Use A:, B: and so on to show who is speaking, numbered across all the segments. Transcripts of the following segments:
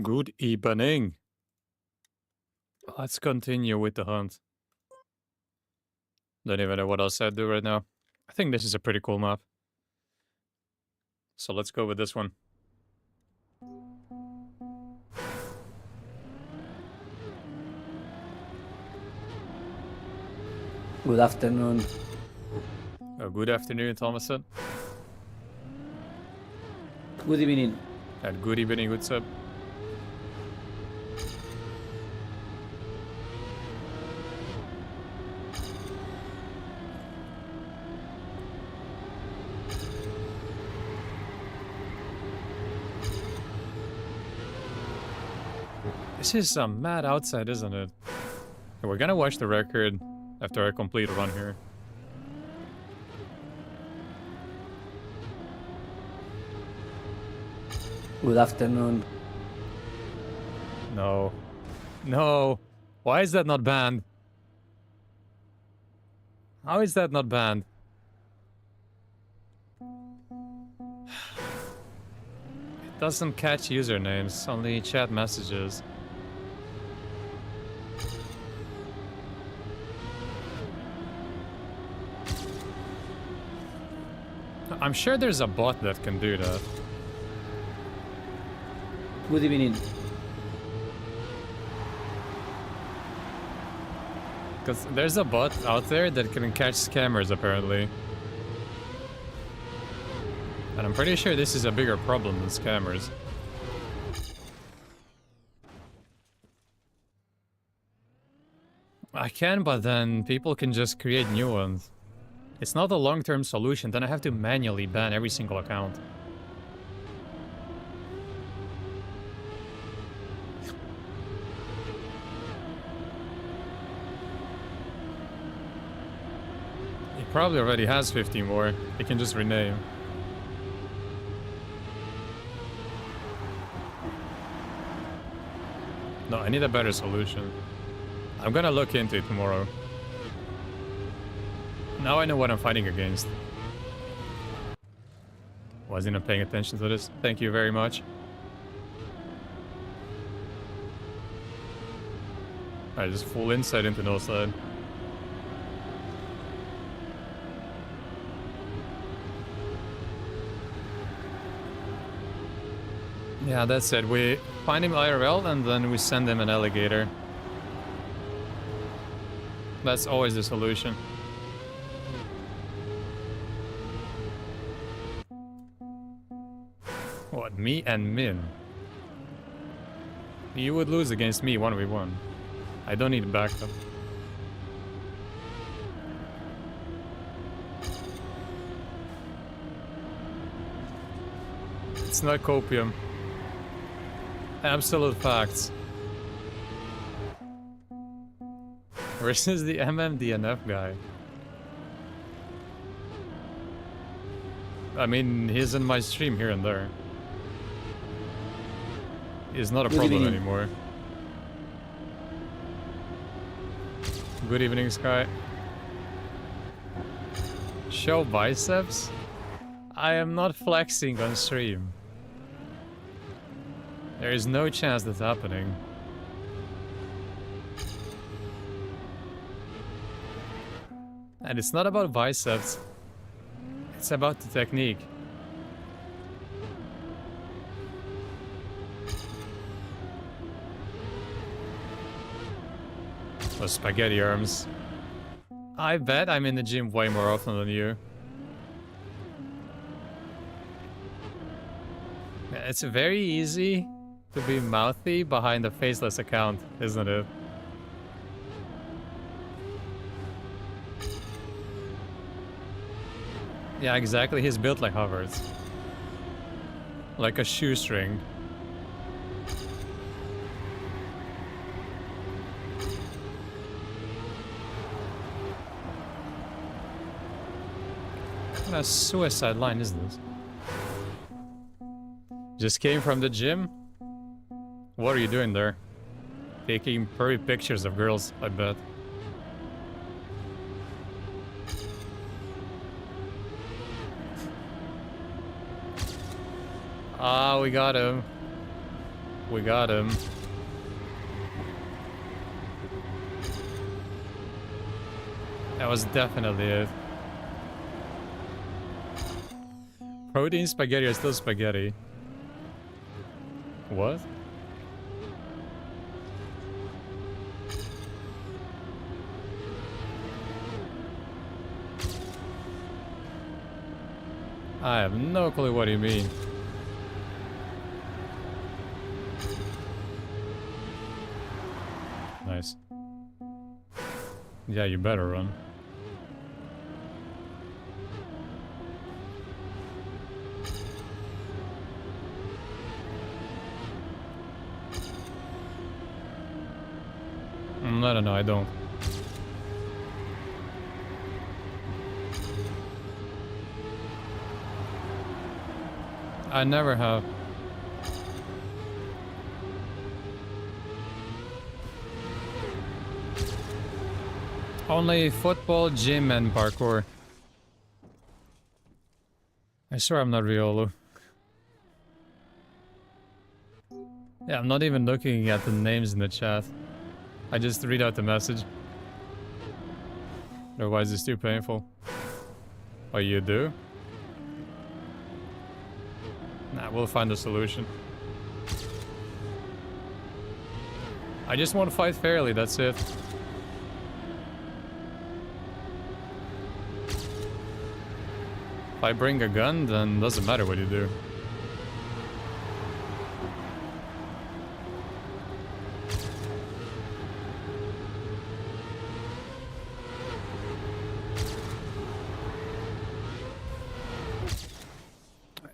A: Good evening. Let's continue with the hunt. Don't even know what else I'd do right now. I think this is a pretty cool map. So let's go with this one.
B: Good afternoon.
A: Good afternoon, Thomason.
B: Good evening.
A: And good evening, what's up? This is mad outside, isn't it? We're gonna watch the record after I complete a run here.
B: Good afternoon.
A: No. No. Why is that not banned? How is that not banned? It doesn't catch usernames, only chat messages. I'm sure there's a bot that can do that.
B: Good evening.
A: Because there's a bot out there that can catch scammers, apparently. And I'm pretty sure this is a bigger problem than scammers. I can, but then people can just create new ones. It's not a long-term solution, then I have to manually ban every single account. He probably already has 50 more. He can just rename. No, I need a better solution. I'm gonna look into it tomorrow. Now I know what I'm fighting against. Wasn't paying attention to this. Thank you very much. Alright, just full insight into no side. Yeah, that's it. We find him IRL and then we send him an alligator. That's always the solution. What, me and Min? You would lose against me 1v1. I don't need backup. It's not copium. Absolute facts. Versus the MMDNF guy. I mean, he's in my stream here and there. He's not a problem anymore. Good evening, Sky. Show biceps? I am not flexing on stream. There is no chance that's happening. And it's not about biceps. It's about the technique. Those spaghetti arms. I bet I'm in the gym way more often than you. It's very easy to be mouthy behind a faceless account, isn't it? Yeah, exactly. He's built like Hogwarts. Like a shoestring. What kind of suicide line is this? Just came from the gym? What are you doing there? Taking pretty pictures of girls, I bet. Ah, we got him. We got him. That was definitely it. Protein spaghetti are still spaghetti. What? I have no clue what you mean. Nice. Yeah, you better run. I don't know, I don't. I never have. Only football, gym, and parkour. I swear I'm not Riolu. Yeah, I'm not even looking at the names in the chat. I just read out the message. Otherwise it's too painful. Oh, you do? Nah, we'll find a solution. I just want to fight fairly, that's it. If I bring a gun, then doesn't matter what you do.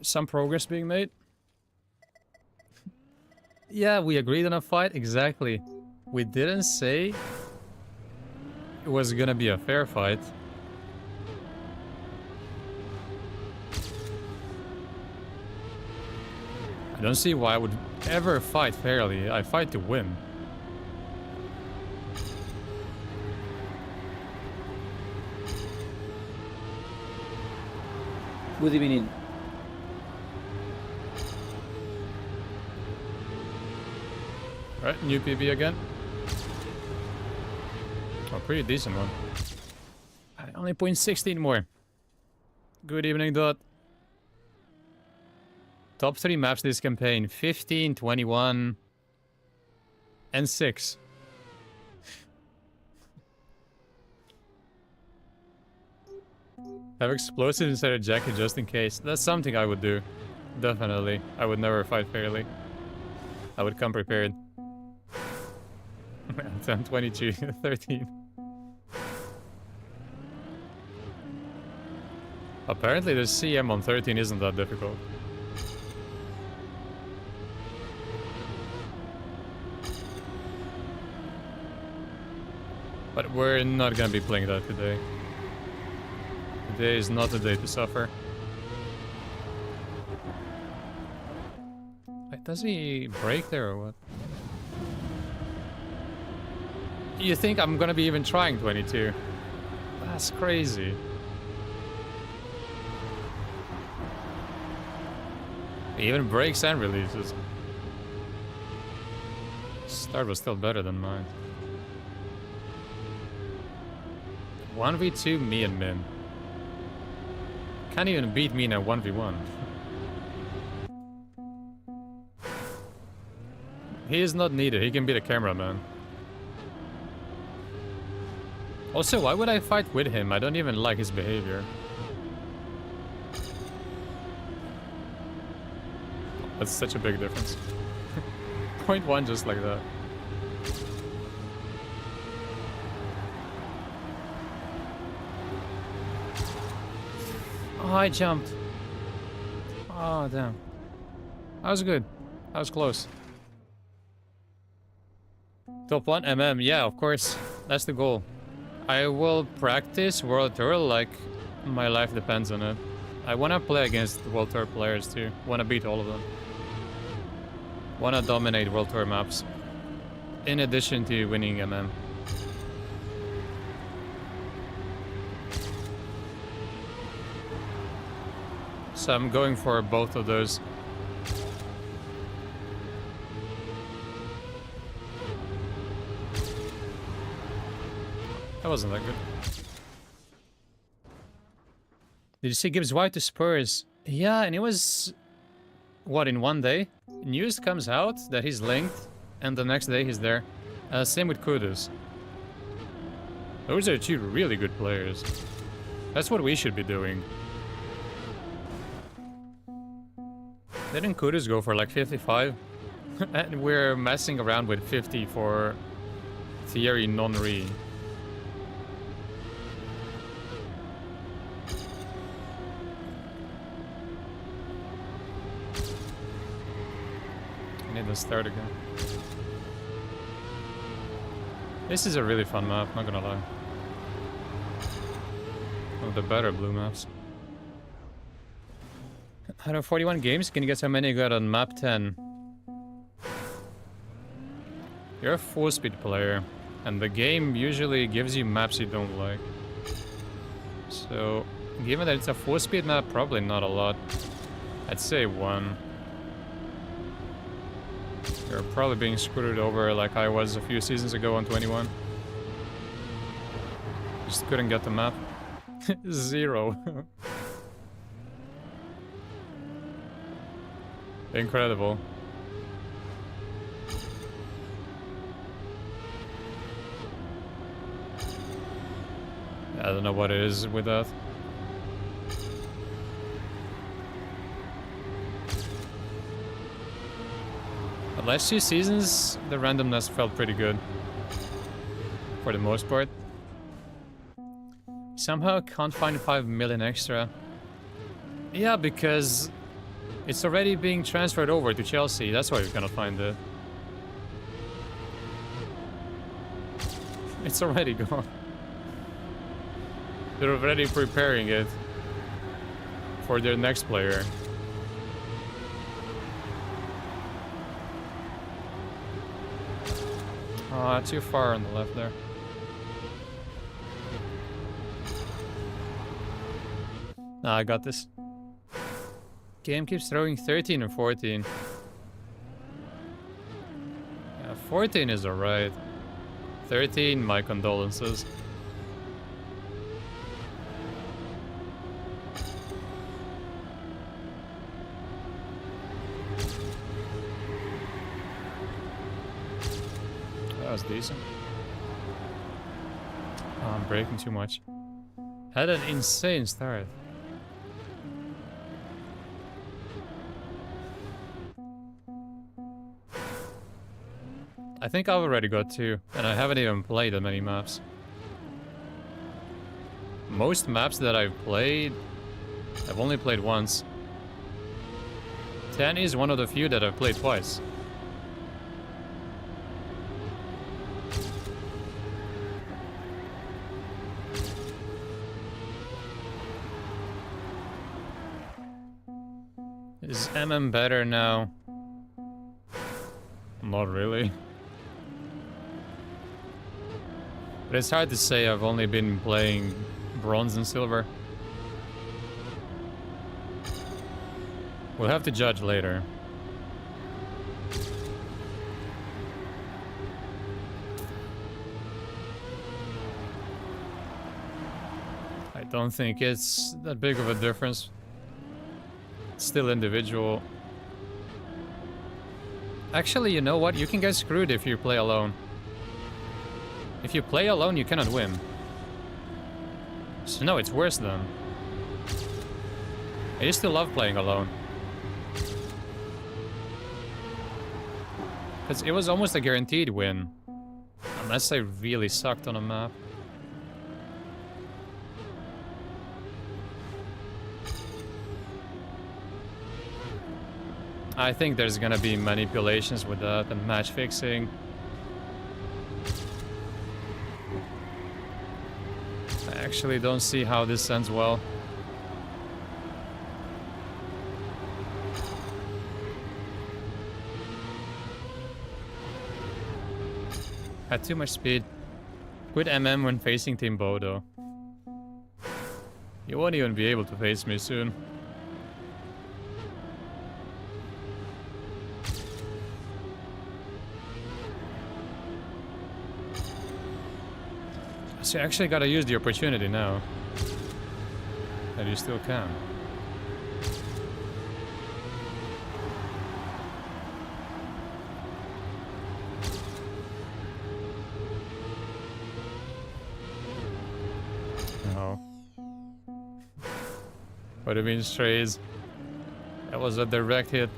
A: Some progress being made. Yeah, we agreed on a fight, exactly. We didn't say it was gonna be a fair fight. I don't see why I would ever fight fairly. I fight to win.
B: Good evening.
A: Alright, new PB again. Oh, pretty decent one. Only 0.16 more. Good evening, Dot. Top 3 maps this campaign. 15, 21, and 6. Have explosives inside a jacket just in case. That's something I would do. Definitely. I would never fight fairly. I would come prepared. 10, 22, 13. Apparently the CM on 13 isn't that difficult. But we're not gonna be playing that today. Today is not the day to suffer. Wait, does he break there or what? You think I'm gonna be even trying 22? That's crazy. He even breaks and releases. Start was still better than mine. 1v2 me and Min. Can't even beat me in a 1v1. He is not needed, he can be the cameraman. Also, why would I fight with him? I don't even like his behavior. That's such a big difference. 0.1 just like that. Oh, I jumped. Oh, damn. That was good. That was close. Top 1 MM, yeah, of course. That's the goal. I will practice World Tour like my life depends on it. I wanna play against World Tour players too. Wanna beat all of them. Wanna dominate World Tour maps. In addition to winning MM. So I'm going for both of those. That wasn't that good. Did you see Gibbs White to Spurs? Yeah, and it was... What, in one day? News comes out that he's linked, and the next day he's there. Same with Kudus. Those are two really good players. That's what we should be doing. Didn't Kudus go for like 55? And we're messing around with 50 for Thierry non-re. I need to start again. This is a really fun map, not gonna lie. One of the better blue maps. Out of 41 games, can you guess how many you got on map 10? You're a full speed player, and the game usually gives you maps you don't like. So, given that it's a full speed map, probably not a lot. I'd say 1. You're probably being screwed over like I was a few seasons ago on 21. Just couldn't get the map. 0. Incredible. I don't know what it is with that. The last 2 seasons, the randomness felt pretty good. For the most part. Somehow can't find 5 million extra. Yeah, because it's already being transferred over to Chelsea. That's why we cannot find it. It's already gone. They're already preparing it for their next player. Ah, too far on the left there. Nah, I got this. Game keeps throwing 13 and 14. Yeah, 14 is alright. 13, my condolences. That was decent. Oh, I'm breaking too much. Had an insane start. I think I've already got 2, and I haven't even played that many maps. Most maps that I've played, I've only played once. 10 is one of the few that I've played twice. Is MM better now? Not really. But it's hard to say, I've only been playing bronze and silver. We'll have to judge later. I don't think it's that big of a difference. It's still individual. Actually, you know what? You can get screwed if you play alone. If you play alone, you cannot win. So no, it's worse then. I used to love playing alone. Because it was almost a guaranteed win. Unless I really sucked on a map. I think there's gonna be manipulations with that and match fixing. I actually don't see how this ends well. Had too much speed. Quit MM when facing Team Bodo. You won't even be able to face me soon. So you actually gotta use the opportunity now. And you still can. No. Would have been strays. That was a direct hit.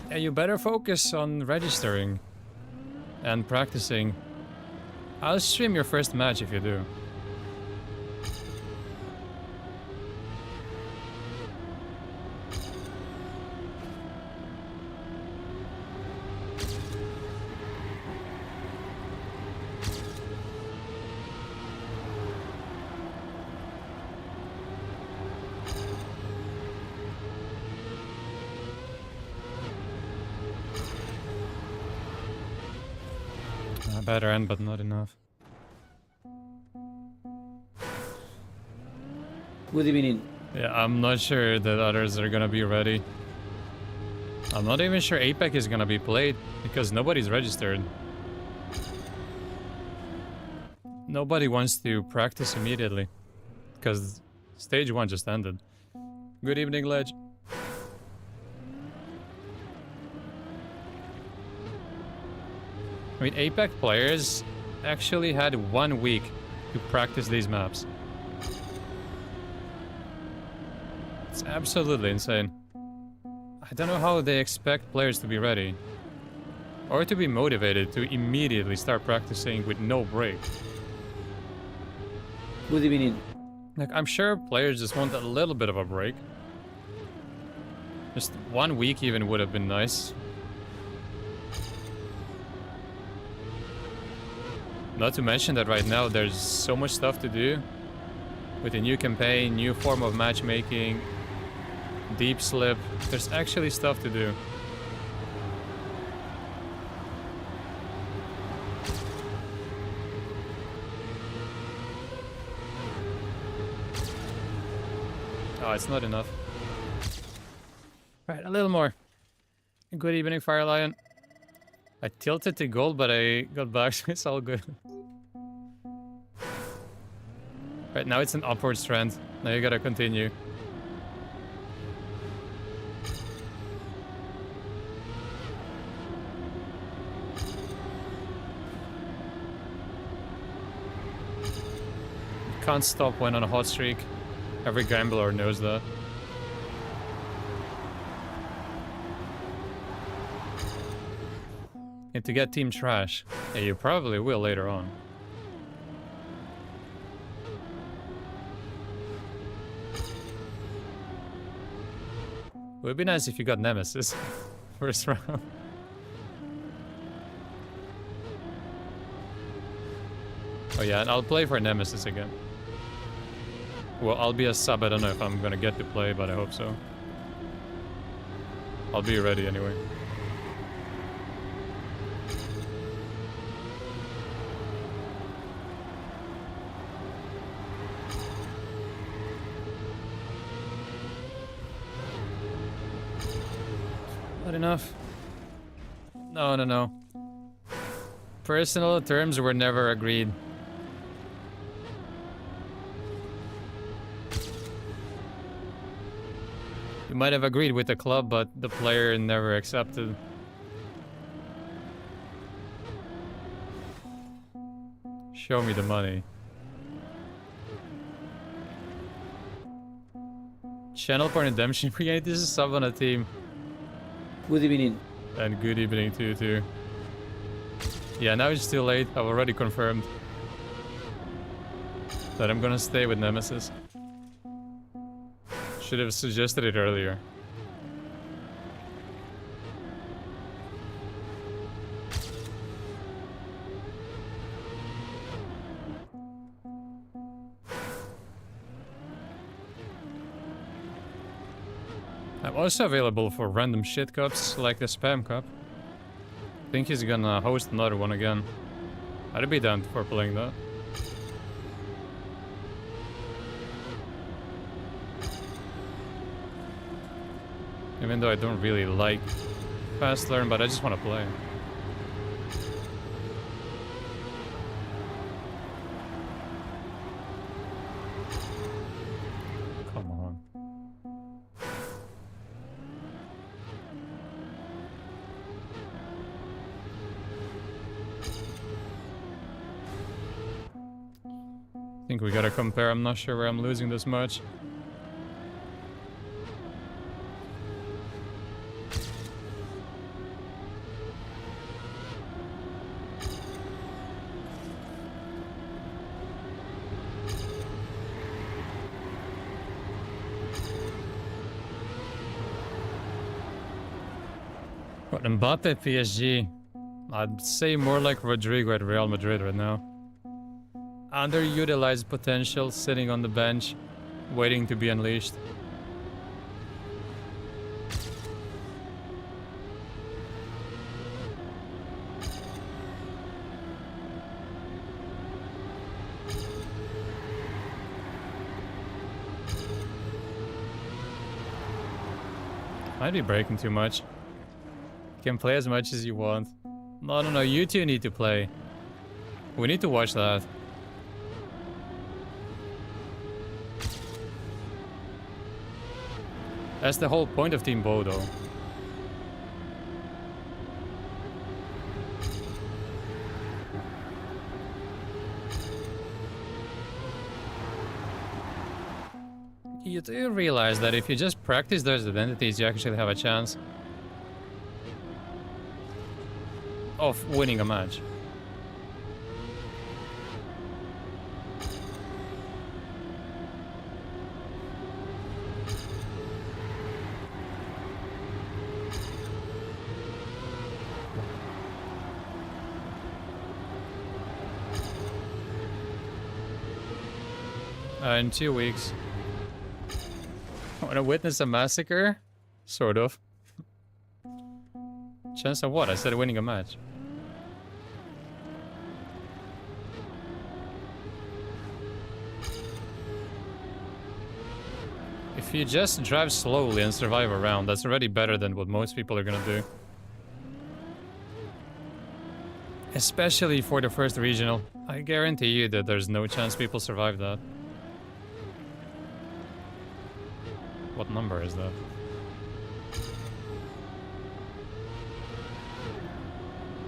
A: Yeah, you better focus on registering and practicing. I'll stream your first match if you do. Better end, but not enough.
B: Good evening.
A: Yeah, I'm not sure that others are gonna be ready. I'm not even sure Apex is gonna be played because nobody's registered. Nobody wants to practice immediately because stage 1 just ended. Good evening, Ledge. I mean, Apex players actually had 1 week to practice these maps. It's absolutely insane. I don't know how they expect players to be ready. Or to be motivated to immediately start practicing with no break.
B: Good evening.
A: Like, I'm sure players just want a little bit of a break. Just 1 week even would have been nice. Not to mention that right now there's so much stuff to do. With a new campaign, new form of matchmaking, deep slip. There's actually stuff to do. Oh, it's not enough. Right, a little more. Good evening, Fire Lion. I tilted to gold, but I got back, so it's all good. Right, now it's an upward trend. Now you gotta continue. You can't stop when on a hot streak. Every gambler knows that. And to get team trash, yeah, you probably will later on. It would be nice if you got Nemesis first round. Oh yeah, and I'll play for Nemesis again. Well, I'll be a sub. I don't know if I'm gonna get to play, but I hope so. I'll be ready anyway. Not enough. No. Personal terms were never agreed. You might have agreed with the club, but the player never accepted. Show me the money. Channel for redemption. Create this is sub on a team.
B: Good evening.
A: And good evening to you too. Yeah, now it's too late. I've already confirmed that I'm gonna stay with Nemesis. Should have suggested it earlier. I'm also available for random shit cups, like the spam cup. I think he's gonna host another one again. I'd be down for playing that. Even though I don't really like fast learn, but I just want to play. Come on. I think we gotta compare. I'm not sure where I'm losing this much. What, Mbappe at PSG? I'd say more like Rodrigo at Real Madrid right now. Underutilized potential, sitting on the bench, waiting to be unleashed. Might be breaking too much. You can play as much as you want. No, you two need to play. We need to watch that. That's the whole point of Team Bodo. You do realize that if you just practice those identities, you actually have a chance of winning a match. In 2 weeks. I want to witness a massacre? Sort of. Chance of what? I said winning a match. If you just drive slowly and survive a round, that's already better than what most people are gonna do. Especially for the first regional. I guarantee you that there's no chance people survive that. What number is that?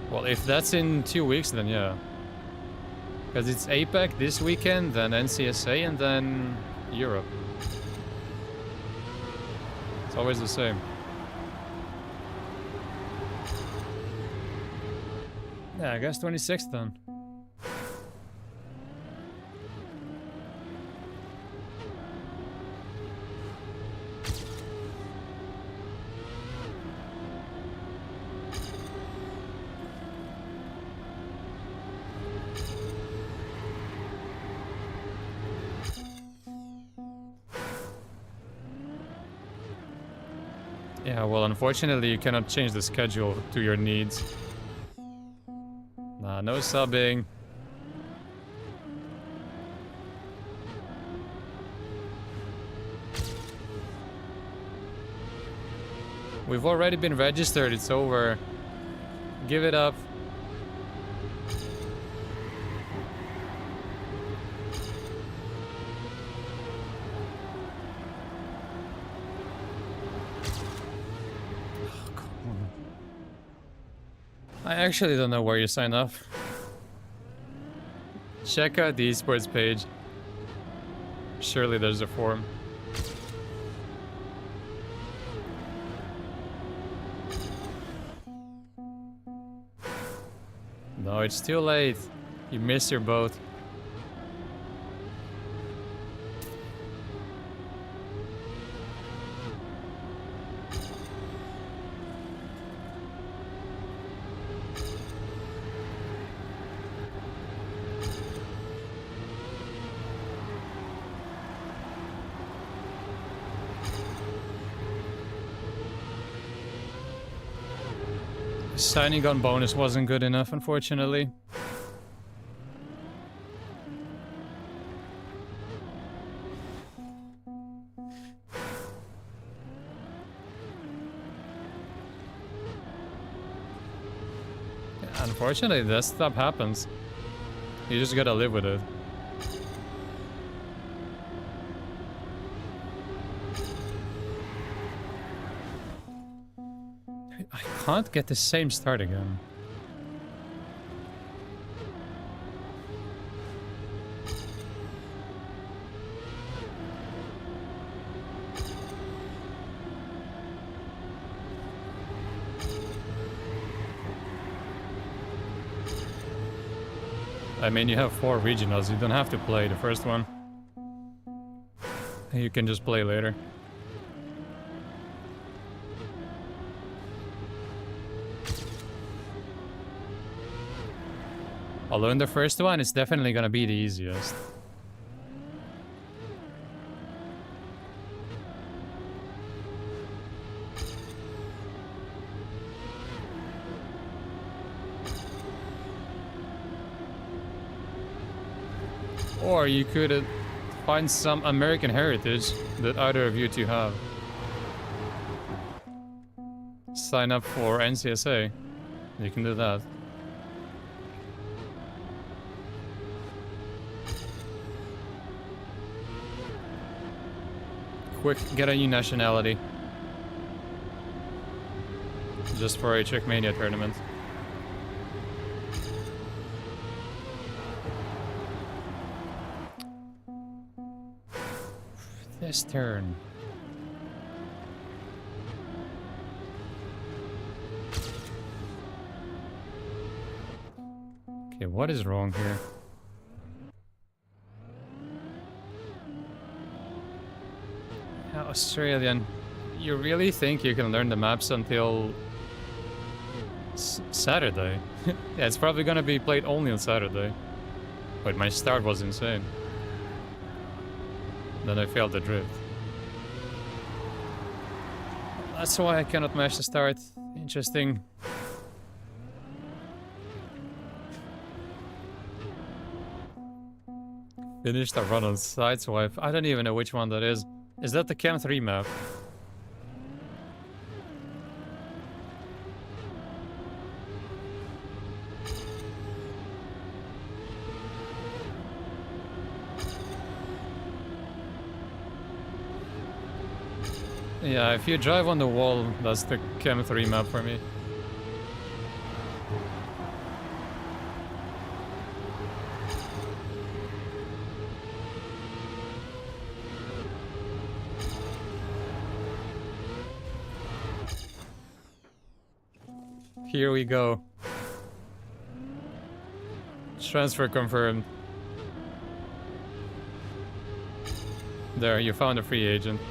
A: Well, if that's in 2 weeks, then yeah. Because it's APAC this weekend, then NCSA, and then Europe. It's always the same. Yeah, I guess 26th then. Yeah, well, unfortunately, you cannot change the schedule to your needs. Nah, no subbing. We've already been registered, it's over. Give it up. I actually don't know where you sign up. Check out the esports page. Surely there's a form. No, it's too late. You missed your boat. Signing on bonus wasn't good enough, unfortunately. Unfortunately, that stuff happens. You just gotta live with it. I can't get the same start again. I mean, you have 4 regionals, you don't have to play the first one. You can just play later. Although in the first one, it's definitely gonna be the easiest. Or you could find some American heritage that either of you two have. Sign up for NCSA. You can do that. Quick, get a new nationality. Just for a Trackmania tournament. This turn. Okay, what is wrong here? Yeah, Australian. You really think you can learn the maps until Saturday? Yeah, it's probably gonna be played only on Saturday. But my start was insane. Then I failed the drift. That's why I cannot match the start. Interesting. Finished a run on Sideswipe. I don't even know which one that is. Is that the Cam 3 map? Yeah, if you drive on the wall, that's the Chem 3 map for me. Here we go. Transfer confirmed. There, you found a free agent.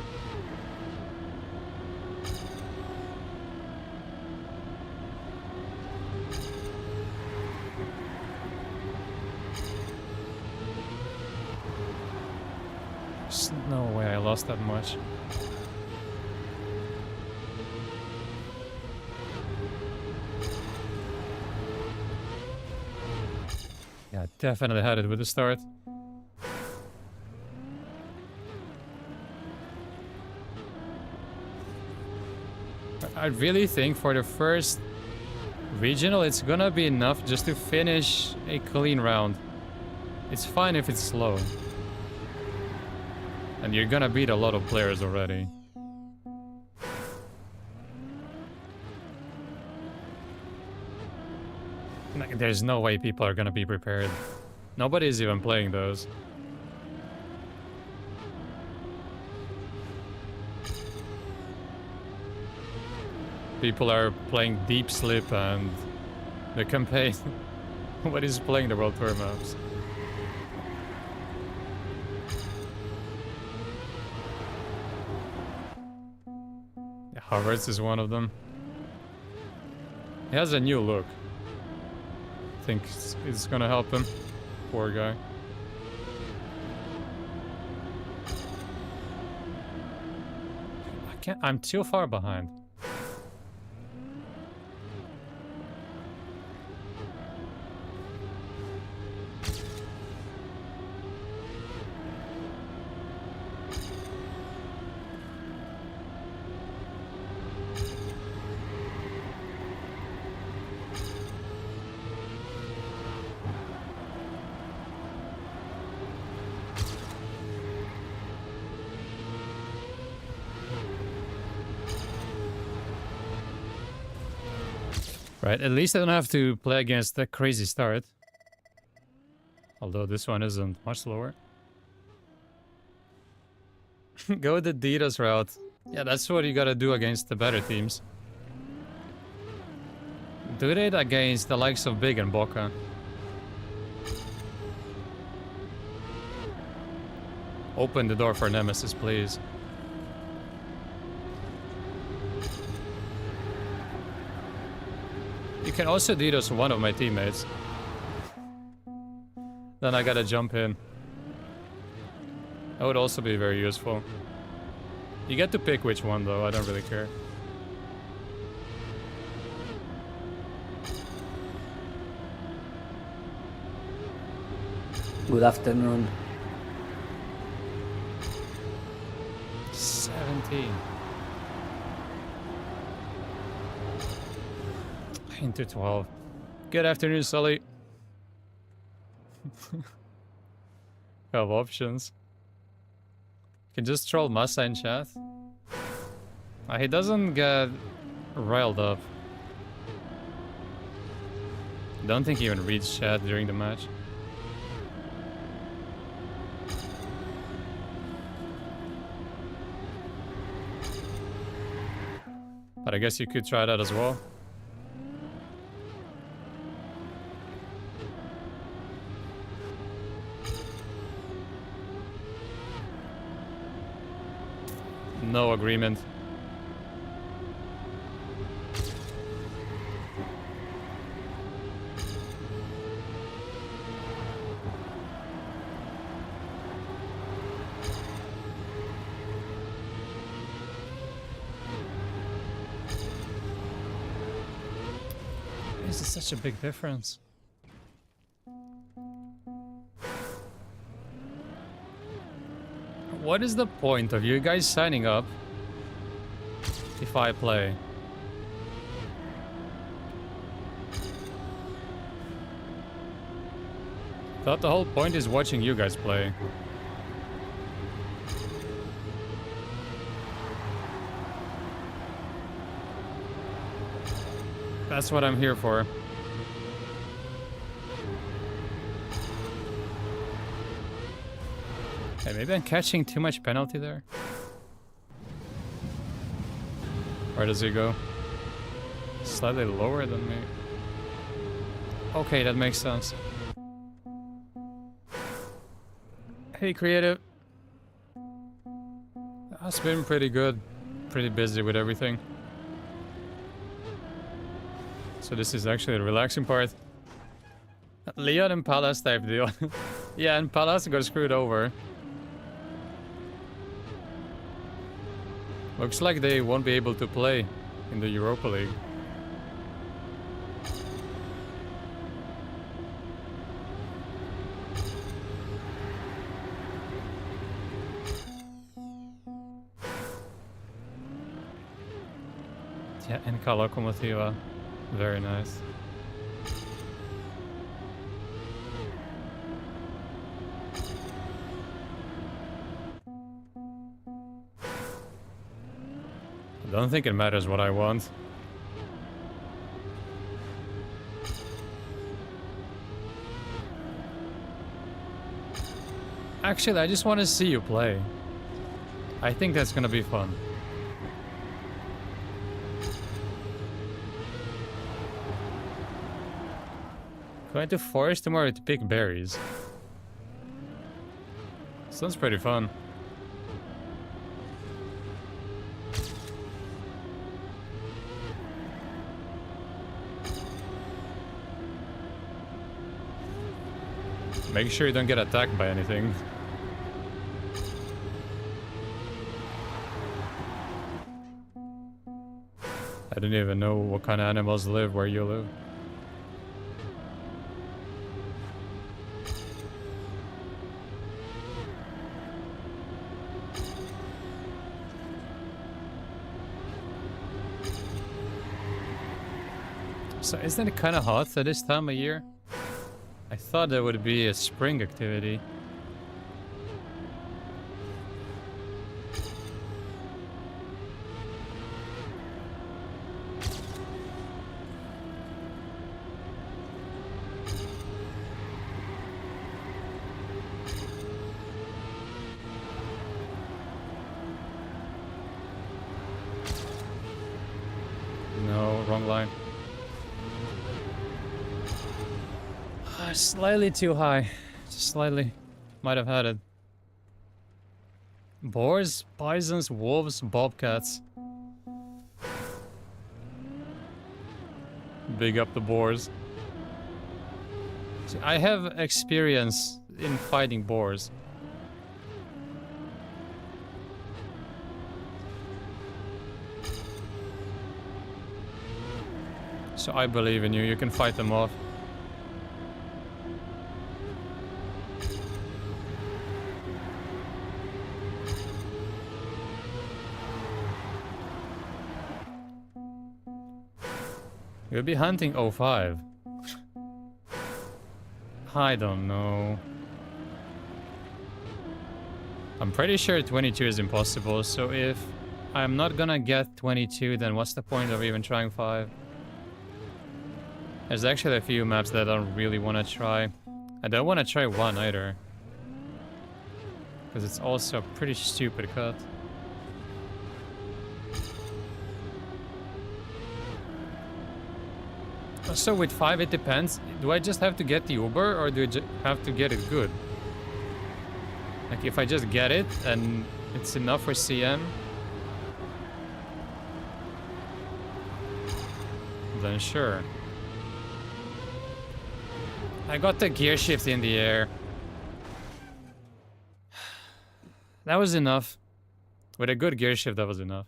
A: There's no way I lost that much. Yeah, definitely had it with the start. I really think for the first regional, it's gonna be enough just to finish a clean round. It's fine if it's slow. And you're gonna beat a lot of players already. Like, there's no way people are gonna be prepared. Nobody's even playing those. People are playing Deep Slip and the campaign. Nobody's playing the World Tour maps. Yeah, Havertz is one of them. He has a new look. I think it's gonna help him. Poor guy. I'm too far behind. Right, at least I don't have to play against that crazy start. Although this one isn't much slower. Go the DDoS route. Yeah, that's what you gotta do against the better teams. Do it against the likes of Big and Boca. Open the door for Nemesis, please. You can also DDoS one of my teammates. Then I gotta jump in. That would also be very useful. You get to pick which one though, I don't really care.
B: Good afternoon.
A: 17. Into 12. Good afternoon, Sully. Have options. You can just troll Massa in chat. He doesn't get riled up. Don't think he even reads chat during the match. But I guess you could try that as well. No agreement. This is such a big difference. What is the point of you guys signing up if I play? Thought the whole point is watching you guys play. That's what I'm here for. Hey, maybe I'm catching too much penalty there. Where does he go? Slightly lower than me. Okay, that makes sense. Hey, creative. That's been pretty good. Pretty busy with everything. So this is actually the relaxing part. Leon and Palace type deal. Yeah, and Palace got screwed over. Looks like they won't be able to play in the Europa League. Yeah, NK Lokomotiva. Very nice. I don't think it matters what I want. Actually, I just want to see you play. I think that's gonna be fun. Going to forest tomorrow to pick berries. Sounds pretty fun. Make sure you don't get attacked by anything. I don't even know what kind of animals live where you live. So isn't it kind of hot at this time of year? I thought that would be a spring activity. wrong line. Slightly too high. Just slightly. Might have had it. Boars, bisons, wolves, bobcats. Big up the boars. See, I have experience in fighting boars. So I believe in you. You can fight them off. You'll be hunting 05. I don't know. I'm pretty sure 22 is impossible, so if I'm not gonna get 22, then what's the point of even trying 5? There's actually a few maps that I don't really want to try. I don't want to try 1 either. Because it's also a pretty stupid cut. So with 5 it depends. Do I just have to get the Uber or do I have to get it good? Like if I just get it and it's enough for CM, then sure. I got the gear shift in the air. That was enough. With a good gear shift, that was enough.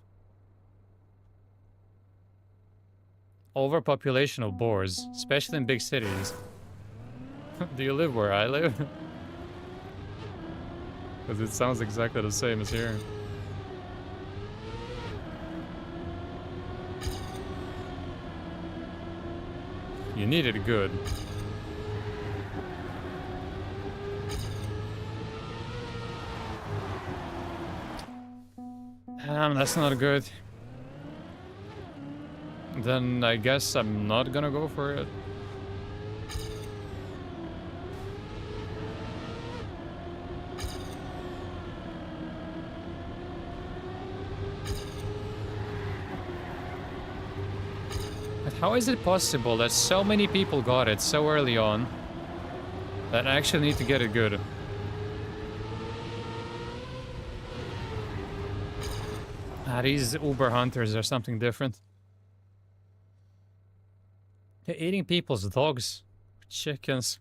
A: Overpopulation of boars, especially in big cities. Do you live where I live? Because it sounds exactly the same as here. You need it good. That's not good. Then I guess I'm not gonna go for it. But how is it possible that so many people got it so early on that I actually need to get it good? These Uber hunters are something different. They're eating people's dogs, chickens.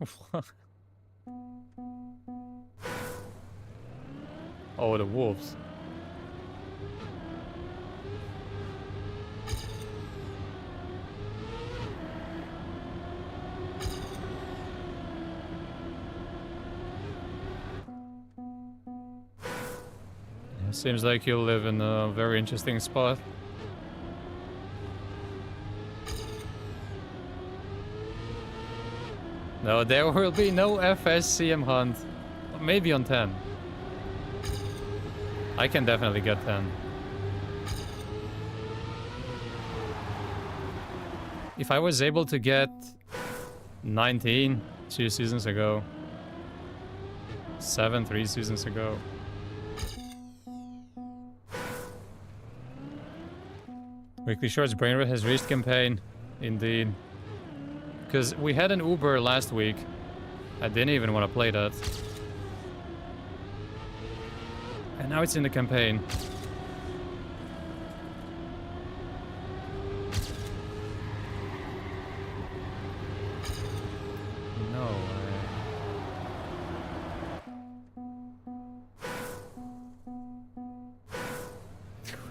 A: Oh, the wolves. Seems like you live in a very interesting spot. No, there will be no FSCM hunt. Maybe on 10. I can definitely get 10. If I was able to get 19 2 seasons ago, 7 3 seasons ago. Weekly Shorts Brainrot has reached campaign. Indeed. Because we had an Uber last week. I didn't even want to play that. And now it's in the campaign. No way.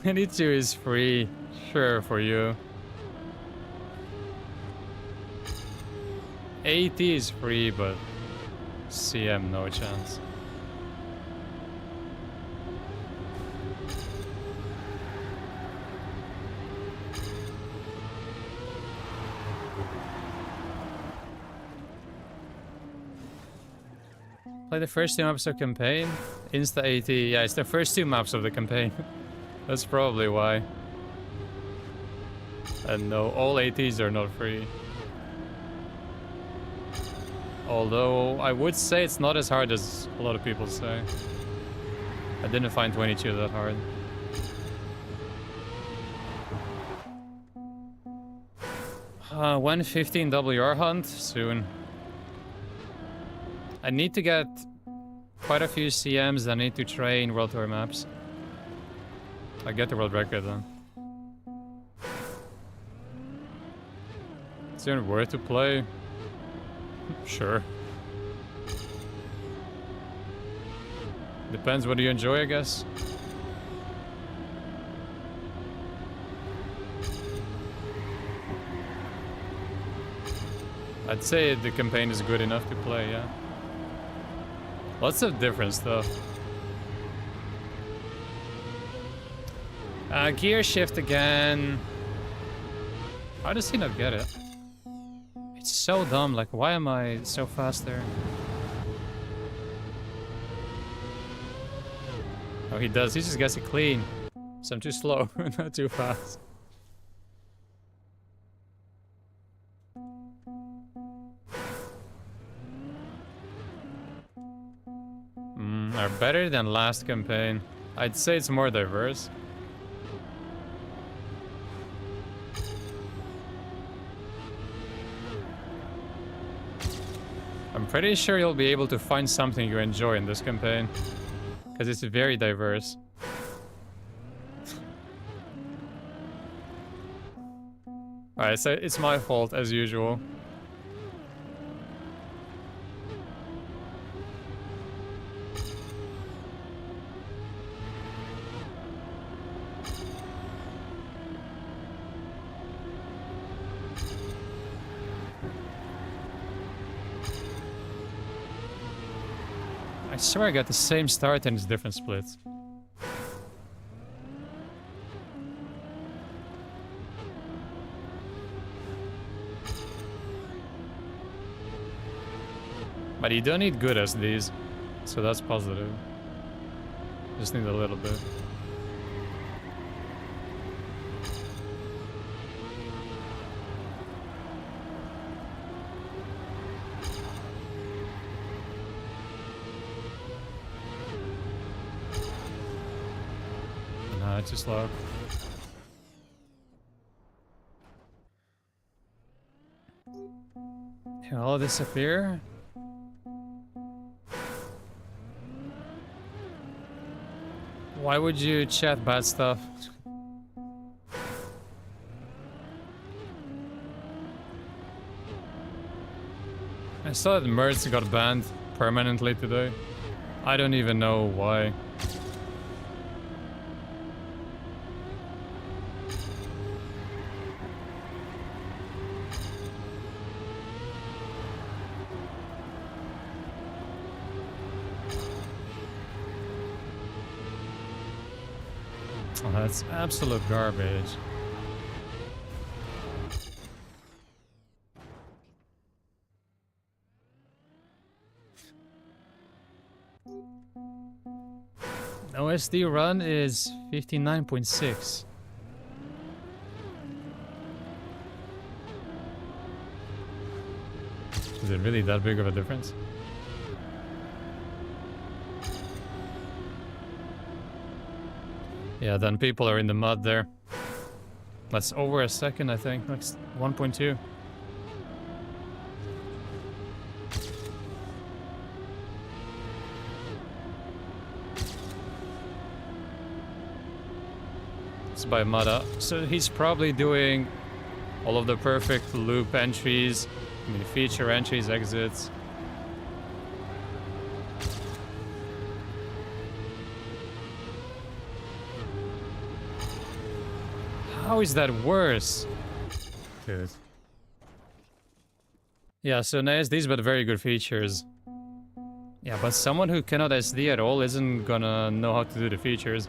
A: 22 is free. Sure, for you. 80 is free, but CM, no chance. Play the first 2 maps of campaign. Insta 80. Yeah, it's the first 2 maps of the campaign. That's probably why. And no, all 80s are not free. Although, I would say it's not as hard as a lot of people say. I didn't find 22 that hard. When 15 WR hunt? Soon. I need to get quite a few CMs. I need to train World Tour maps. I get the world record then. Is it worth to play? Sure. Depends what you enjoy, I guess. I'd say the campaign is good enough to play, yeah. Lots of different stuff. Gear shift again. How does he not get it? It's so dumb, like why am I so fast there? Oh, he does, he just gets it clean. So I'm too slow, not too fast. Are better than last campaign. I'd say it's more diverse. I'm pretty sure you'll be able to find something you enjoy in this campaign. Because it's very diverse. Alright, so it's my fault as usual. I swear I got the same start and it's different splits. But you don't need good SDs, so that's positive. Just need a little bit. Nah, it's too slow. He'll disappear. Why would you chat bad stuff? I saw that Mertz got banned permanently today. I don't even know why. Oh, that's absolute garbage. OSD run is 59.6. Is it really that big of a difference? Yeah, then people are in the mud there. That's over a second, I think. Like 1.2. It's by Mada. So he's probably doing all of the perfect loop entries, I mean feature entries, exits. How is that worse? Dude. Yeah, so no SDs, but very good features. Yeah, but someone who cannot SD at all isn't gonna know how to do the features.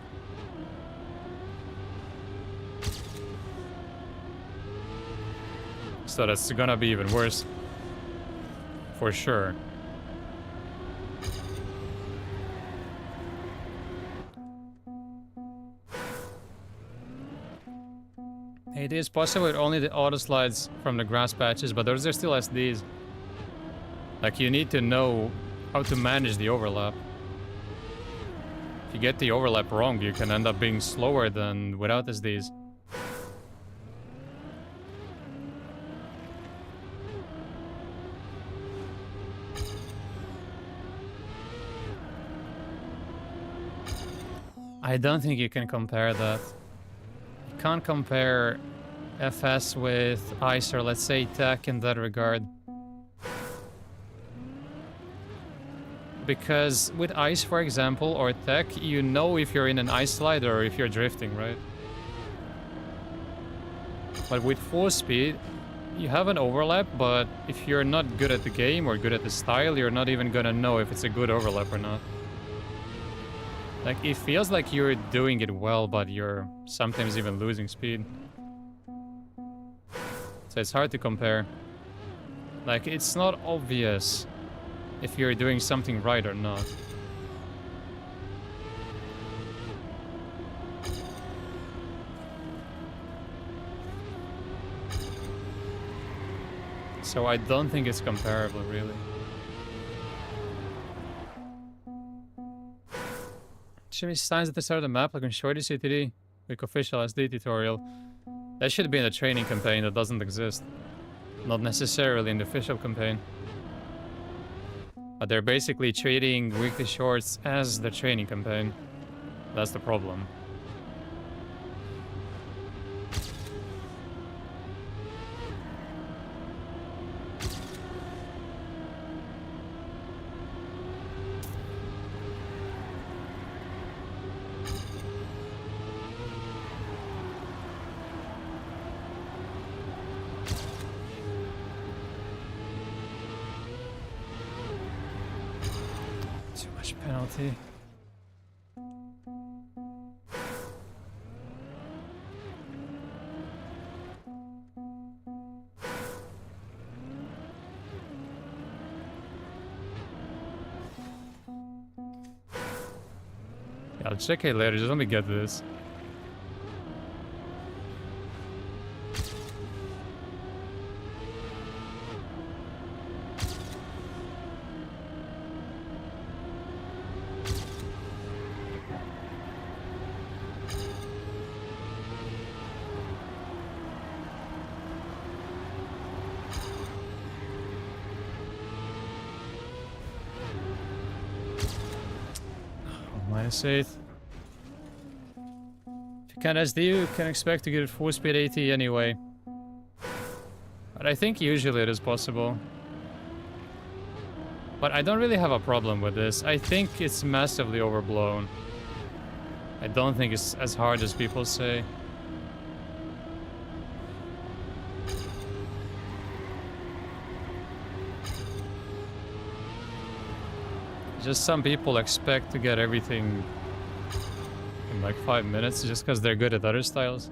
A: So that's gonna be even worse. For sure. It is possible with only the auto slides from the grass patches, but those are still SDs. Like, you need to know how to manage the overlap. If you get the overlap wrong, you can end up being slower than without SDs. I don't think you can compare that. You can't compare FS with Ice or let's say Tech in that regard. Because with Ice, for example, or Tech, you know if you're in an ice slide or if you're drifting, right? But with full speed, you have an overlap, but if you're not good at the game or good at the style, you're not even gonna know if it's a good overlap or not. Like, it feels like you're doing it well, but you're sometimes even losing speed. So it's hard to compare. Like, it's not obvious if you're doing something right or not. So I don't think it's comparable, really. Should be signs at the start of the map, like on Shorty CTD, like official SD tutorial. That should be in the training campaign that doesn't exist. Not necessarily in the official campaign. But they're basically treating weekly shorts as the training campaign. That's the problem. Penalty. Yeah, I'll check it later. Just let me get this. -8. If you can SD, you can expect to get full speed 80 anyway. But I think usually it is possible. But I don't really have a problem with this. I think it's massively overblown. I don't think it's as hard as people say. Just some people expect to get everything in like 5 minutes just because they're good at other styles.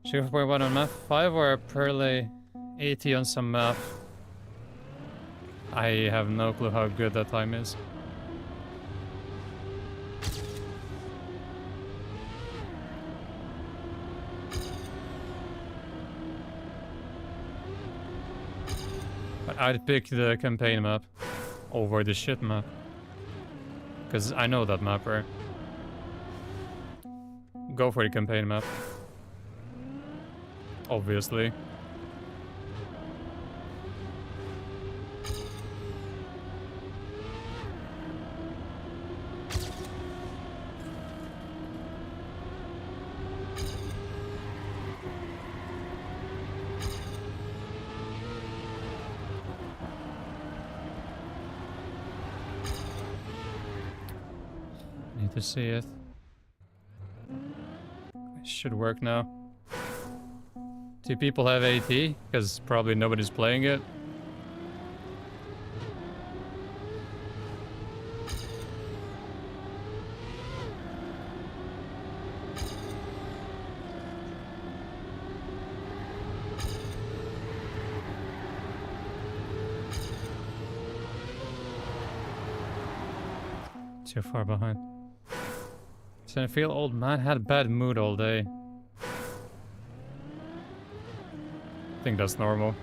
A: Shift for 1 on map 5 or Perle 80 on some map? I have no clue how good that time is. But I'd pick the campaign map over the shit map. Because I know that mapper. Go for the campaign map. Obviously. Need to see it. It should work now. Do people have AT? Because probably nobody's playing it. Too far behind. So I feel old man had a bad mood all day. I think that's normal.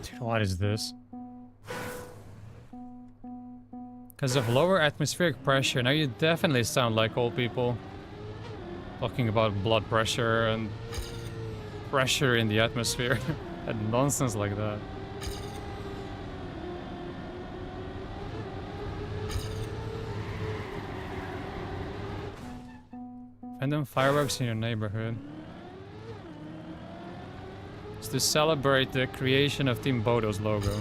A: Dude, what is this? Because of lower atmospheric pressure, now you definitely sound like old people. Talking about blood pressure and pressure in the atmosphere and nonsense like that. Random fireworks in your neighborhood. It's to celebrate the creation of Team Bodo's logo.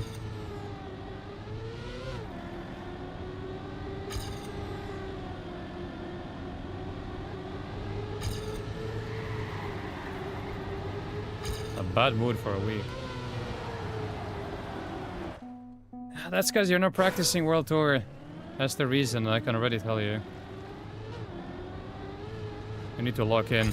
A: A bad mood for a week. That's because you're not practicing World Tour. That's the reason, I can already tell you. You need to lock in.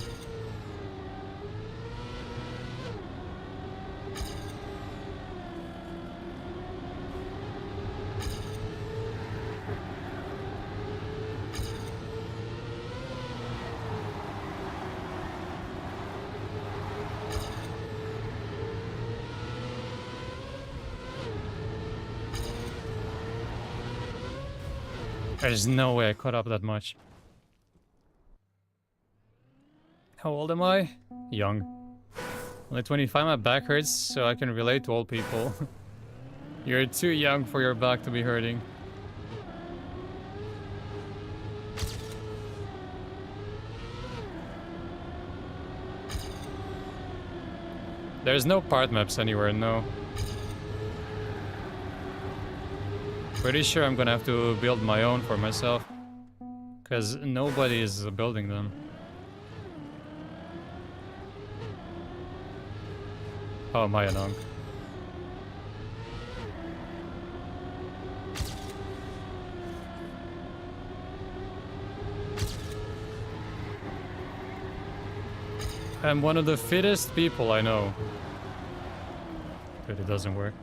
A: There's no way I caught up that much. How old am I? Young. Only 25, my back hurts, so I can relate to old people. You're too young for your back to be hurting. There's no part maps anywhere, no. Pretty sure I'm gonna have to build my own for myself. Because nobody is building them. Oh, my Anong. I'm one of the fittest people I know. But it doesn't work.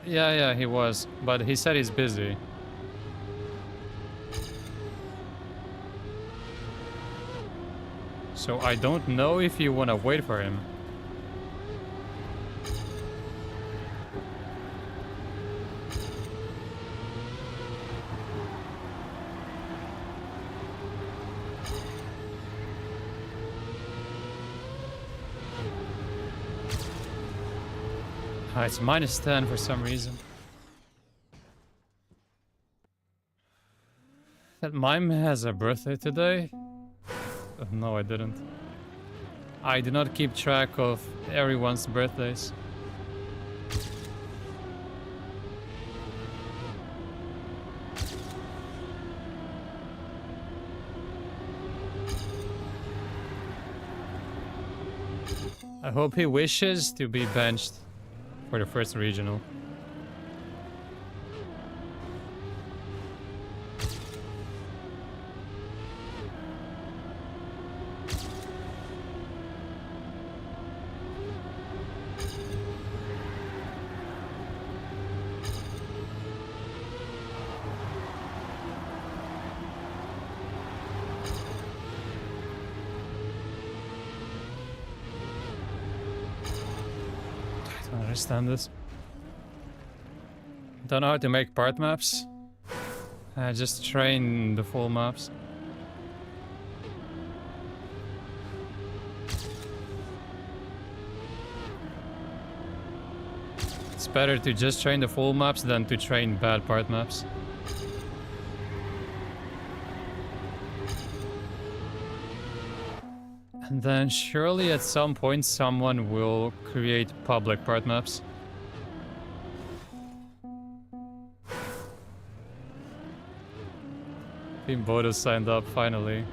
A: Yeah, he was. But he said he's busy. So I don't know if you want to wait for him. It's -10 for some reason. That mime has a birthday today? No, I didn't. I do not keep track of everyone's birthdays. I hope he wishes to be benched for the first regional. I don't understand this. Don't know how to make part maps. I just train the full maps. It's better to just train the full maps than to train bad part maps. And then surely at some point someone will create public part maps. Team Bodo signed up finally.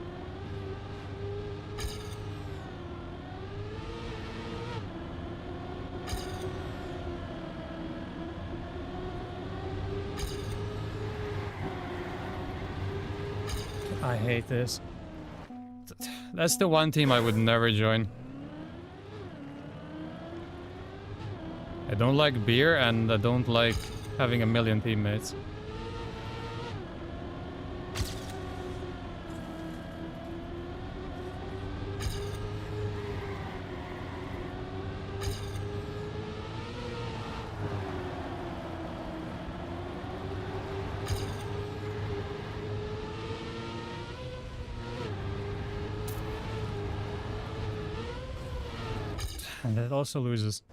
A: I hate this. That's the one team I would never join. I don't like beer and I don't like having a million teammates. And that also loses.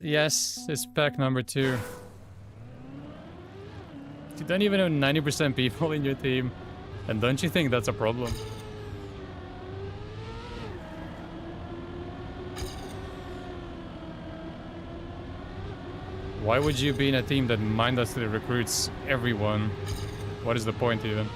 A: Yes, it's pack number 2. You don't even have 90% people in your team. And don't you think that's a problem? Why would you be in a team that mindlessly recruits everyone? What is the point even?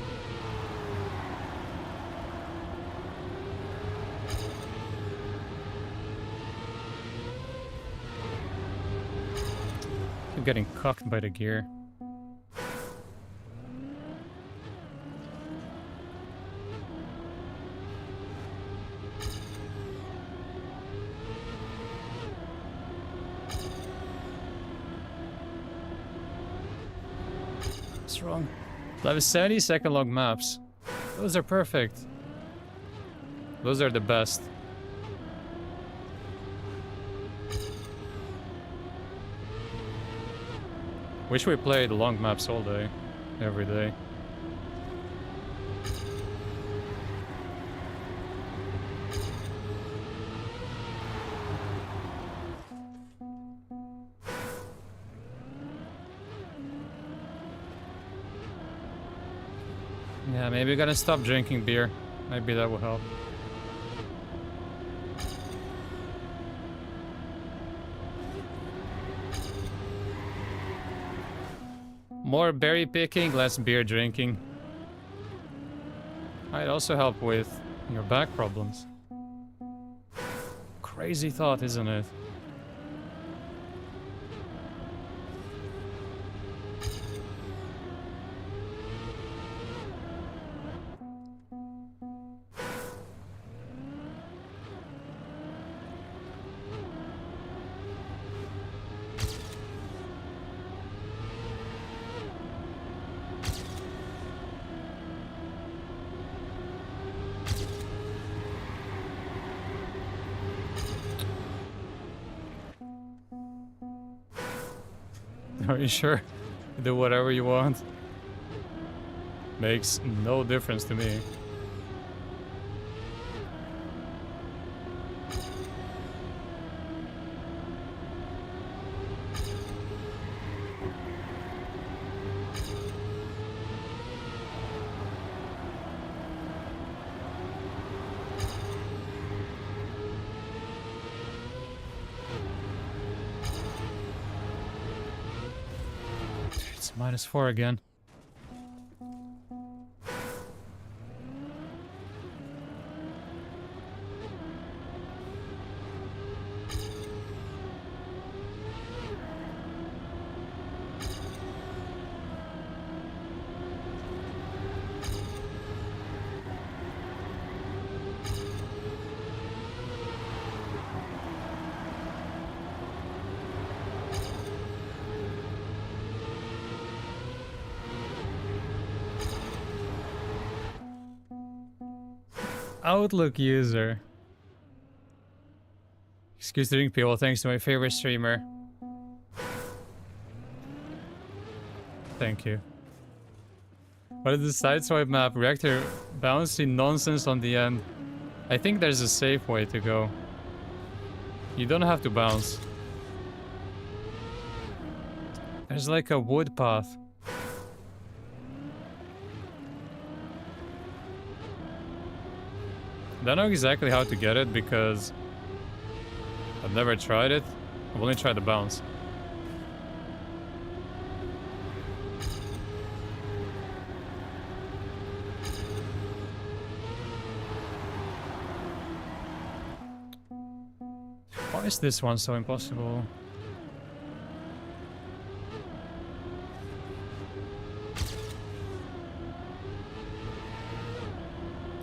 A: I'm getting cocked by the gear. What's wrong? I have 70-second long maps. Those are perfect. Those are the best. Wish we played long maps all day, every day. Yeah, maybe we're gonna stop drinking beer. Maybe that will help. More berry picking, less beer drinking. Might also help with your back problems. Crazy thought, isn't it? Are you sure? Do whatever you want. Makes no difference to me. It's -4 again. Outlook user. Excuse the drink people, thanks to my favorite streamer. Thank you. What is the sideswipe map? Reactor bouncy nonsense on the end. I think there's a safe way to go. You don't have to bounce. There's like a wood path. I don't know exactly how to get it because I've never tried it. I've only tried the bounce. Why is this one so impossible?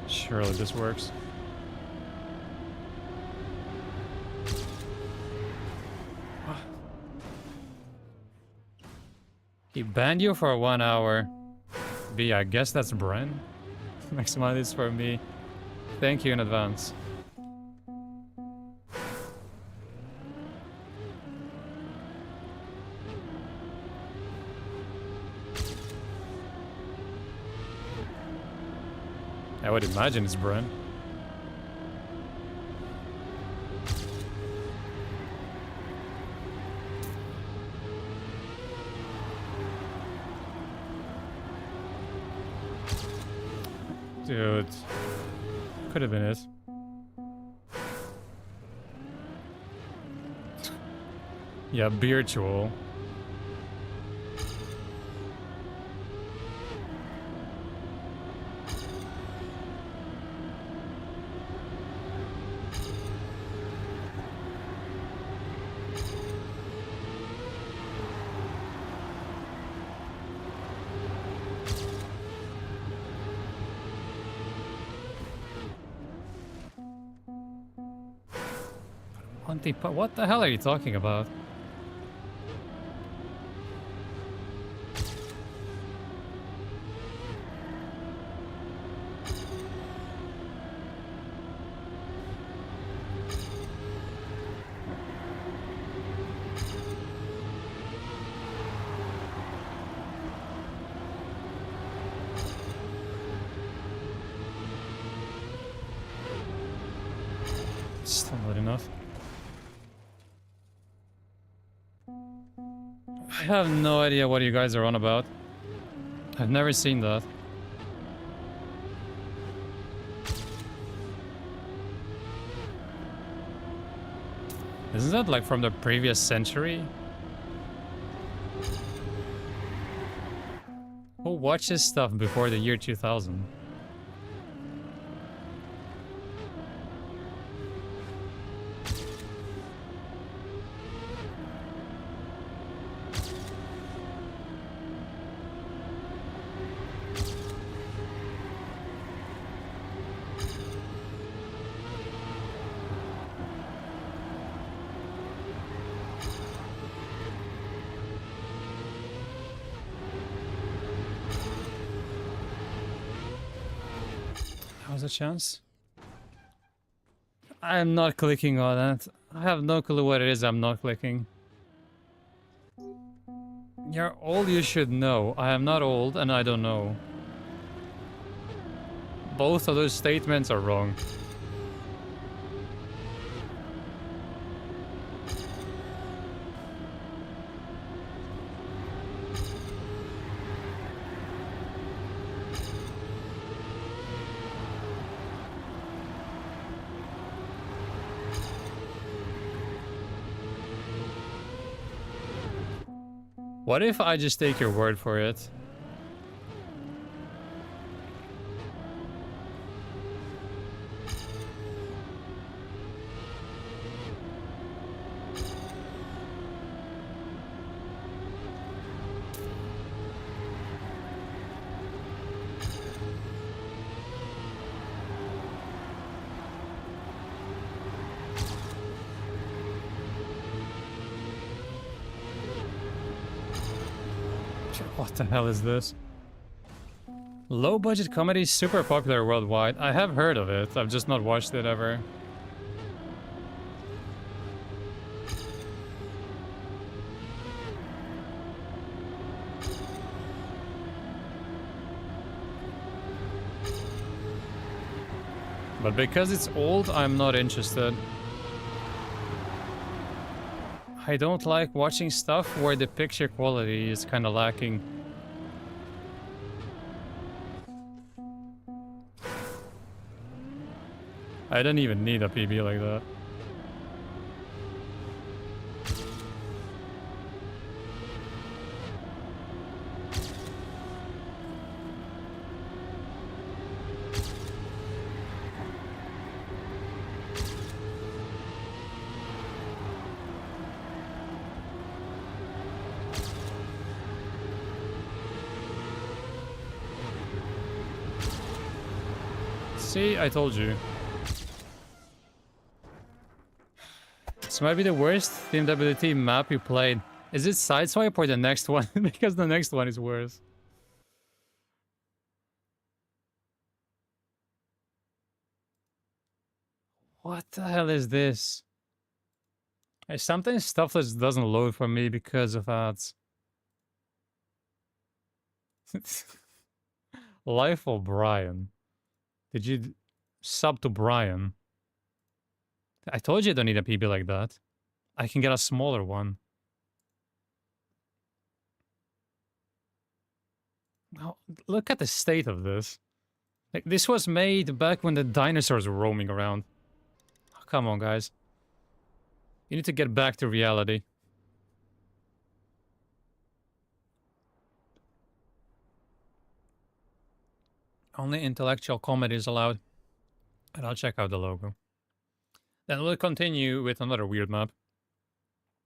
A: Surely this works. He banned you for 1 hour. B, I guess that's Bren. Next one is for me. Thank you in advance. I would imagine it's Bren. Dude. Could have been it. Yeah, virtual. What the hell are you talking about? Still not enough. I have no idea what you guys are on about. I've never seen that. Isn't that like from the previous century? Who watches stuff before the year 2000? How's a chance? I'm not clicking on that. I have no clue what it is I'm not clicking. You're old, you should know. I am not old and I don't know. Both of those statements are wrong. What if I just take your word for it? What the hell is this? Low budget comedy is super popular worldwide. I have heard of it, I've just not watched it ever. But because it's old, I'm not interested. I don't like watching stuff where the picture quality is kind of lacking. I don't even need a PB like that. See, I told you. This might be the worst TMWT map you played. Is it Sideswipe or the next one? Because the next one is worse. What the hell is this? Sometimes stuff that doesn't load for me because of ads. Life of Brian. Did you sub to Brian? I told you I don't need a PB like that. I can get a smaller one. Oh, look at the state of this. Like, this was made back when the dinosaurs were roaming around. Oh, come on, guys. You need to get back to reality. Only intellectual comedy is allowed. And I'll check out the logo. Then we'll continue with another weird map.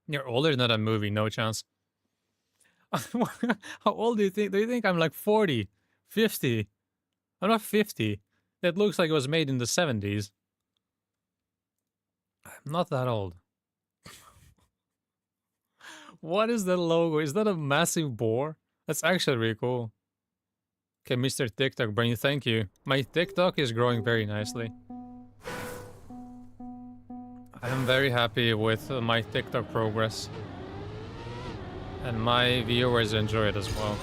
A: You're older than that movie, no chance. How old do you think? Do you think I'm like 40? 50? I'm not 50. That looks like it was made in the 70s. I'm not that old. What is that logo? Is that a massive boar? That's actually really cool. Okay, Mr. TikTok Brain, thank you. My TikTok is growing very nicely. I am very happy with my TikTok progress. And my viewers enjoy it as well.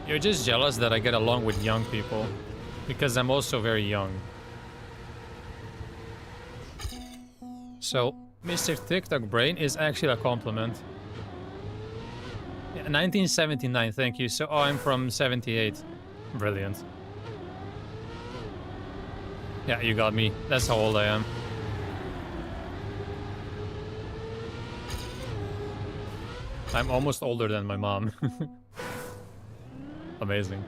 A: You're just jealous that I get along with young people. Because I'm also very young. So, Mr. TikTok Brain is actually a compliment. Yeah, 1979, thank you. So, oh, I'm from 78. Brilliant. Yeah, you got me. That's how old I am. I'm almost older than my mom. Amazing.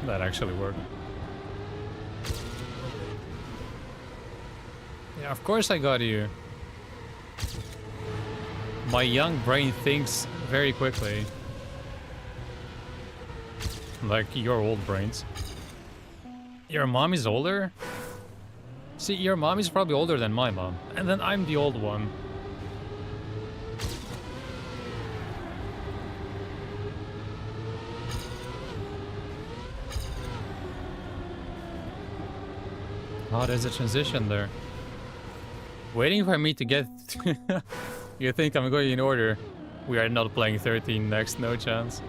A: That actually worked. Yeah, of course I got you. My young brain thinks very quickly. Like your old brains. Your mom is older? See, your mom is probably older than my mom. And then I'm the old one. Oh, there's a transition there. Waiting for me to get... You think I'm going in order? We are not playing 13 next, no chance.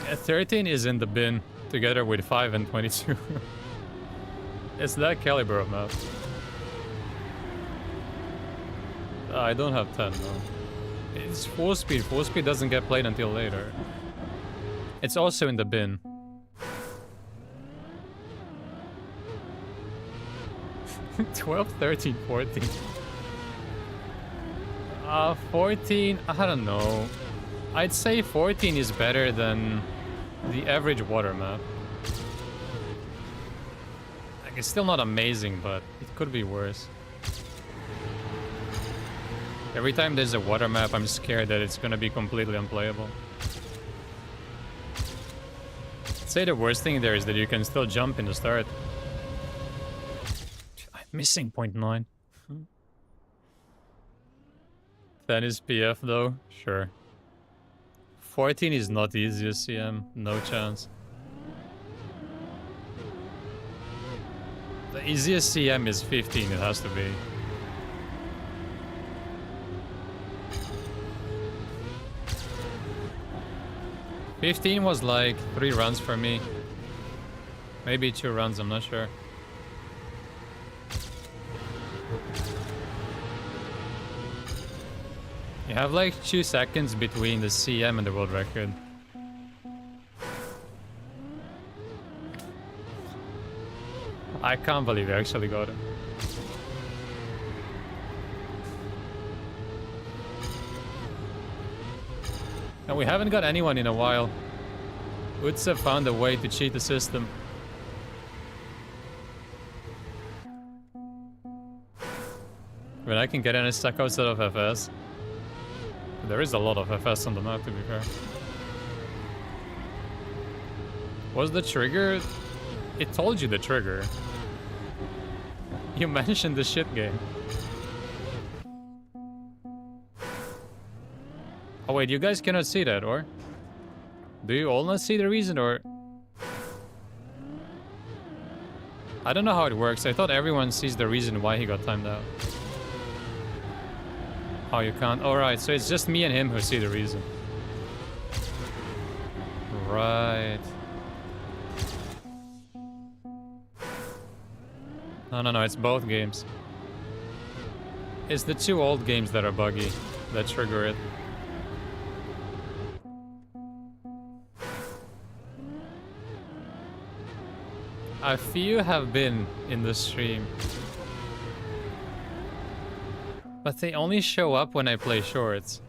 A: Yeah, 13 is in the bin, together with 5 and 22. It's that caliber of map. I don't have 10, no. It's full speed. Full speed doesn't get played until later. It's also in the bin. "12, 13, 14. 14, I don't know. I'd say 14 is better than the average water map. Like, it's still not amazing, but it could be worse. Every time there's a water map, I'm scared that it's gonna be completely unplayable. I'd say the worst thing there is that you can still jump in the start. I'm missing 0.9. 10 is PF though, sure. 14 is not the easiest CM, no chance. The easiest CM is 15, it has to be. "15 was like 3 runs for me. Maybe 2 runs, I'm not sure. You have like 2 seconds between the CM and the world record. I can't believe you actually got it. And we haven't got anyone in a while. Utsa found a way to cheat the system. When I can get any stuck outside of FS. There is a lot of FS on the map, to be fair. Was the trigger? It told you the trigger. You mentioned the shit game. Oh wait, you guys cannot see that, or? Do you all not see the reason, or? I don't know how it works. I thought everyone sees the reason why he got timed out. Oh, you can't. Alright, so it's just me and him who see the reason. Right. No, it's both games. It's the two old games that are buggy that trigger it. A few have been in the stream. But they only show up when I play shorts.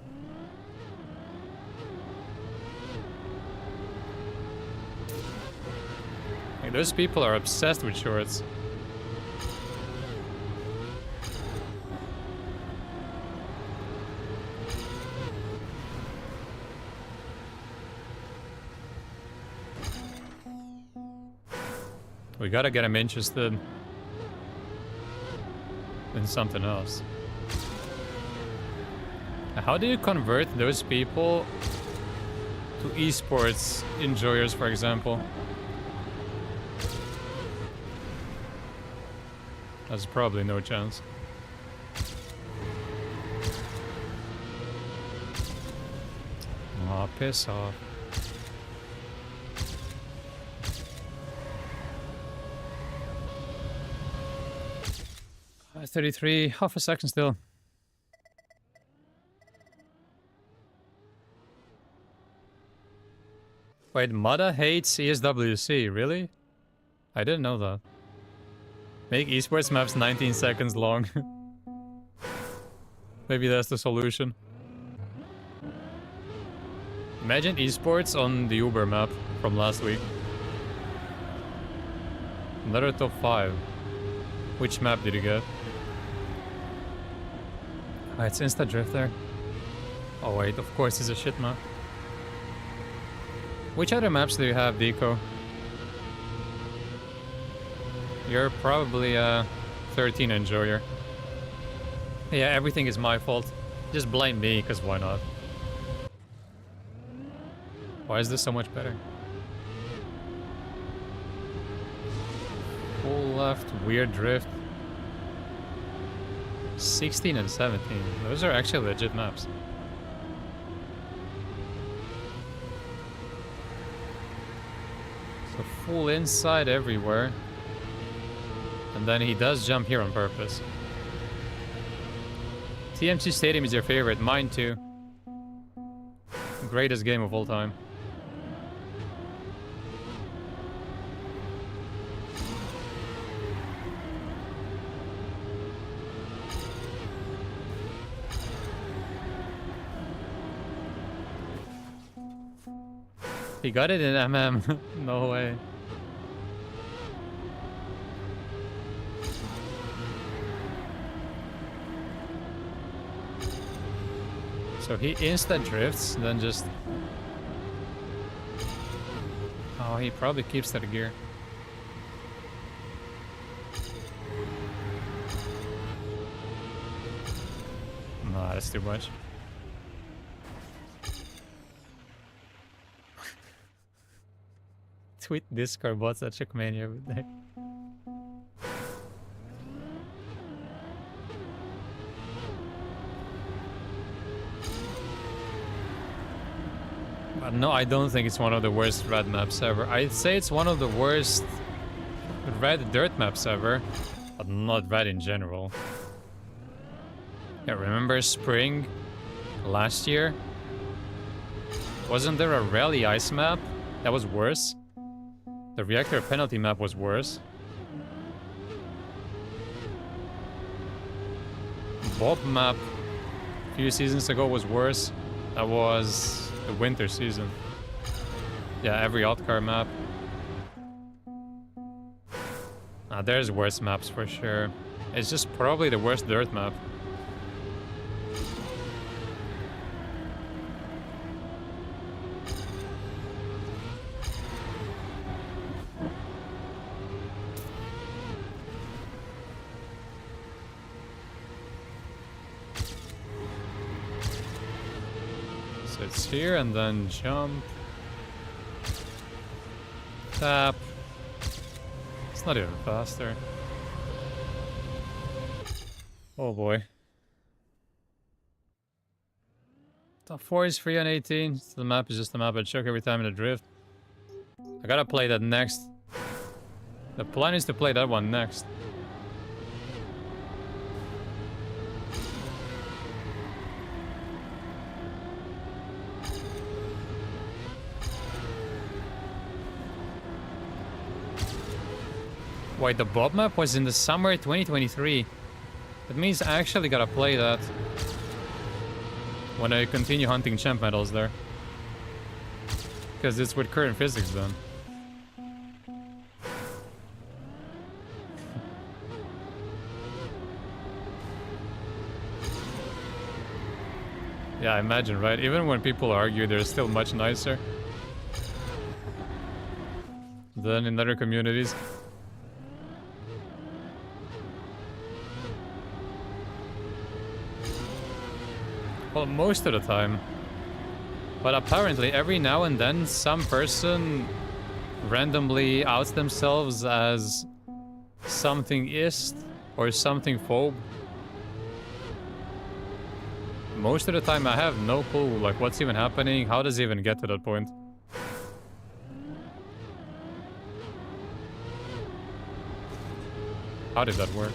A: Like, those people are obsessed with shorts. We gotta get him interested in something else. How do you convert those people to esports enjoyers, for example? There's probably no chance. Aw, piss off. 33, half a second still. Wait, Mada hates ESWC, really? I didn't know that. Make esports maps 19 seconds long. Maybe that's the solution. Imagine esports on the Uber map from last week. Another top 5. Which map did you get? Ah, it's Insta Drift there. Oh wait, of course it's a shit map. Which other maps do you have, Deco? You're probably a 13 enjoyer. Yeah, everything is my fault. Just blame me, because why not? Why is this so much better? Full left, weird drift. 16 and 17. Those are actually legit maps. So full inside everywhere. And then he does jump here on purpose. TMC Stadium is your favorite. Mine too. Greatest game of all time. He got it in MM. No way. So he insta drifts, then just... Oh, he probably keeps that gear. Nah, that's too much. Tweet Discord bots at Trackmania every day. But no, I don't think it's one of the worst red maps ever. I'd say it's one of the worst red dirt maps ever, but not red in general. Yeah, remember spring last year? Wasn't there a rally ice map that was worse? The reactor penalty map was worse. Bob map a few seasons ago was worse. That was the winter season. Yeah, every outcar map. There's worse maps for sure. It's just probably the worst dirt map. It's here and then jump. Tap. It's not even faster. Oh boy. Top 4 is free on 18. So the map is just a map I choke every time in a drift. I gotta play that next. The plan is to play that one next. Wait, the Bob map was in the summer 2023. That means I actually gotta play that when I continue hunting champ medals there. Because it's with current physics then. Yeah, I imagine, right? Even when people argue, they're still much nicer than in other communities. Well, most of the time. But apparently, every now and then, some person randomly outs themselves as something ist or something phobe. Most of the time, I have no clue, like, what's even happening, how does it even get to that point? How did that work?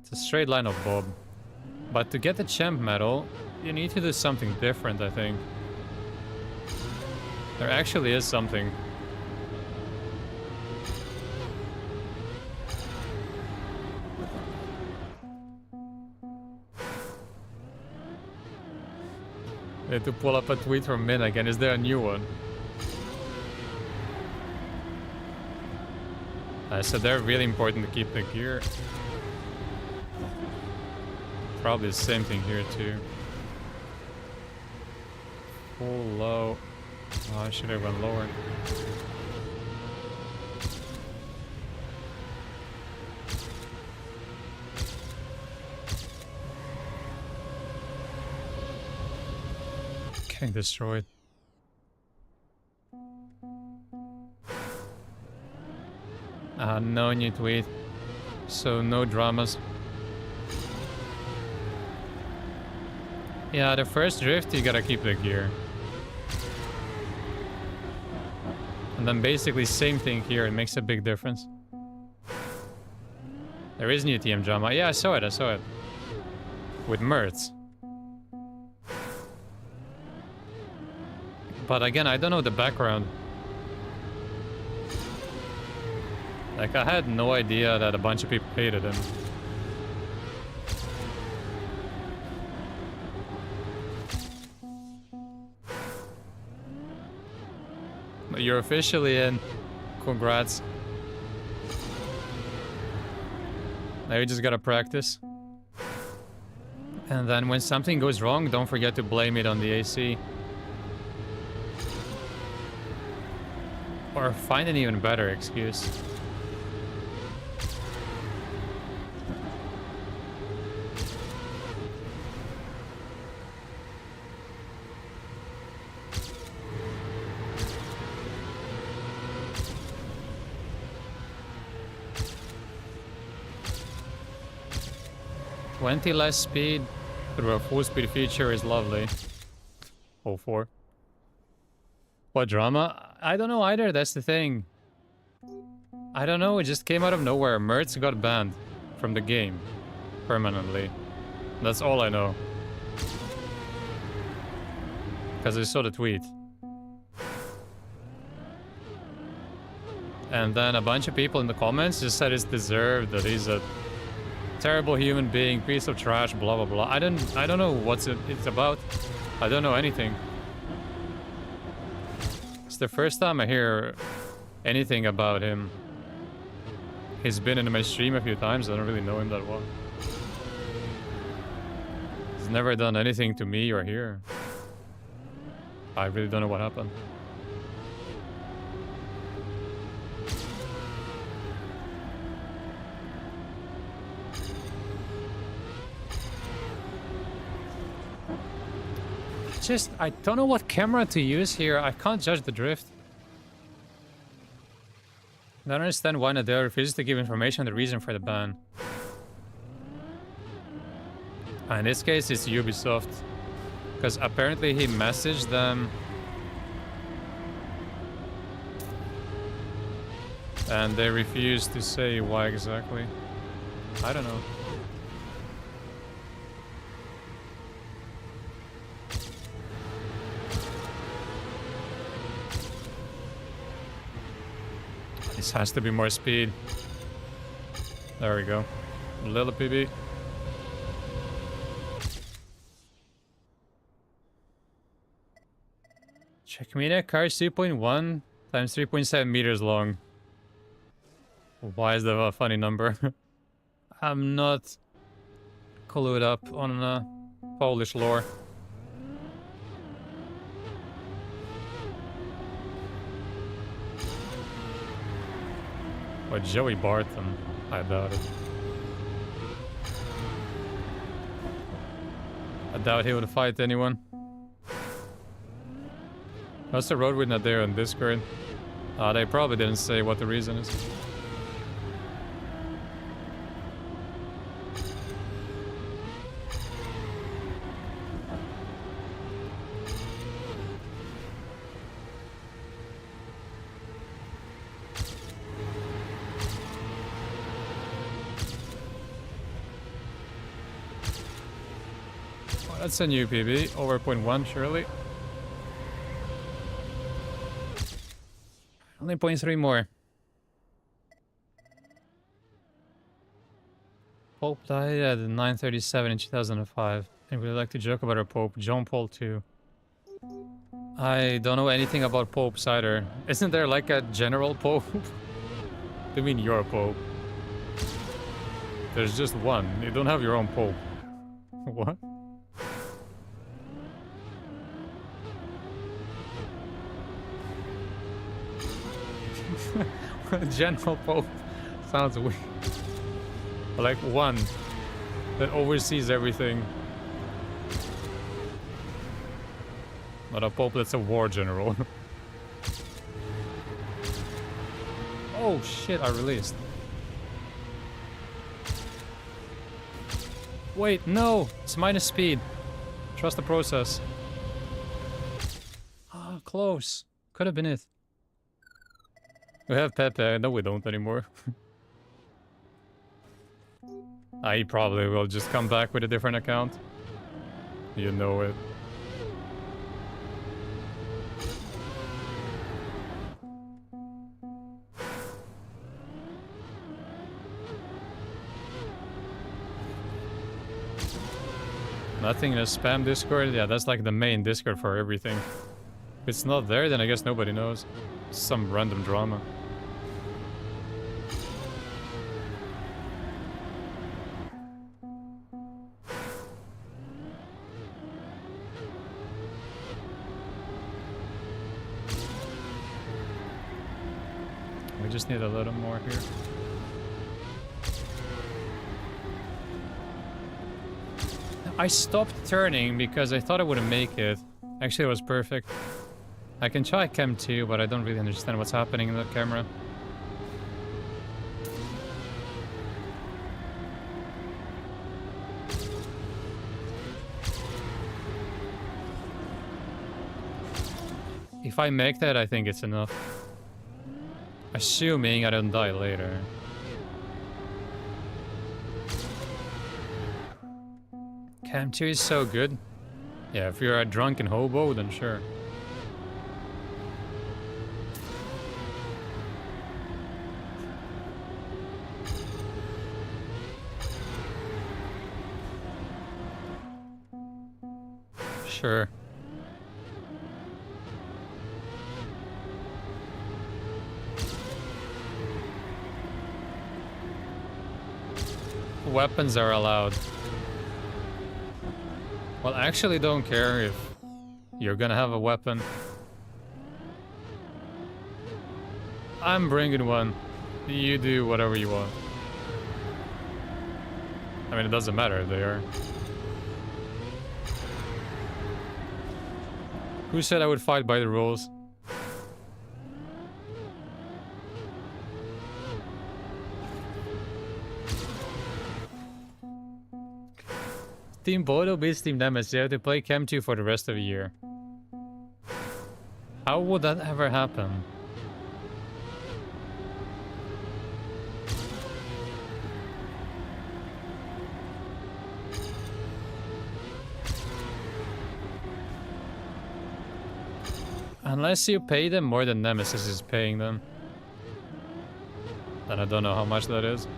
A: It's a straight line of Bob. But to get the champ medal, you need to do something different, I think. There actually is something. I need to pull up a tweet from Min again. Is there a new one? So they're really important to keep the gear. Probably the same thing here too. Full low. Oh, I should have gone lower. Getting destroyed. No new tweet. So no dramas. Yeah, the first drift you gotta keep the gear. And then basically same thing here, it makes a big difference. There is new TM drama. Yeah, I saw it. With Mertz. But again, I don't know the background. Like, I had no idea that a bunch of people hated him. But you're officially in. Congrats. Now you just gotta practice. And then when something goes wrong, don't forget to blame it on the AC. Or find an even better excuse. $20 less speed through a full speed feature is lovely. 04. What drama? I don't know either, that's the thing. I don't know, it just came out of nowhere. Mertz got banned from the game. Permanently. That's all I know. Because I saw the tweet. And then a bunch of people in the comments just said it's deserved, that he's a terrible human being, piece of trash, blah blah blah. I don't know what it's about. I don't know anything. It's the first time I hear anything about him. He's been in my stream a few times, I don't really know him that well. He's never done anything to me or here. I really don't know what happened. Just, I don't know what camera to use here. I can't judge the drift. I don't understand why Nadal refuses to give information on the reason for the ban. In this case, it's Ubisoft. Because apparently he messaged them. And they refused to say why exactly. I don't know. This has to be more speed. There we go. A little PB. Trackmania car is 2.1 times 3.7 meters long. Why is that a funny number? I'm not clued up on Polish lore. But Joey Barton, I doubt it. I doubt he would fight anyone. What's the road not there on Discord? They probably didn't say what the reason is. Oh, that's a new PB, over 0.1 surely. Only 0.3 more. Pope died at 9:37 in 2005. And we like to joke about our Pope, John Paul II. I don't know anything about popes either. Isn't there like a general pope? I mean your pope. There's just one. You don't have your own pope. What? General pope sounds weird. Like one that oversees everything. Not a pope that's a war general. Oh shit, I released. Wait, no! It's minus speed. Trust the process. Ah, close. Could have been it. We have Pepe. No, we don't anymore. He probably will just come back with a different account. You know it. Nothing in a spam Discord? Yeah, that's like the main Discord for everything. If it's not there, then I guess nobody knows. Some random drama. We just need a little more here. I stopped turning because I thought I wouldn't make it. Actually, it was perfect. I can try Chem 2, but I don't really understand what's happening in the camera. If I make that, I think it's enough. Assuming I don't die later. Chem 2 is so good. Yeah, if you're a drunken hobo, then sure. Sure. Weapons are allowed. Well, I actually don't care if you're gonna have a weapon. I'm bringing one. You do whatever you want. I mean, it doesn't matter if they are. Who said I would fight by the rules? Team Bodo beats Team Nemesis, you have to play Chem 2 for the rest of the year. How would that ever happen? Unless you pay them more than Nemesis is paying them. Then I don't know how much that is.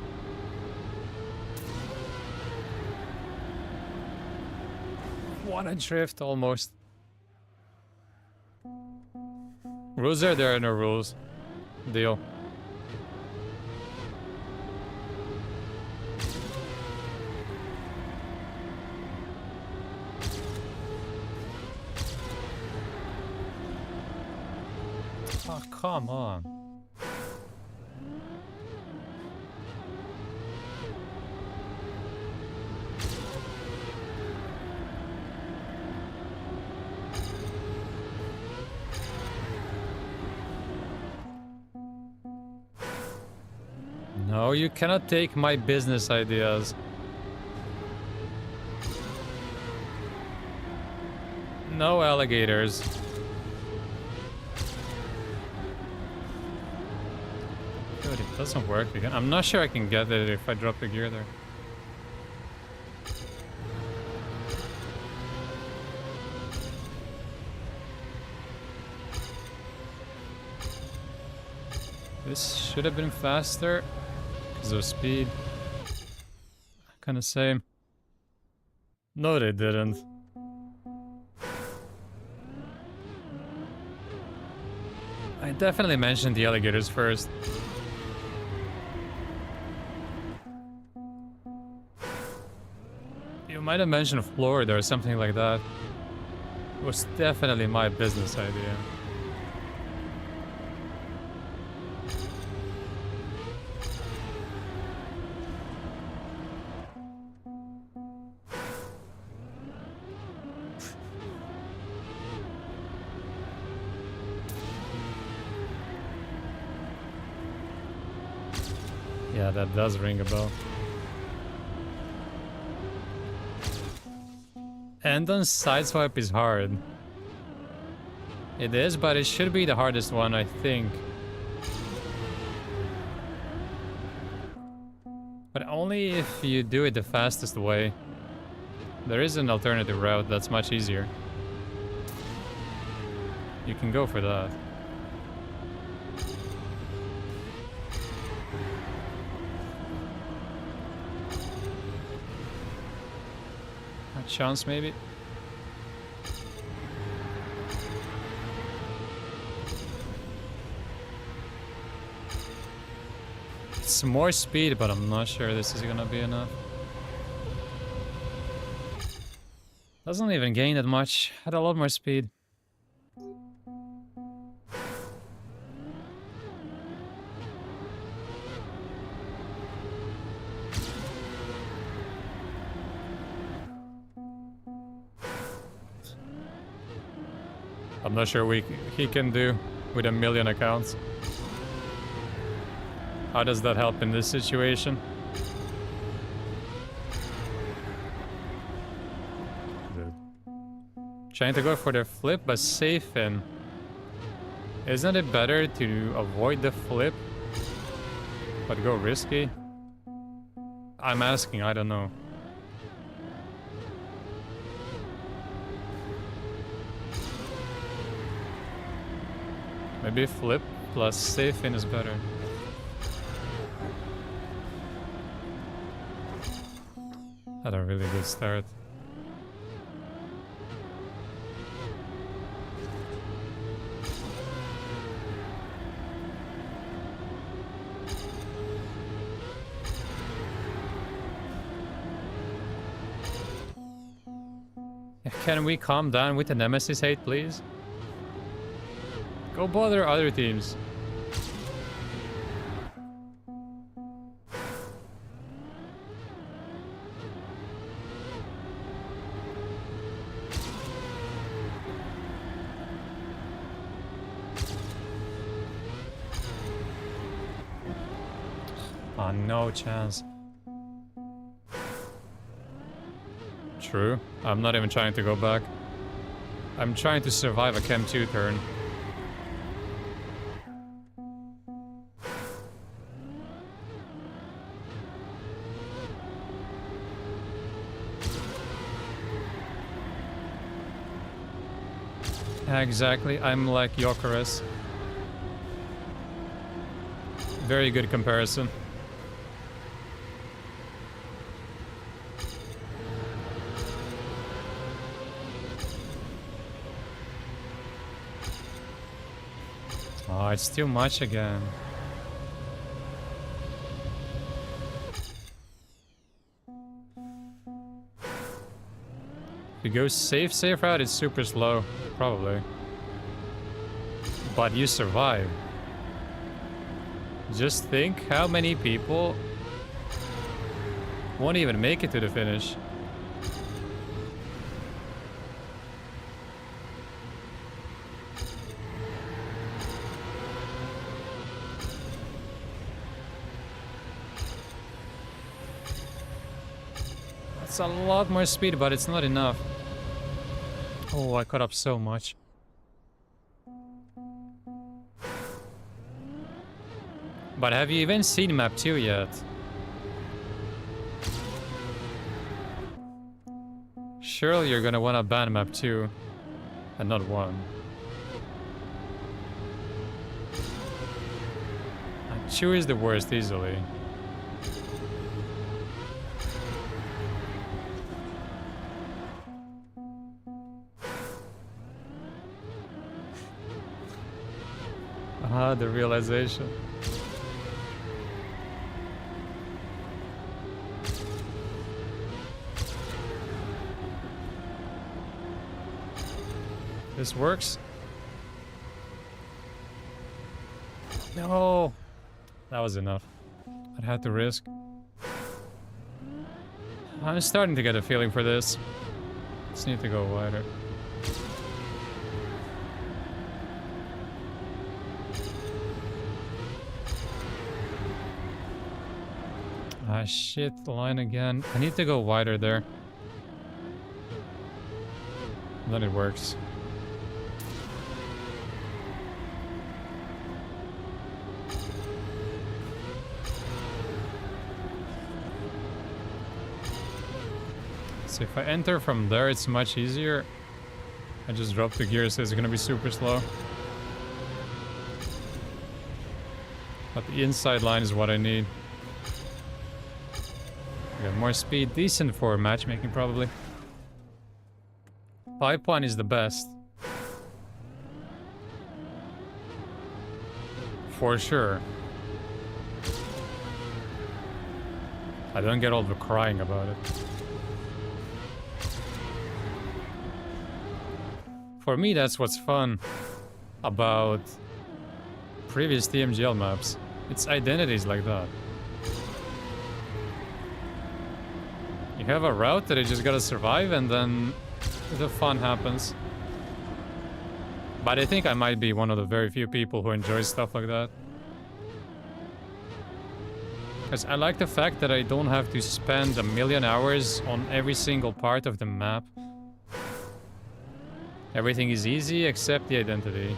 A: What a drift, almost. Rules are there are no rules. Deal. Oh, come on. No, you cannot take my business ideas. No alligators. Dude, it doesn't work again. I'm not sure I can get it if I drop the gear there. This should have been faster because of speed. Kinda same. No, they didn't. I definitely mentioned the alligators first. You might have mentioned Florida or something like that. It was definitely my business idea. Yeah, that does ring a bell. And on sideswipe is hard. It is, but it should be the hardest one, I think. But only if you do it the fastest way. There is an alternative route that's much easier. You can go for that. A chance, maybe? It's more speed, but I'm not sure this is gonna be enough. Doesn't even gain that much. Had a lot more speed. I'm not sure what he can do with 1 million accounts. How does that help in this situation? Trying to go for the flip, but safe in. Isn't it better to avoid the flip, but go risky? I'm asking, I don't know. Maybe flip plus safe in is better. Had a really good start. Can we calm down with the Nemesis hate, please? Go bother other teams. Oh, no chance. True. I'm not even trying to go back. I'm trying to survive a Chem 2 turn. Exactly, I'm like Jokeres. Very good comparison. Oh, it's too much again. If you go safe route, it's super slow. Probably. But you survive. Just think how many people won't even make it to the finish. That's a lot more speed, but it's not enough. Oh, I caught up so much. But have you even seen map 2 yet? Surely you're gonna wanna ban map 2 and not 1. And 2 is the worst easily. Ah, the realization. This works. No, that was enough. I'd had to risk. I'm starting to get a feeling for this. Just need to go wider. Ah, shit, the line again. I need to go wider there. Then it works. So if I enter from there, it's much easier. I just drop the gear, so it's gonna be super slow. But the inside line is what I need. I got more speed, decent for matchmaking probably. Pipeline is the best. For sure. I don't get all the crying about it. For me, that's what's fun about previous TMGL maps. It's identities like that. You have a route that you just gotta survive and then the fun happens. But I think I might be one of the very few people who enjoys stuff like that. Because I like the fact that I don't have to spend a million hours on every single part of the map. Everything is easy except the identity.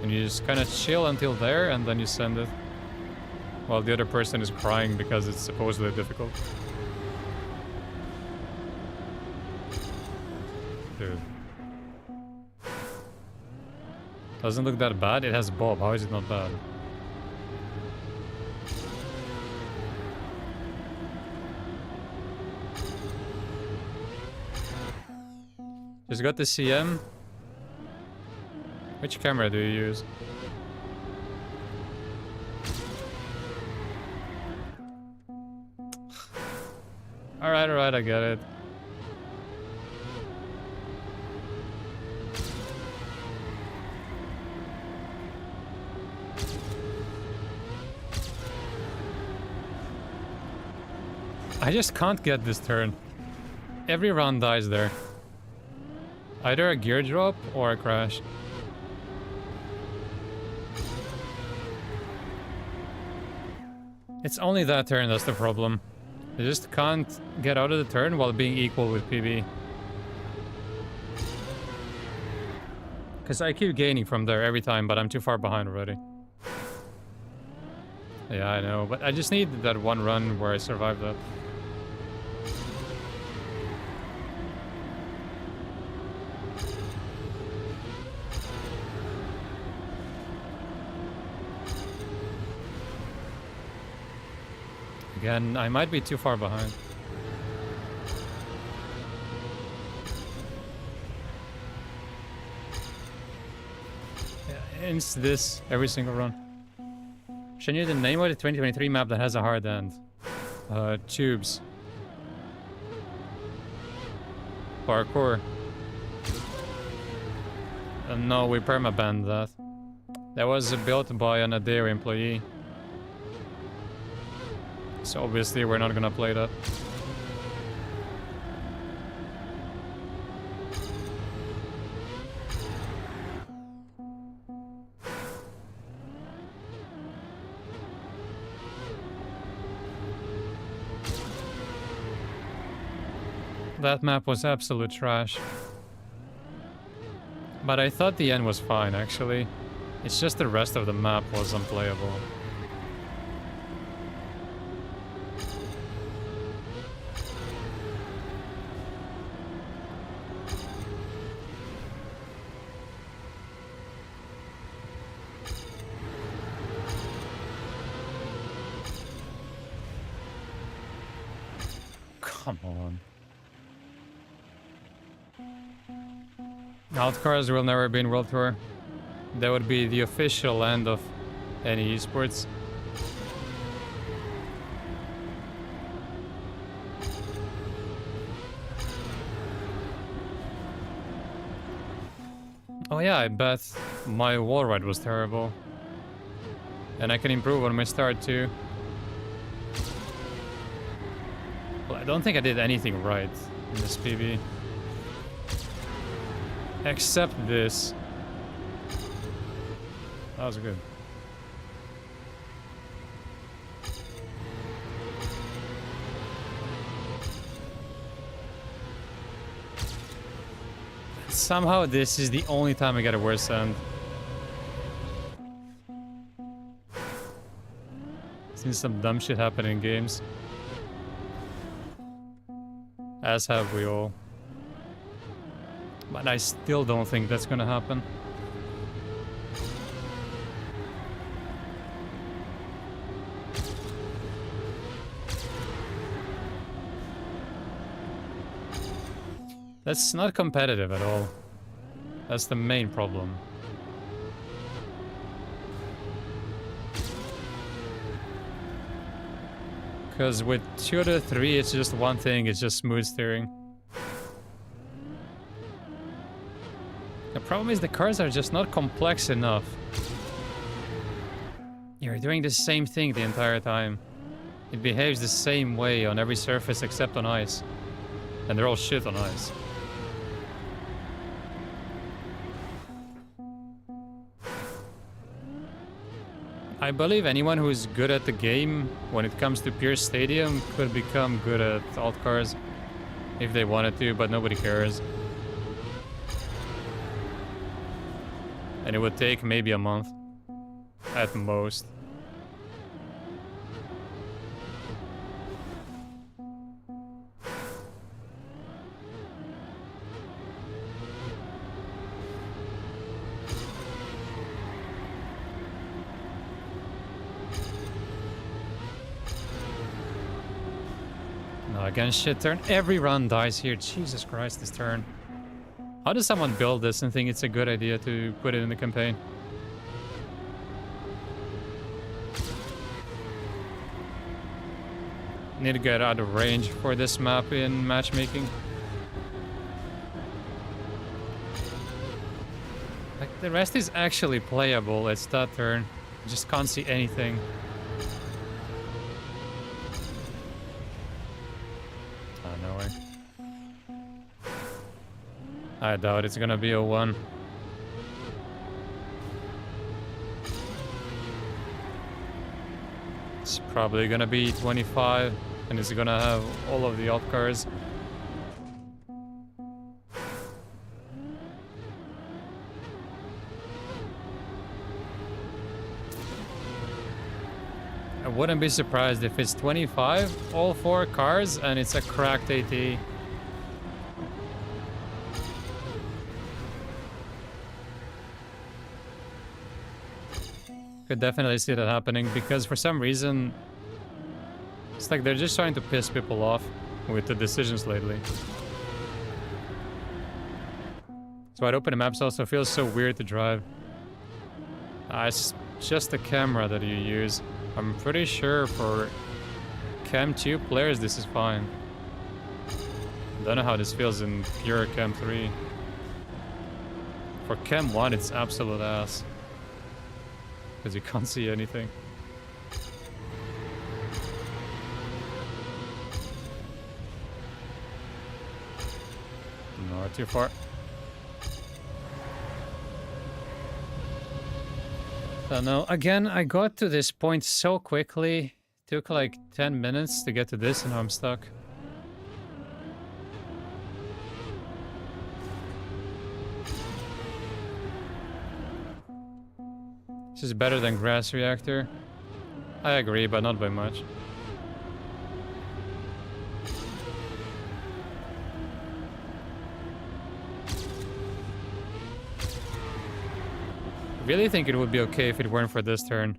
A: And you just kind of chill until there and then you send it. While the other person is crying because it's supposedly difficult. Dude. Doesn't look that bad. It has Bob. How is it not bad? Just got the CM. Which camera do you use? Alright, I get it. I just can't get this turn. Every round dies there. Either a gear drop or a crash. It's only that turn that's the problem. I just can't get out of the turn while being equal with PB. Because I keep gaining from there every time, but I'm too far behind already. Yeah, I know, but I just need that one run where I survive that. Again, I might be too far behind. Yeah, it's this every single run. Should I knew the name of the 2023 map that has a hard end. Tubes. Parkour. No, we perma-banned that. That was built by an Adair employee. So obviously we're not gonna play that. That map was absolute trash. But I thought the end was fine, actually. It's just the rest of the map was unplayable. Come on. Outcars will never be in World Tour. That would be the official end of any esports. Oh yeah, I bet my wall ride was terrible. And I can improve on my start too. Well, I don't think I did anything right in this PB. Except this. That was good. Somehow this is the only time I get a worse end. Seen some dumb shit happen in games. As have we all. But I still don't think that's gonna happen. That's not competitive at all. That's the main problem. Because with 2 out of 3, it's just one thing, it's just smooth steering. The problem is the cars are just not complex enough. You're doing the same thing the entire time. It behaves the same way on every surface except on ice. And they're all shit on ice. I believe anyone who's good at the game, when it comes to pure stadium, could become good at alt cars if they wanted to, but nobody cares. And it would take maybe a month, at most. No, again, shit turn. Every run dies here. Jesus Christ, this turn. How does someone build this and think it's a good idea to put it in the campaign? Need to get out of range for this map in matchmaking. Like, the rest is actually playable. It's that turn. I just can't see anything. Oh, no way. I doubt it's gonna be a 1. It's probably gonna be 25. And it's gonna have all of the odd cars. I wouldn't be surprised if it's 25, all 4 cars, and it's a cracked AT. Could definitely see that happening, because for some reason it's like they're just trying to piss people off with the decisions lately. So I'd open the maps also feels so weird to drive. It's just the camera that you use. I'm pretty sure for Cam 2 players this is fine. Don't know how this feels in pure Cam 3. For Cam 1 it's absolute ass. Because you can't see anything. No, too far. So no, again, I got to this point so quickly. Took like 10 minutes to get to this and now I'm stuck. This is better than Grass Reactor. I agree, but not by much. I really think it would be okay if it weren't for this turn.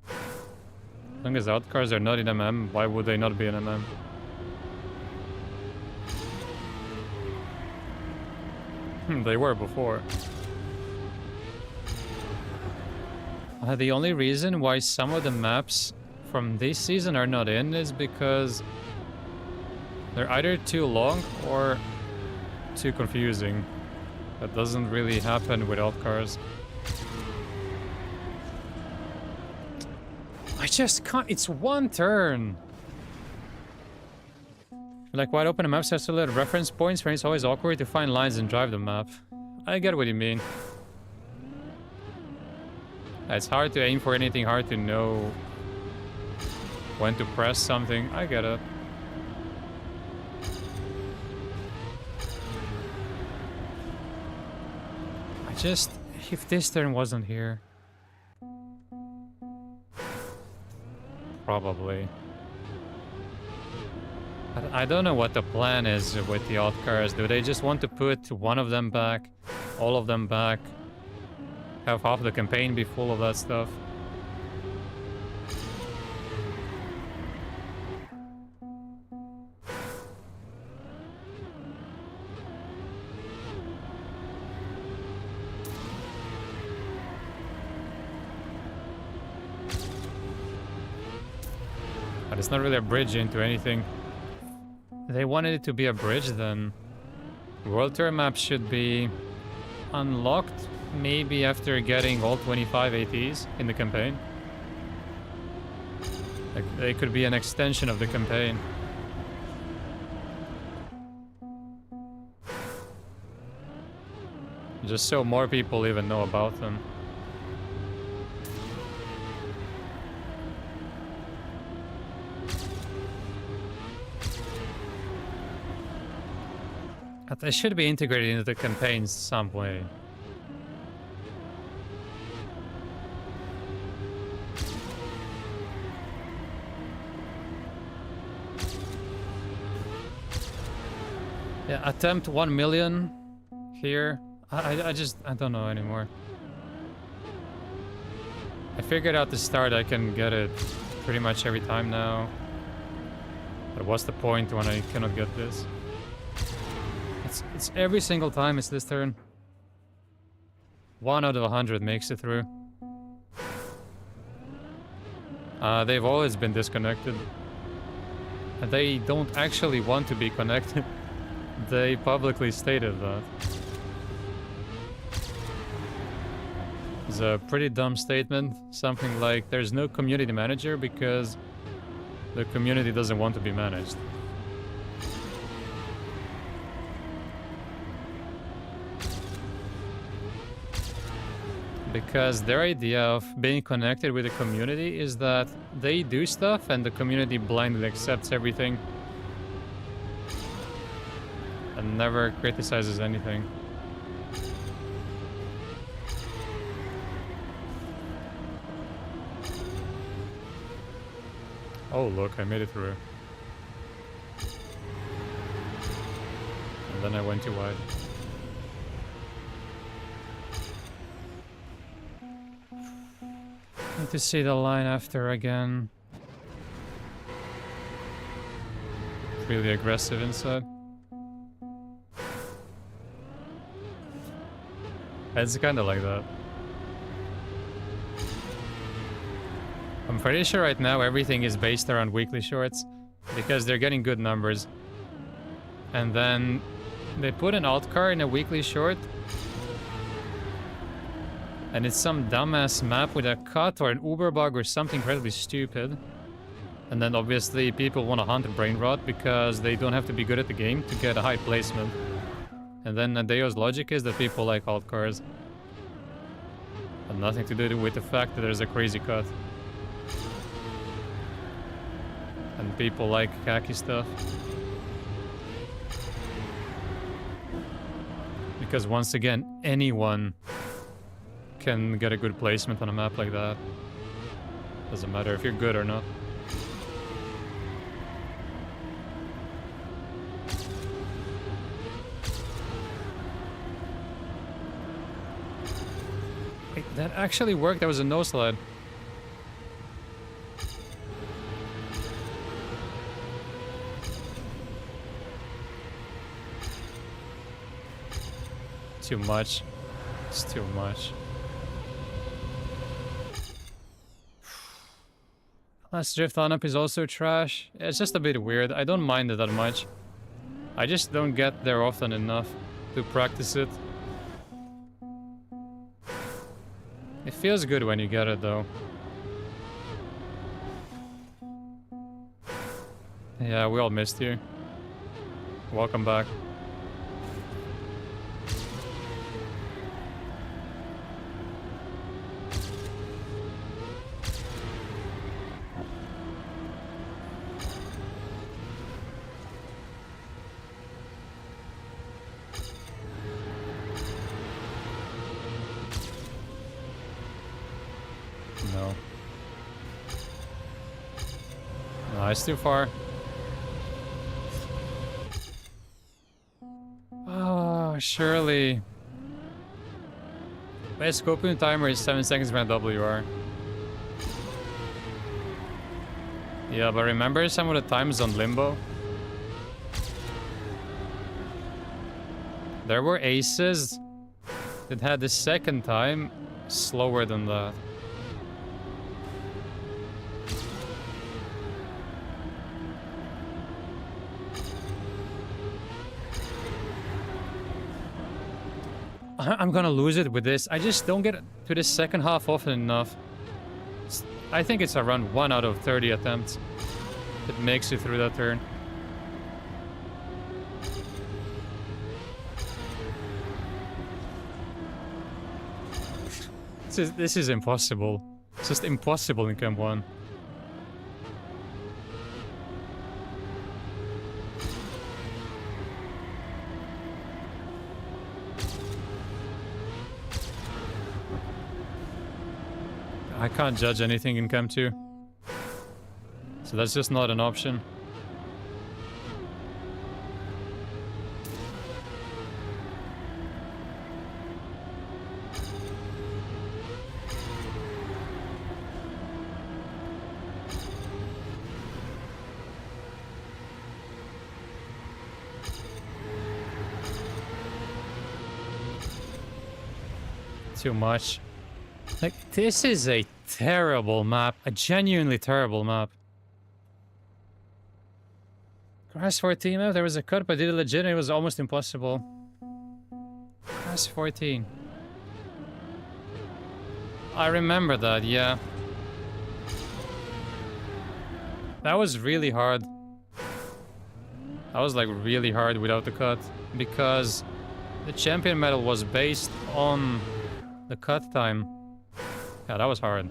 A: As long as outcars are not in MM, why would they not be in MM? They were before. The only reason why some of the maps from this season are not in is because they're either too long or too confusing. That doesn't really happen with outcars. I just can't. It's one turn. Like wide open maps has to let reference points where it's always awkward to find lines and drive the map. I get what you mean. It's hard to aim for anything, hard to know when to press something. I get it. I just... if this turn wasn't here... Probably. I don't know what the plan is with the odd cars. Do they just want to put one of them back, all of them back, have half the campaign be full of that stuff? But it's not really a bridge into anything. They wanted it to be a bridge, then World Tour maps should be unlocked maybe after getting all 25 ATs in the campaign. Like, they could be an extension of the campaign. Just so more people even know about them. But they should be integrated into the campaign some way. Yeah, attempt 1 million here. I don't know anymore. I figured out the start, I can get it pretty much every time now. But what's the point when I cannot get this? It's every single time it's this turn. 1 out of 100 makes it through. They've always been disconnected. And they don't actually want to be connected. They publicly stated that. It's a pretty dumb statement. Something like, there's no community manager because the community doesn't want to be managed. Because their idea of being connected with the community is that they do stuff and the community blindly accepts everything. And never criticizes anything. Oh look, I made it through. And then I went too wide. Need to see the line after again. Really aggressive inside. It's kinda like that. I'm pretty sure right now everything is based around weekly shorts because they're getting good numbers. And then they put an alt car in a weekly short and it's some dumbass map with a cut or an Uber bug or something incredibly stupid. And then obviously people want to hunt a brain rot because they don't have to be good at the game to get a high placement. And then Adeo's logic is that people like alt cars. And nothing to do with the fact that there's a crazy cut. And people like khaki stuff. Because once again, anyone can get a good placement on a map like that. Doesn't matter if you're good or not. Wait, that actually worked? That was a no slide. Too much. It's too much. Last drift on up is also trash. It's just a bit weird. I don't mind it that much. I just don't get there often enough to practice it. It feels good when you get it though. Yeah, we all missed you. Welcome back. No. No, it's too far. Oh, surely. My scoping timer is 7 seconds behind WR. Yeah, but remember some of the times on Limbo? There were aces that had the second time slower than that. I'm gonna lose it with this. I just don't get to the second half often enough. I think it's around 1 out of 30 attempts that makes you through that turn. This is impossible. It's just impossible in Camp 1. I can't judge anything in Camp 2. So that's just not an option. Too much. Like, this is a terrible map. A genuinely terrible map. Crash 14 map, there was a cut, but did it legit, it was almost impossible. Crash 14. I remember that, yeah. That was really hard. That was like really hard without the cut. Because the champion medal was based on the cut time. Yeah, that was hard.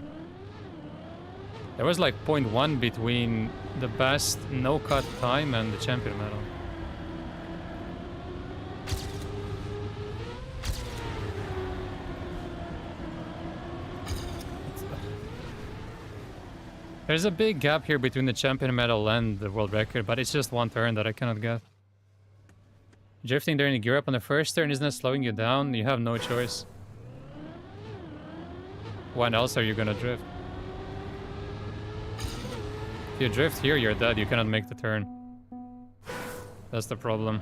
A: There was like 0.1 between the best no-cut time and the champion medal. There's a big gap here between the champion medal and the world record, but it's just one turn that I cannot get. Drifting during the gear up on the first turn isn't slowing you down, you have no choice. When else are you gonna drift? If you drift here, you're dead, you cannot make the turn. That's the problem.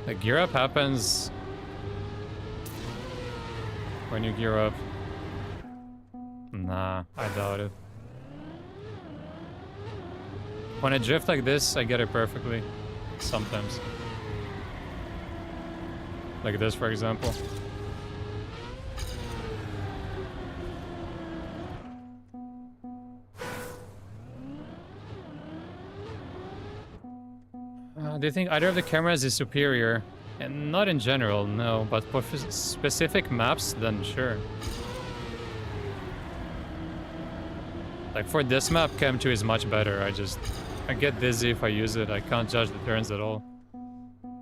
A: The gear up happens when you gear up. Nah, I doubt it. When I drift like this, I get it perfectly. Sometimes. Like this, for example. Do you think either of the cameras is superior? And not in general, no, but for specific maps, then sure. Like for this map, Cam 2 is much better. I get dizzy if I use it. I can't judge the turns at all.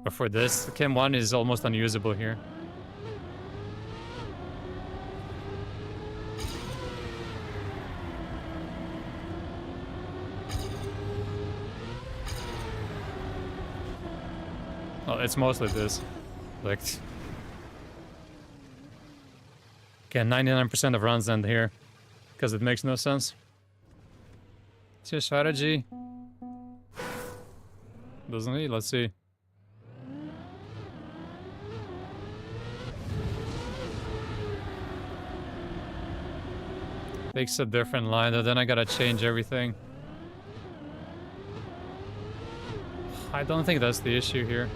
A: But for this, Cam 1 is almost unusable here. Oh, it's mostly this. Like, okay, 99% of runs end here. Because it makes no sense. It's your strategy. Doesn't it? Let's see. Takes a different line, and then I gotta change everything. I don't think that's the issue here.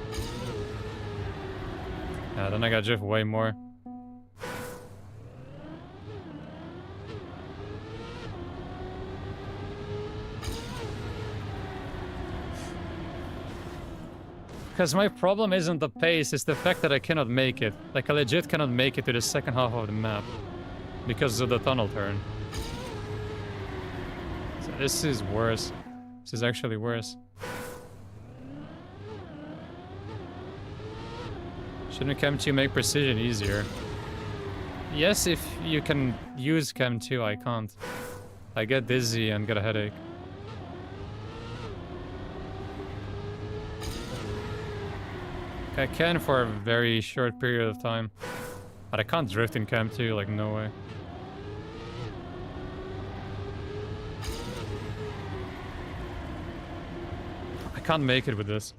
A: Yeah, then I gotta drift way more. Because my problem isn't the pace, it's the fact that I cannot make it. Like, I legit cannot make it to the second half of the map. Because of the tunnel turn. So this is worse. This is actually worse. Shouldn't Chem 2 make precision easier? Yes, if you can use Chem 2, I can't. I get dizzy and get a headache. I can for a very short period of time. But I can't drift in Chem 2, like no way. I can't make it with this.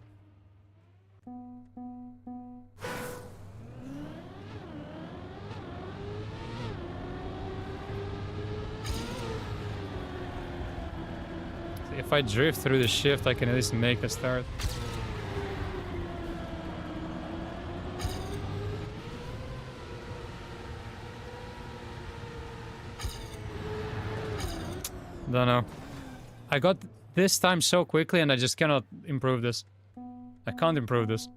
A: If I drift through the shift, I can at least make a start. Don't know. I got this time so quickly and I just cannot improve this. I can't improve this.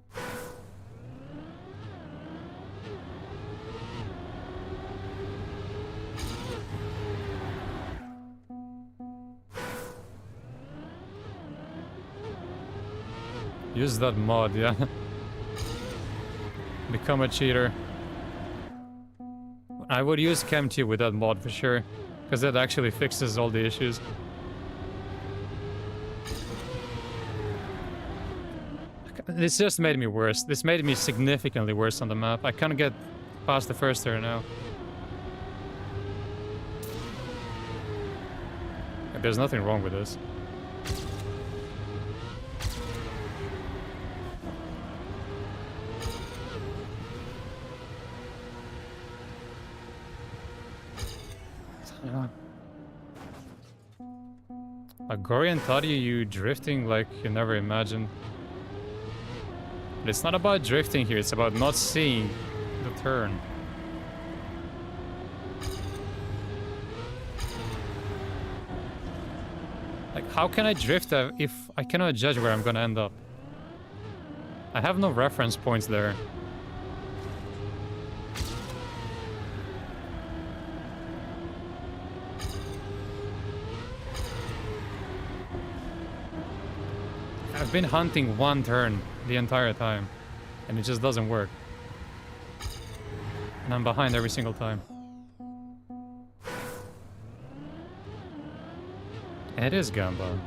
A: Use that mod, yeah. Become a cheater. I would use Chem 2 with that mod for sure. Because that actually fixes all the issues. This just made me worse. This made me significantly worse on the map. I can't get past the first turn now. There's nothing wrong with this. Agorian taught you drifting like you never imagined. But it's not about drifting here, it's about not seeing the turn. Like, how can I drift if I cannot judge where I'm gonna end up? I have no reference points there. I've been hunting one turn the entire time, and it just doesn't work. And I'm behind every single time. It is Gamba.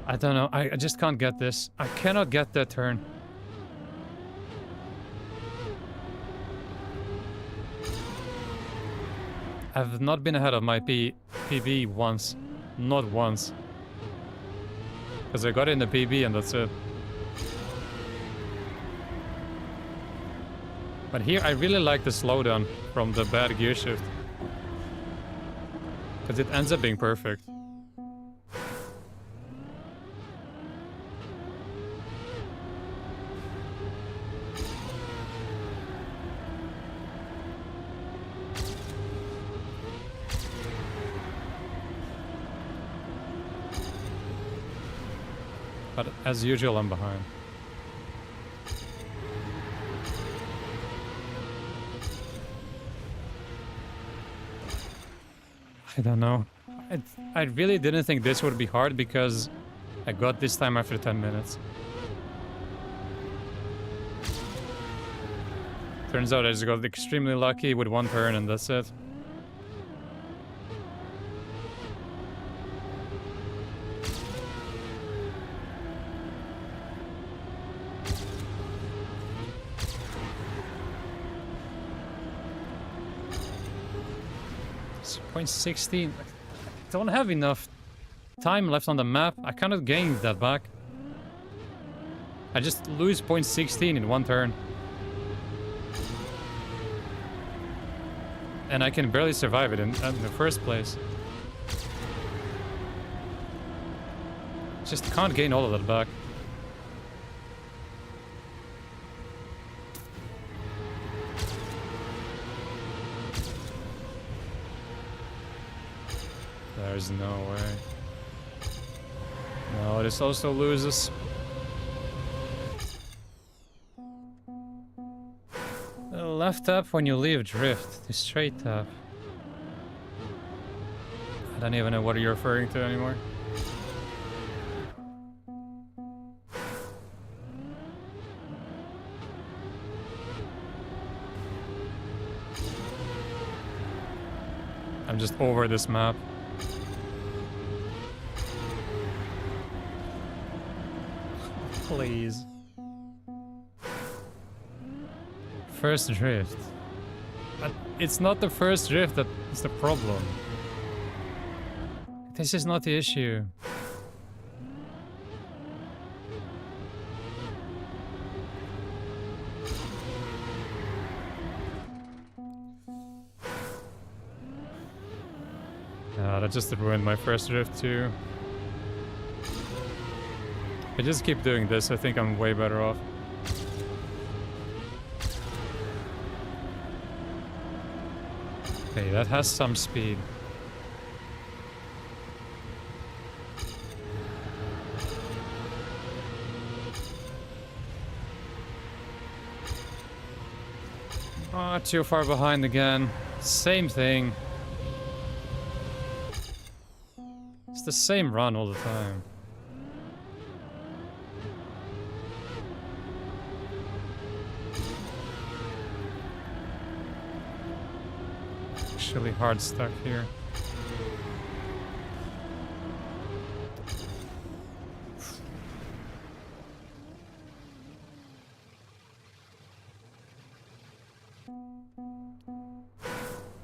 A: I don't know, I just can't get this. I cannot get that turn. I've not been ahead of my PB once. Not once. Because I got in the PB and that's it. But here I really like the slowdown from the bad gear shift. Because it ends up being perfect. But as usual, I'm behind. I don't know. I really didn't think this would be hard because I got this time after 10 minutes. Turns out I just got extremely lucky with one turn and that's it. Point 16. I don't have enough time left on the map. I cannot gain that back. I just lose point 16 in one turn. And I can barely survive it in the first place. Just can't gain all of that back. There's no way. No, this also loses. The left tap when you leave drift. The straight tap. I don't even know what you're referring to anymore. I'm just over this map. Please. First drift. But it's not the first drift that is the problem. This is not the issue. That just ruined my first drift too. If I just keep doing this, I think I'm way better off. Okay, that has some speed. Ah, too far behind again. Same thing. It's the same run all the time. Actually hard stuck here.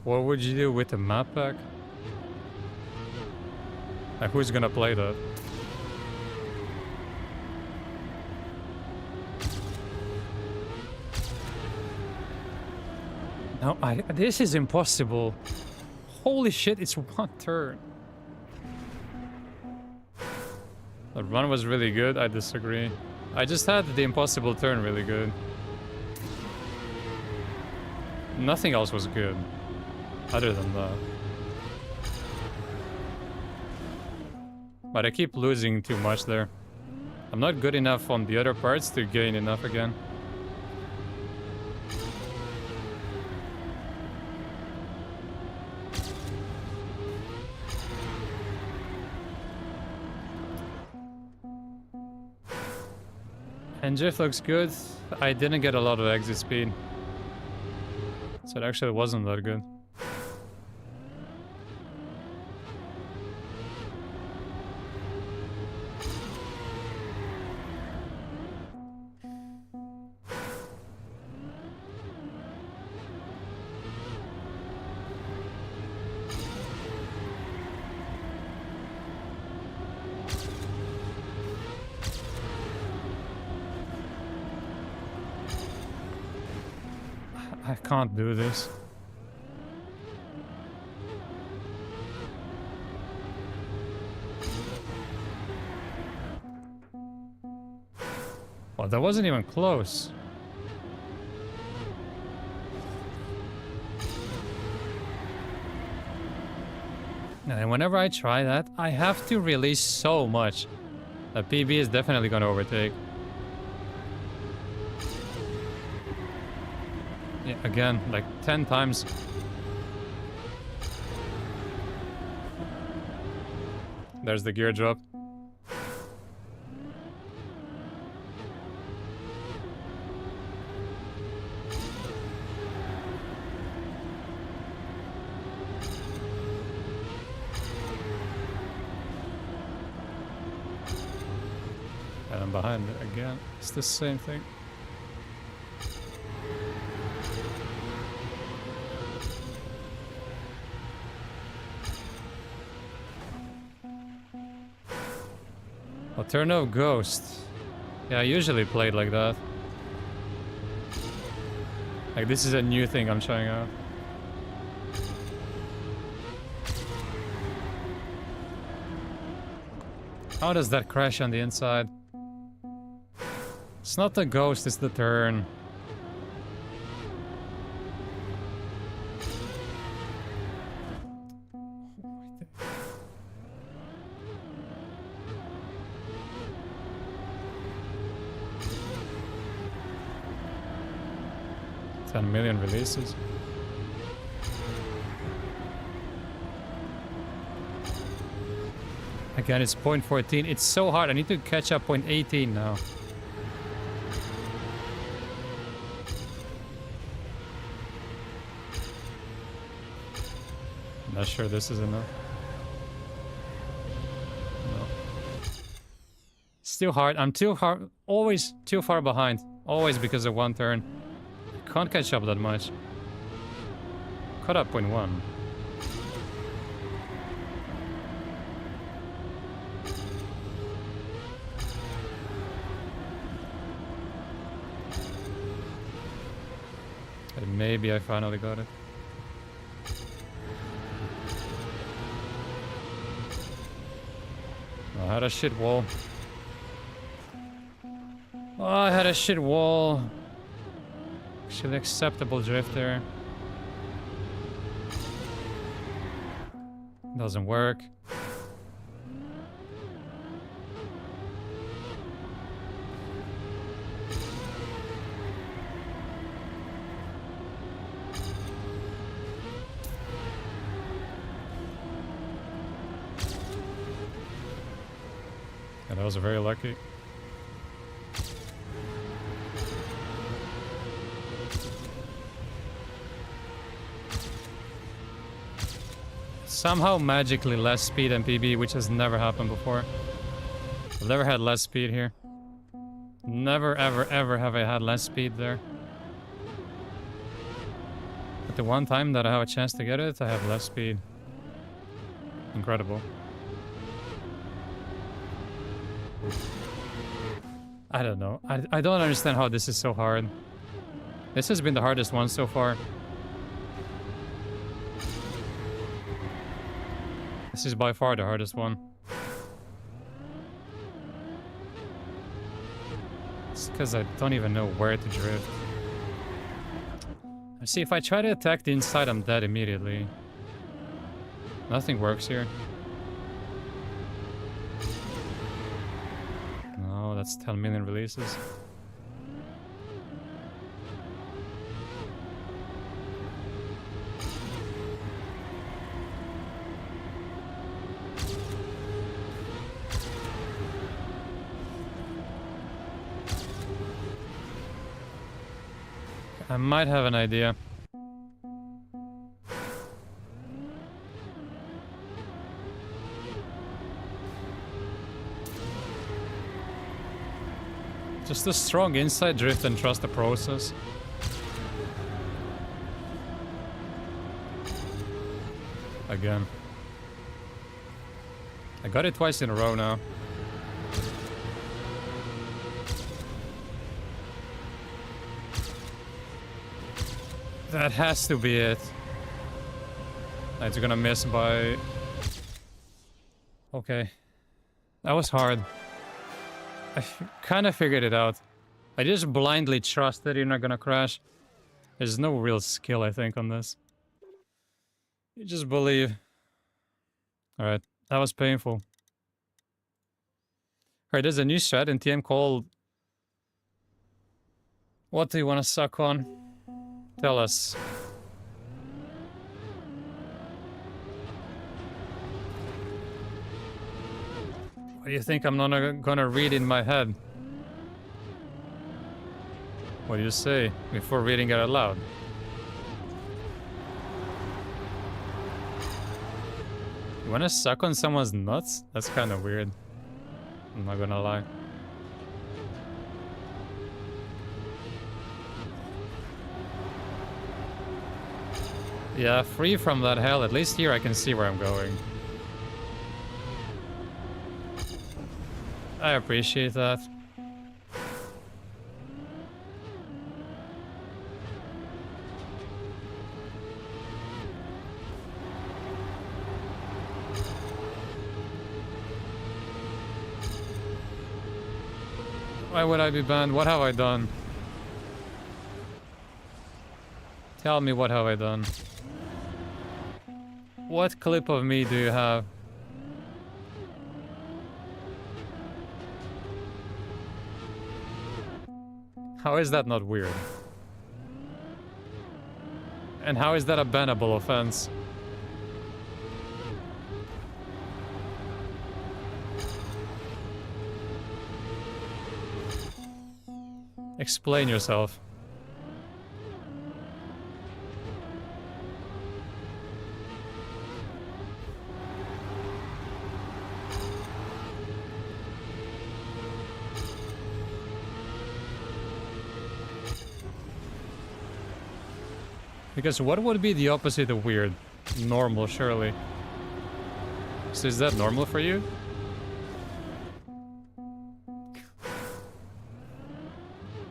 A: What would you do with the map pack? Like, who's gonna play that? No, this is impossible. Holy shit, it's one turn. The run was really good, I disagree. I just had the impossible turn really good. Nothing else was good, other than that. But I keep losing too much there. I'm not good enough on the other parts to gain enough again. And drift looks good. I didn't get a lot of exit speed. So it actually wasn't that good. I can't do this. Well, that wasn't even close. And whenever I try that, I have to release so much that PB is definitely gonna overtake. Yeah, again, like 10 times. There's the gear drop. And I'm behind it again. It's the same thing. Alterno Ghost. Yeah, I usually play it like that. Like, this is a new thing I'm trying out. How does that crash on the inside? It's not the ghost, it's the turn. 10 million releases. Again, it's 0.14. It's so hard. I need to catch up 0.18 now. I'm not sure this is enough. No. It's too hard. I'm too hard. Always too far behind. Always because of one turn. Can't catch up that much. Caught up 0.1. And maybe I finally got it. I had a shit wall. Oh, I had a shit wall. Actually acceptable drift there. Doesn't work. Yeah, that was very lucky. Somehow magically less speed than PB, which has never happened before. I've never had less speed here. Never, ever, ever have I had less speed there. But the one time that I have a chance to get it, I have less speed. Incredible. I don't know. I don't understand how this is so hard. This has been the hardest one so far. This is by far the hardest one. It's because I don't even know where to drift. See, if I try to attack the inside, I'm dead immediately. Nothing works here. No, that's 10 million releases. I might have an idea. Just a strong inside drift and trust the process. Again. I got it twice in a row now. That has to be it. It's gonna miss by... Okay. That was hard. I kind of figured it out. I just blindly trust that you're not gonna crash. There's no real skill, I think, on this. You just believe. Alright, that was painful. Alright, there's a new strat in TM called... What do you want to suck on? Tell us. What do you think I'm not gonna read in my head? What do you say before reading it out loud? You wanna suck on someone's nuts? That's kind of weird. I'm not gonna lie. Yeah, free from that hell. At least here I can see where I'm going. I appreciate that. Why would I be banned? What have I done? Tell me, what have I done? What clip of me do you have? How is that not weird? And how is that a bannable offense? Explain yourself. Because what would be the opposite of weird? Normal, surely. So is that normal for you?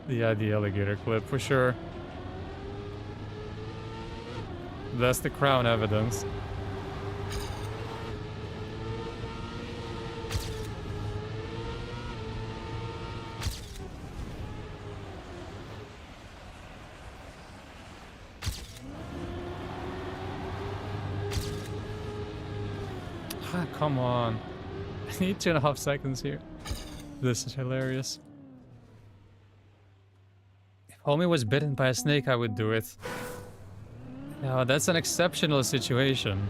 A: Yeah, the alligator clip, for sure. That's the crown evidence. Ah, come on. I need 2.5 seconds here. This is hilarious. If homie was bitten by a snake, I would do it. No, that's an exceptional situation.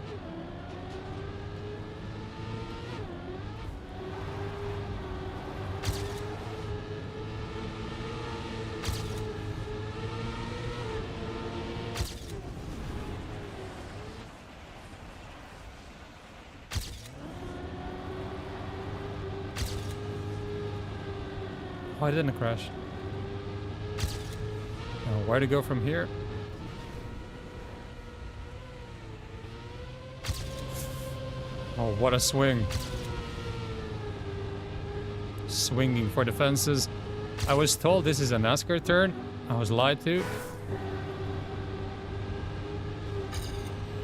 A: Oh, I didn't crash. Oh, where to go from here? Oh, what a swing. Swinging for the fences. I was told this is a NASCAR turn. I was lied to.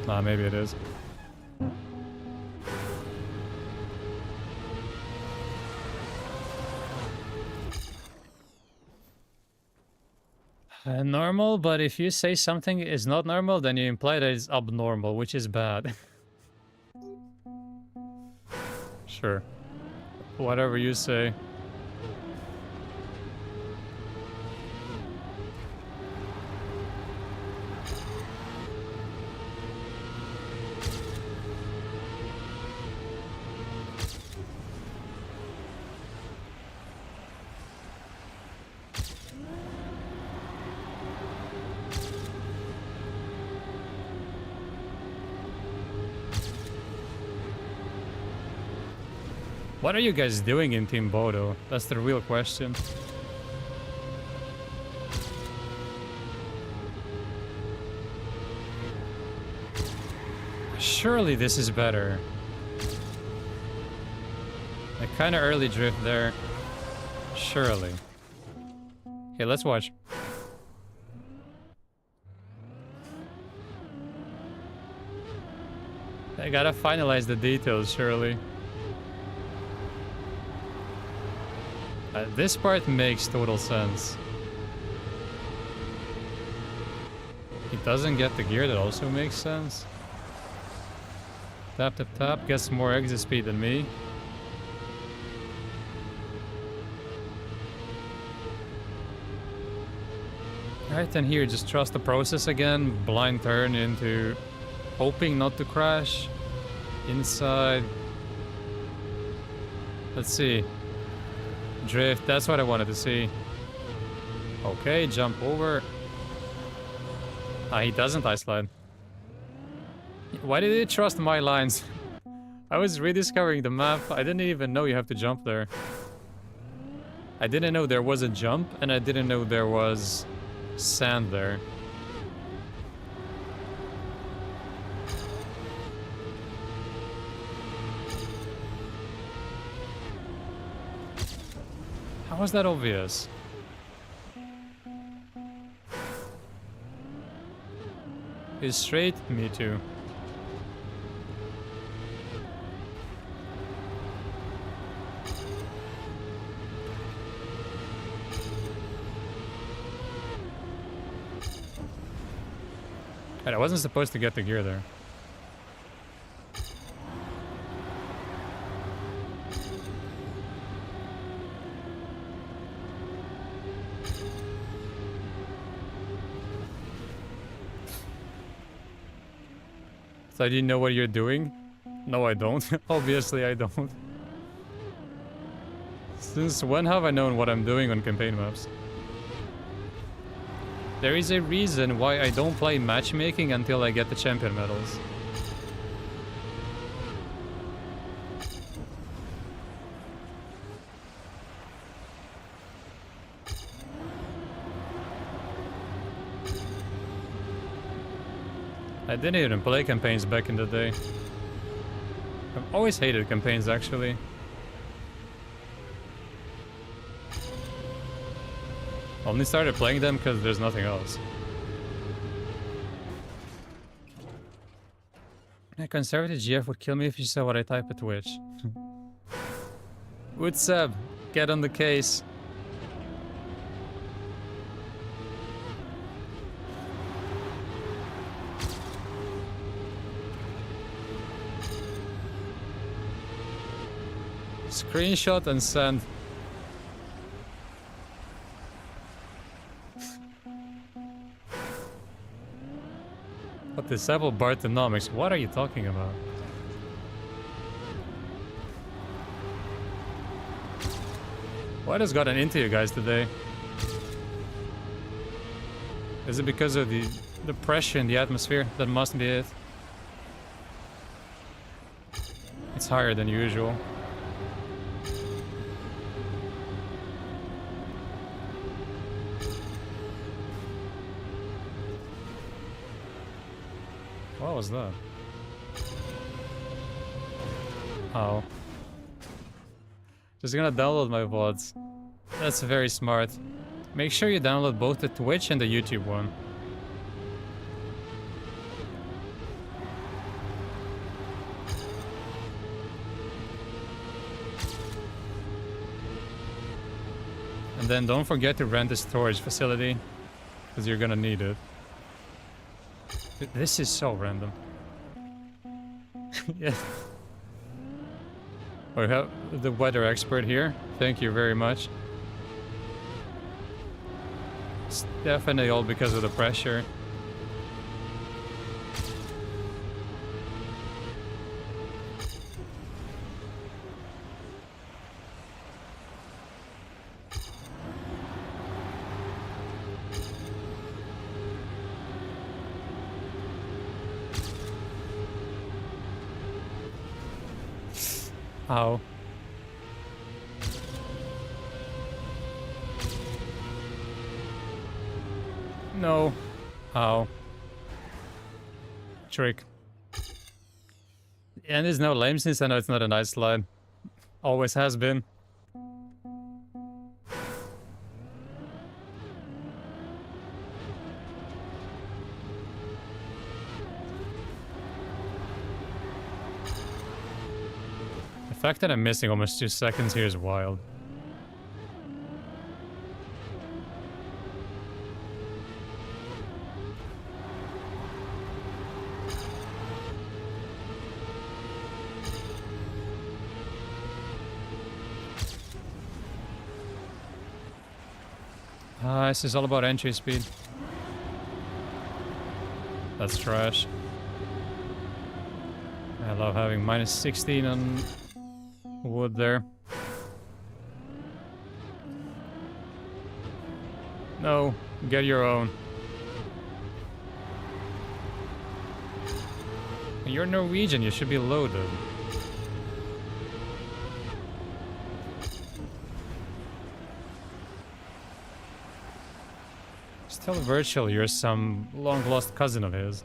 A: Nah, maybe it is. Normal, but if you say something is not normal, then you imply that it's abnormal, which is bad. Sure. Whatever you say. What are you guys doing in Team Bodo? That's the real question. Surely this is better. A kind of early drift there. Surely. Okay, let's watch. I gotta finalize the details, surely. This part makes total sense. He doesn't get the gear, that also makes sense. Tap, tap, tap, gets more exit speed than me. Alright, then here, just trust the process again. Blind turn into hoping not to crash. Inside. Let's see. Drift, that's what I wanted to see. Okay, jump over. Ah, he doesn't ice slide. Why did he trust my lines? I was rediscovering the map. I didn't even know you have to jump there. I didn't know there was a jump, and I didn't know there was sand there. How was that obvious? He's straight, me too. I wasn't supposed to get the gear there. So do you know what you're doing? No, I don't. Obviously, I don't. Since when have I known what I'm doing on campaign maps? There is a reason why I don't play matchmaking until I get the champion medals. I didn't even play campaigns back in the day. I've always hated campaigns, actually. Only started playing them because there's nothing else. A conservative GF would kill me if you saw what I type at Twitch. Would Seb, get on the case. Screenshot and send. What, disable Bartonomics? What are you talking about? What has gotten into you guys today? Is it because of the pressure in the atmosphere? That must be it. It's higher than usual. What was that? Oh. Just gonna download my VODs. That's very smart. Make sure you download both the Twitch and the YouTube one. And then don't forget to rent a storage facility, because you're gonna need it. This is so random. Yeah. We have the weather expert here. Thank you very much. It's definitely all because of the pressure. Ow. No. How? Trick. And it's no lame since I know it's not a nice slide. Always has been. The fact that I'm missing almost 2 seconds here is wild. This is all about entry speed. That's trash. I love having minus 16 on wood there. No, get your own. You're Norwegian, you should be loaded. Tell Virtual you're some long-lost cousin of his.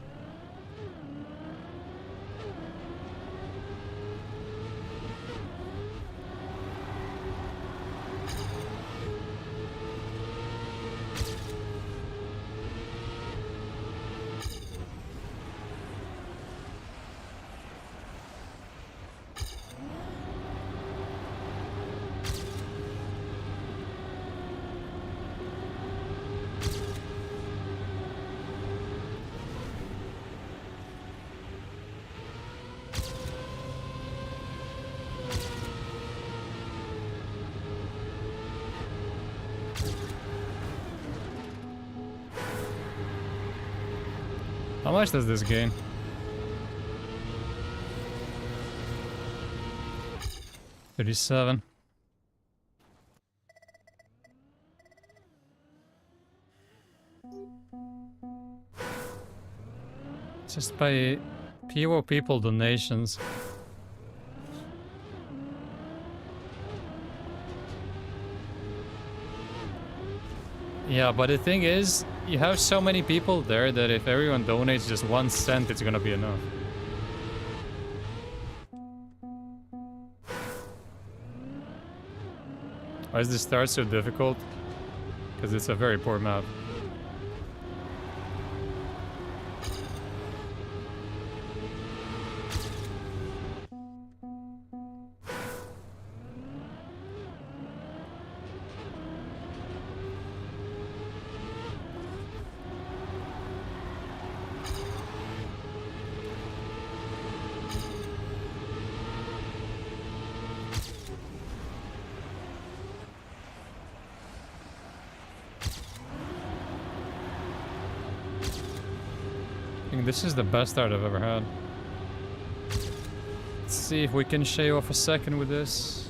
A: How much does this gain? $37. Just by PO people donations. Yeah, but the thing is, you have so many people there that if everyone donates just 1 cent, it's gonna be enough. Why is this start so difficult? Because it's a very poor map. This is the best start I've ever had. Let's see if we can shave off a second with this.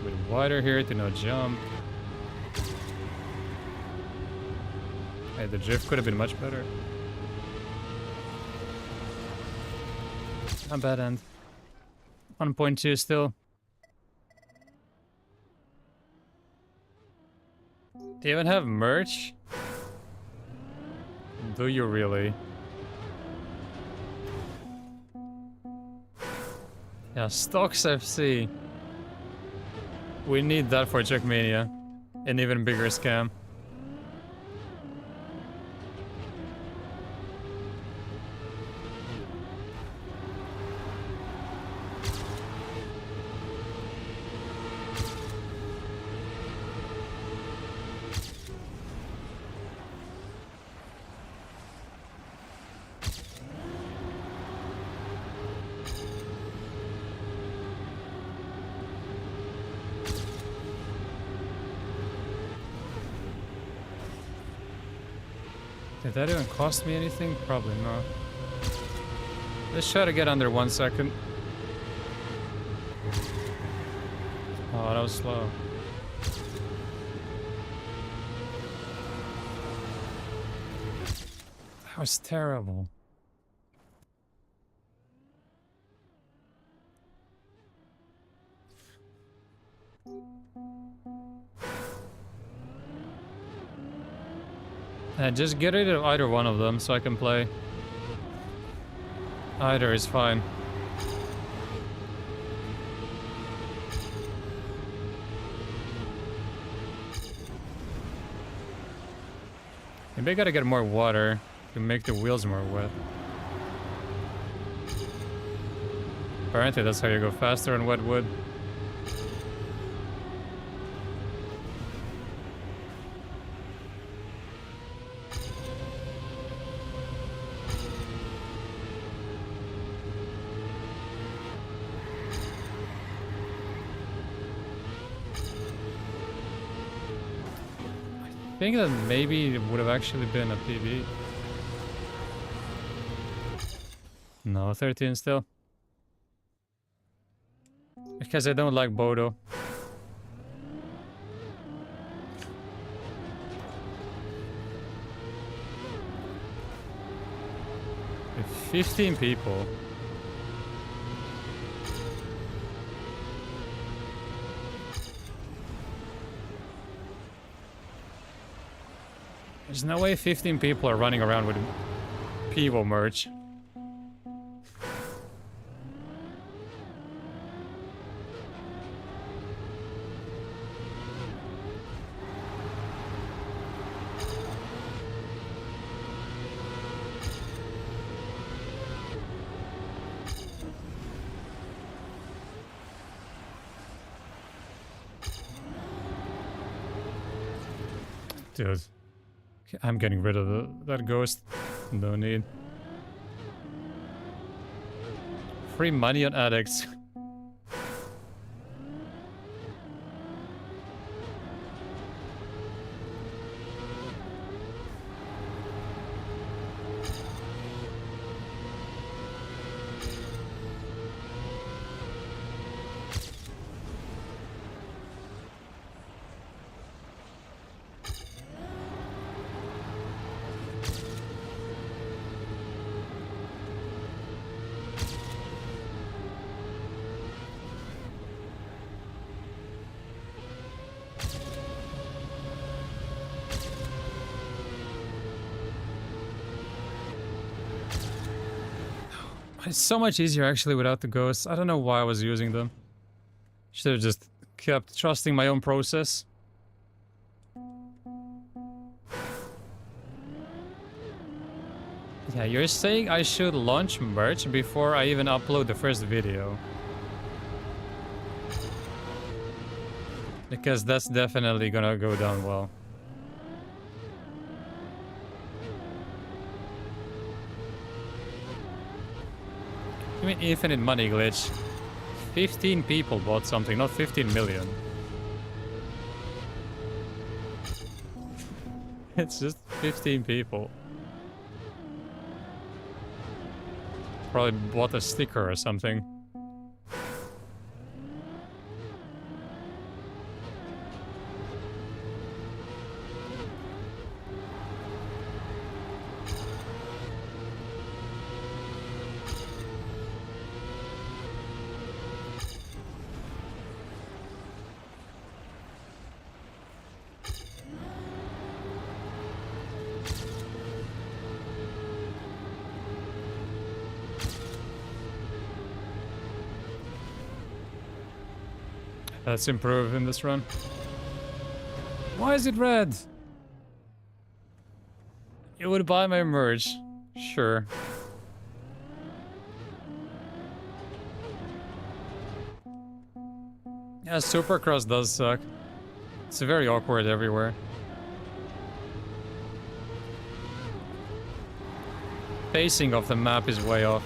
A: A bit wider here to no jump. Hey, the drift could have been much better. Not bad end. 1.2 still. Do you even have merch? Do you really? Yeah, Stocks FC. We need that for Trackmania. An even bigger scam. Did that even cost me anything? Probably not. Let's try to get under 1 second. Oh, that was slow. That was terrible. Just get rid of either one of them so I can play. Either is fine. Maybe I gotta get more water to make the wheels more wet. Apparently that's how you go faster on wet wood. I think that maybe it would have actually been a PB. No, 13 still. Because I don't like Bodo. With 15 people. There's no way 15 people are running around with Pivo merch. Dude. I'm getting rid of that ghost. No need. Free money on addicts. It's so much easier actually without the ghosts. I don't know why I was using them. Should have just kept trusting my own process. Yeah, you're saying I should launch merch before I even upload the first video. Because that's definitely gonna go down well. I mean, infinite money glitch. 15 people bought something, not 15 million. It's just 15 people. Probably bought a sticker or something. Let's improve in this run. Why is it red? It would buy my merch. Sure. Yeah, Supercross does suck. It's very awkward everywhere. Pacing of the map is way off.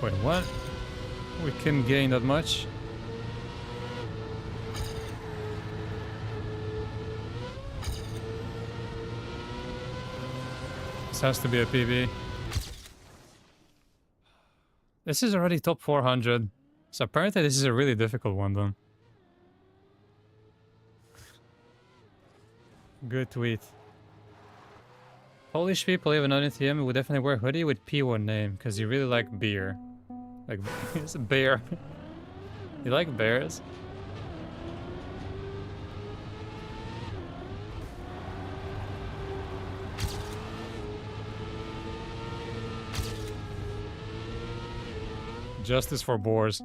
A: Wait, what? We couldn't gain that much. This has to be a PB. This is already top 400. So apparently this is a really difficult one then. Good tweet. Polish people even on ATM would definitely wear hoodie with P1 name because you really like beer. Like, it's a bear. You like bears? Justice for boars.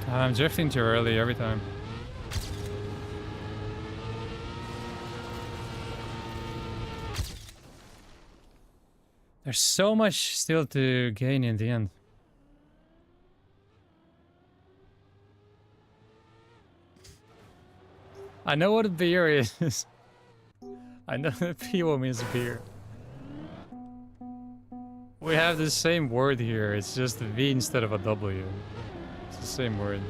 A: I'm drifting too early every time. There's so much still to gain in the end. I know what a beer is. I know that P1 means beer. We have the same word here, it's just a V instead of a W. It's the same word.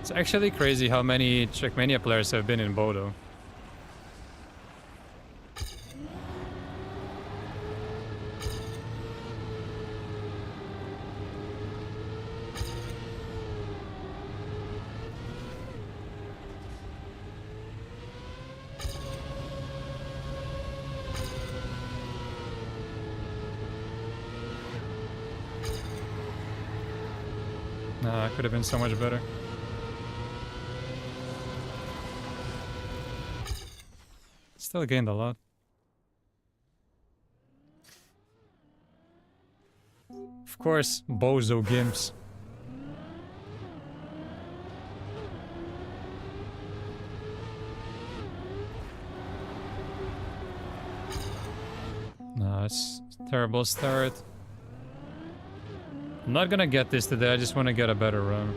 A: It's actually crazy how many Trackmania players have been in Bodo. Nah, it could have been so much better. Still gained a lot. Of course, bozo gimps. Nah, it's a terrible start. I'm not gonna get this today, I just want to get a better run.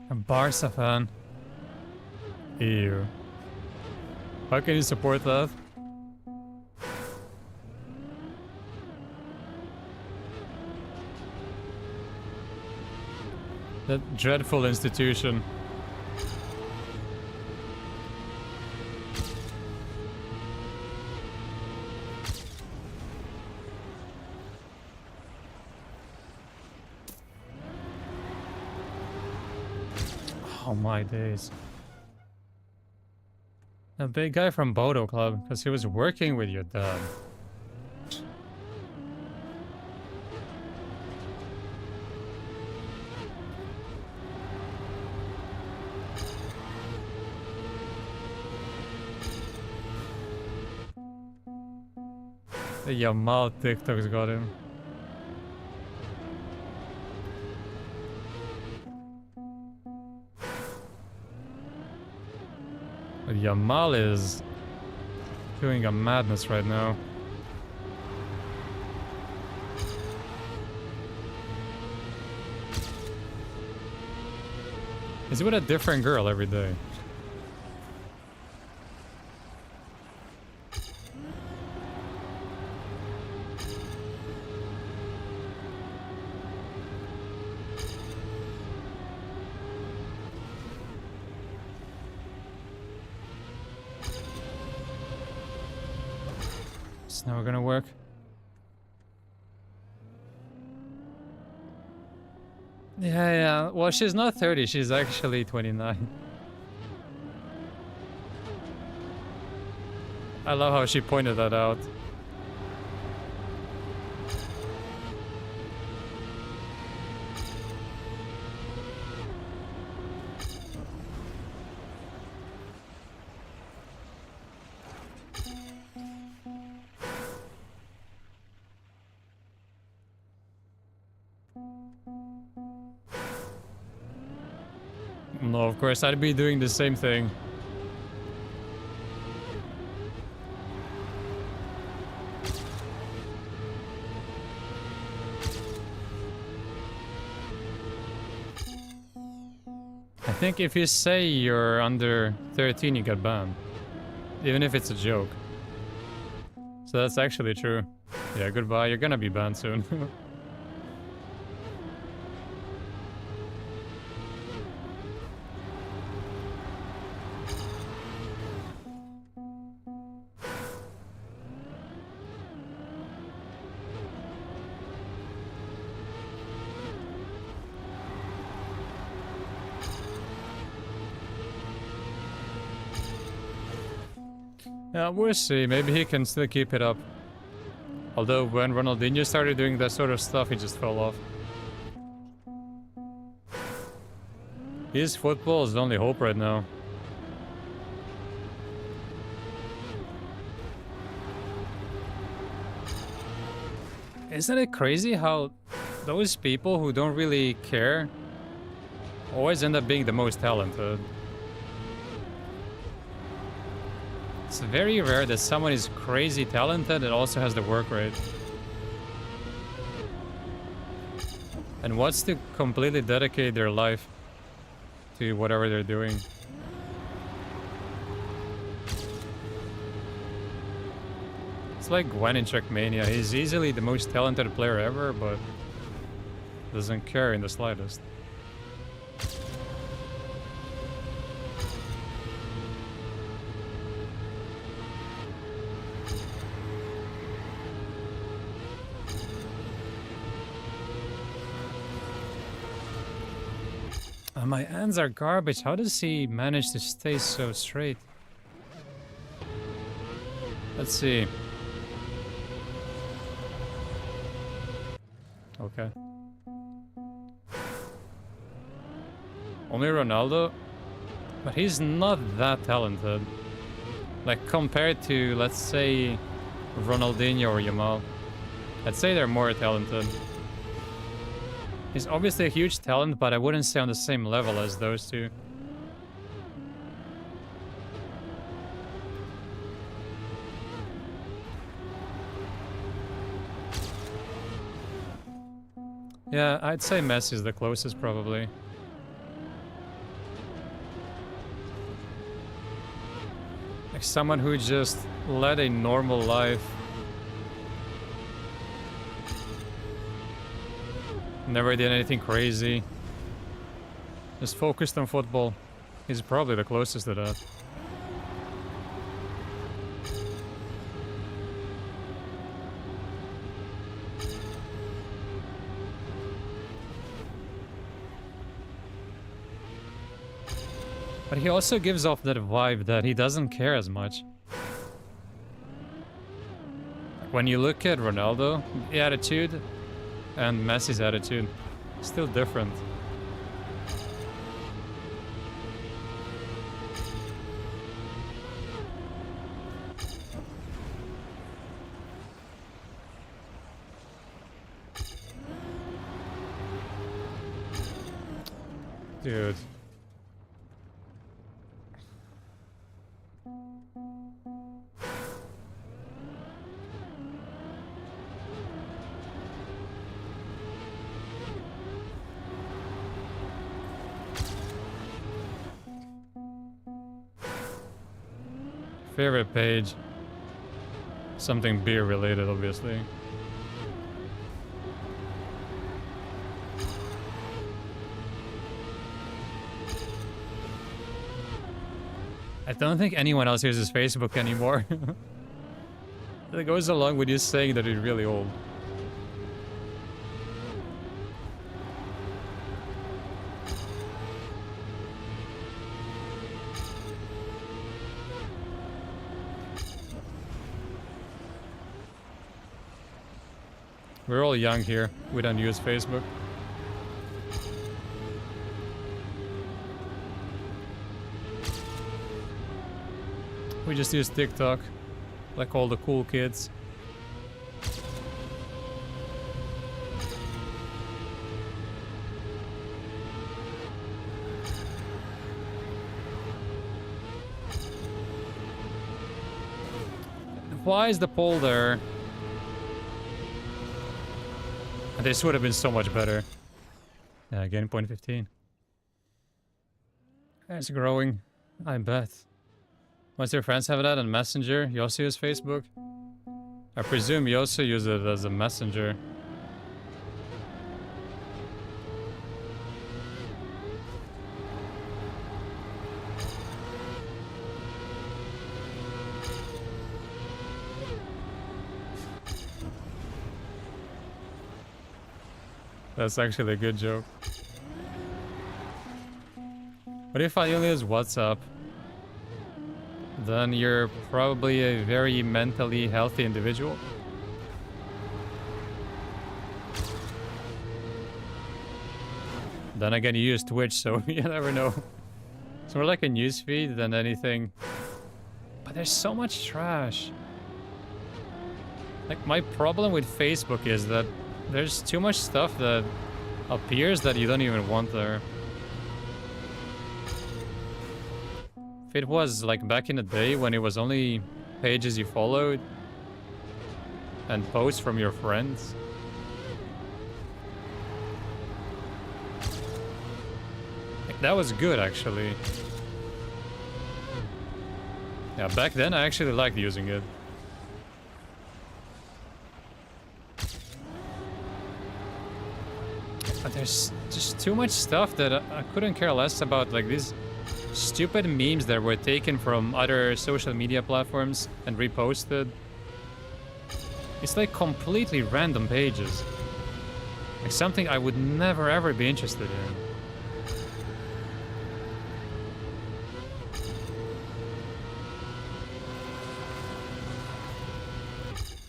A: A Barca fan. Ew. How can you support that? That dreadful institution. Oh my days. A big guy from Bodo Club, because he was working with your dad. The Yamal TikToks got him. But Yamal is doing a madness right now. He's with a different girl every day. It's never gonna work. Yeah. Well, she's not 30. She's actually 29. I love how she pointed that out. No, of course, I'd be doing the same thing. I think if you say you're under 13, you get banned. Even if it's a joke. So that's actually true. Yeah, goodbye, you're gonna be banned soon. Yeah, we'll see. Maybe he can still keep it up. Although when Ronaldinho started doing that sort of stuff, he just fell off. His football is the only hope right now. Isn't it crazy how those people who don't really care always end up being the most talented? It's very rare that someone is crazy talented and also has the work rate. And wants to completely dedicate their life to whatever they're doing. It's like Gwen in Trackmania. He's easily the most talented player ever, but doesn't care in the slightest. My hands are garbage. How does he manage to stay so straight? Let's see. Okay. Only Ronaldo? But he's not that talented. Like, compared to, let's say, Ronaldinho or Yamal. I'd say they're more talented. He's obviously a huge talent, but I wouldn't say on the same level as those two. Yeah, I'd say Messi's the closest, probably. Like someone who just led a normal life. Never did anything crazy. Just focused on football. He's probably the closest to that. But he also gives off that vibe that he doesn't care as much. When you look at Ronaldo, the attitude and Messi's attitude, still different. Dude. Favorite page. Something beer related, obviously. I don't think anyone else uses Facebook anymore. That goes along with you saying that you're really old. We're all young here. We don't use Facebook. We just use TikTok, like all the cool kids. Why is the poll there? This would have been so much better. Yeah, again, 0.15. It's growing, I bet. Once your friends have that on Messenger, you also use Facebook? I presume you also use it as a messenger. That's actually a good joke. What if I only use WhatsApp? Then you're probably a very mentally healthy individual. Then again, you use Twitch, so you never know. It's more like a newsfeed than anything. But there's so much trash. Like, my problem with Facebook is that there's too much stuff that appears that you don't even want there. If it was like back in the day when it was only pages you followed and posts from your friends. That was good, actually. Yeah, back then I actually liked using it. But there's just too much stuff that I couldn't care less about, like these stupid memes that were taken from other social media platforms and reposted. It's like completely random pages. Like something I would never ever be interested in.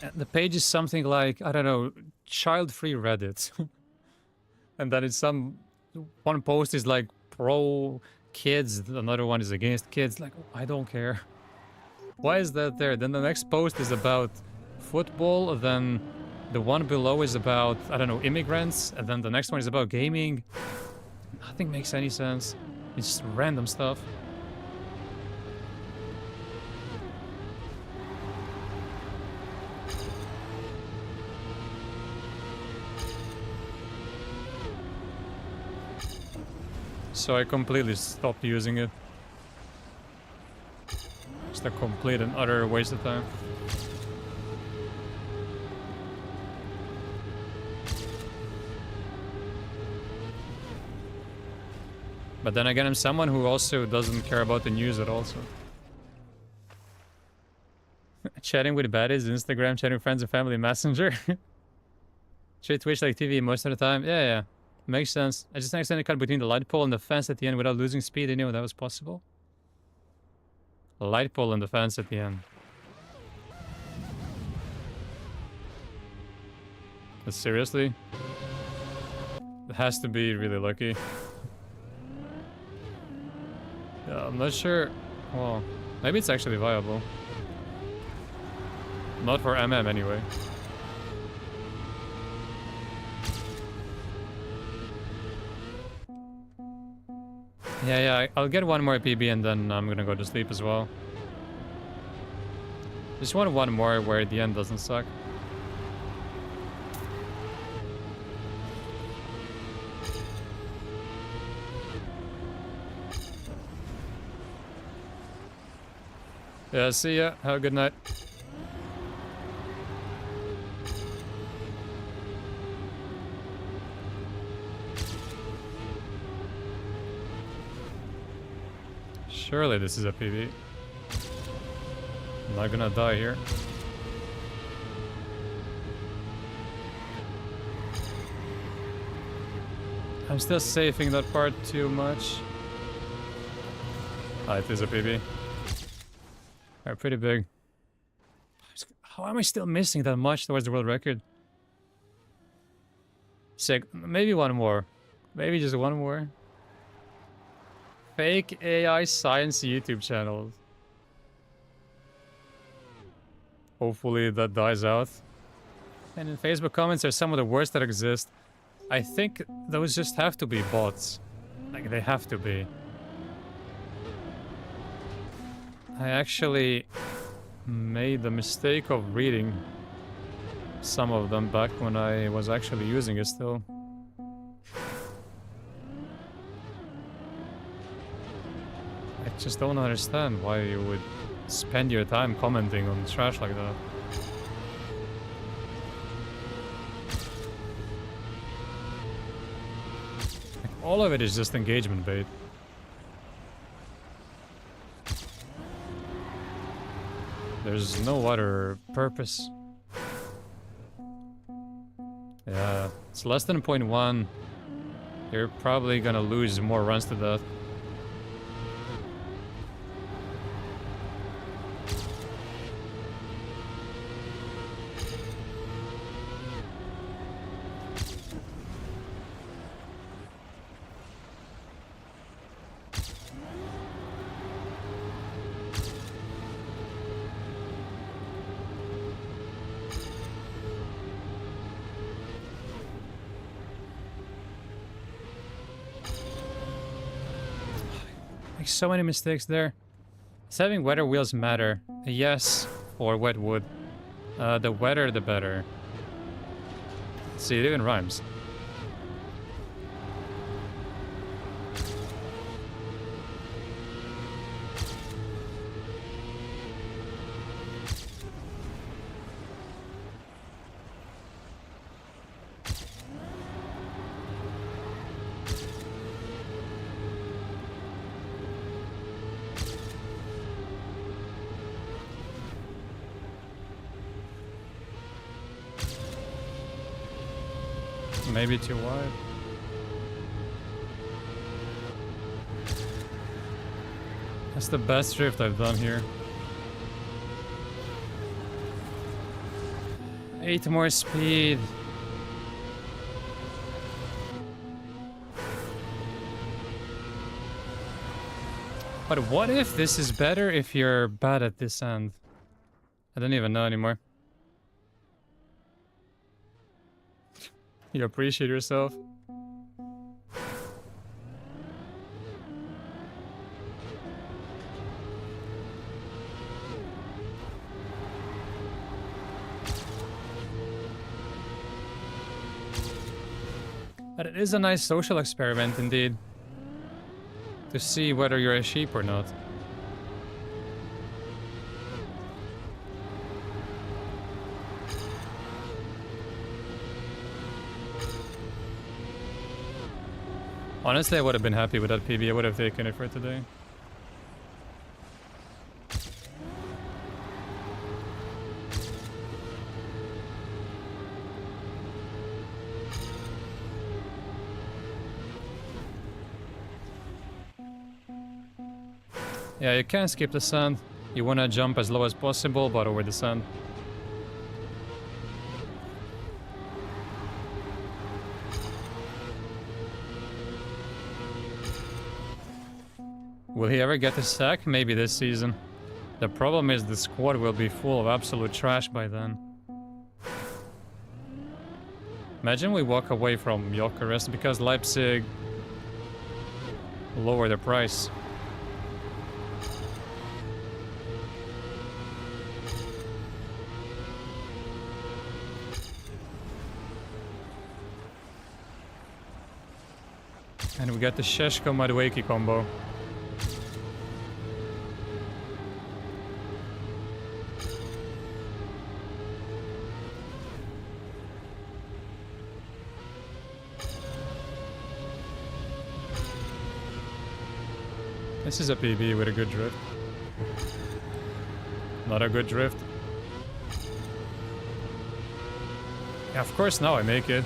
A: And the page is something like, I don't know, child-free Reddit. And then it's one post is like pro kids, another one is against kids. Like, I don't care. Why is that there? Then the next post is about football, then the one below is about, I don't know, immigrants, and then the next one is about gaming. Nothing makes any sense. It's just random stuff. So I completely stopped using it. Just a complete and utter waste of time. But then again, I'm someone who also doesn't care about the news at all, so. Chatting with baddies, Instagram, chatting with friends and family, Messenger. Treat Twitch like TV most of the time. Yeah. Makes sense. I just accidentally cut between the light pole and the fence at the end without losing speed. I didn't know that was possible. A light pole and the fence at the end. But seriously? It has to be really lucky. Yeah, I'm not sure. Well, maybe it's actually viable. Not for MM anyway. Yeah, I'll get one more PB and then I'm gonna go to sleep as well. Just want one more where the end doesn't suck. Yeah, see ya. Have a good night. Surely this is a PB. I'm not gonna die here. I'm still saving that part too much. Ah, it is a PB. Alright, pretty big. How am I still missing that much towards the world record? Sick. Maybe one more. Maybe just one more. Fake AI science YouTube channel. Hopefully that dies out. And in Facebook comments are some of the worst that exist. I think those just have to be bots. Like, they have to be. I actually made the mistake of reading some of them back when I was actually using it still. I just don't understand why you would spend your time commenting on trash like that. Like, all of it is just engagement bait. There's no other purpose. Yeah, it's less than 0.1. You're probably gonna lose more runs to that. Like, so many mistakes there. Does having wetter wheels matter? Yes, for wet wood. The wetter, the better. See, it even rhymes. Maybe too wide. That's the best drift I've done here. 8 more speed. But what if this is better if you're bad at this end? I don't even know anymore. You appreciate yourself. But it is a nice social experiment indeed. To see whether you're a sheep or not. Honestly, I would have been happy with that PB. I would have taken it for today. Yeah, you can't skip the sand. You want to jump as low as possible, but over the sand. Will he ever get a sack? Maybe this season. The problem is the squad will be full of absolute trash by then. Imagine we walk away from Jokeres because Leipzig lower the price. And we got the Sheshko Madueke combo. This is a PB with a good drift. Not a good drift. Yeah, of course now I make it.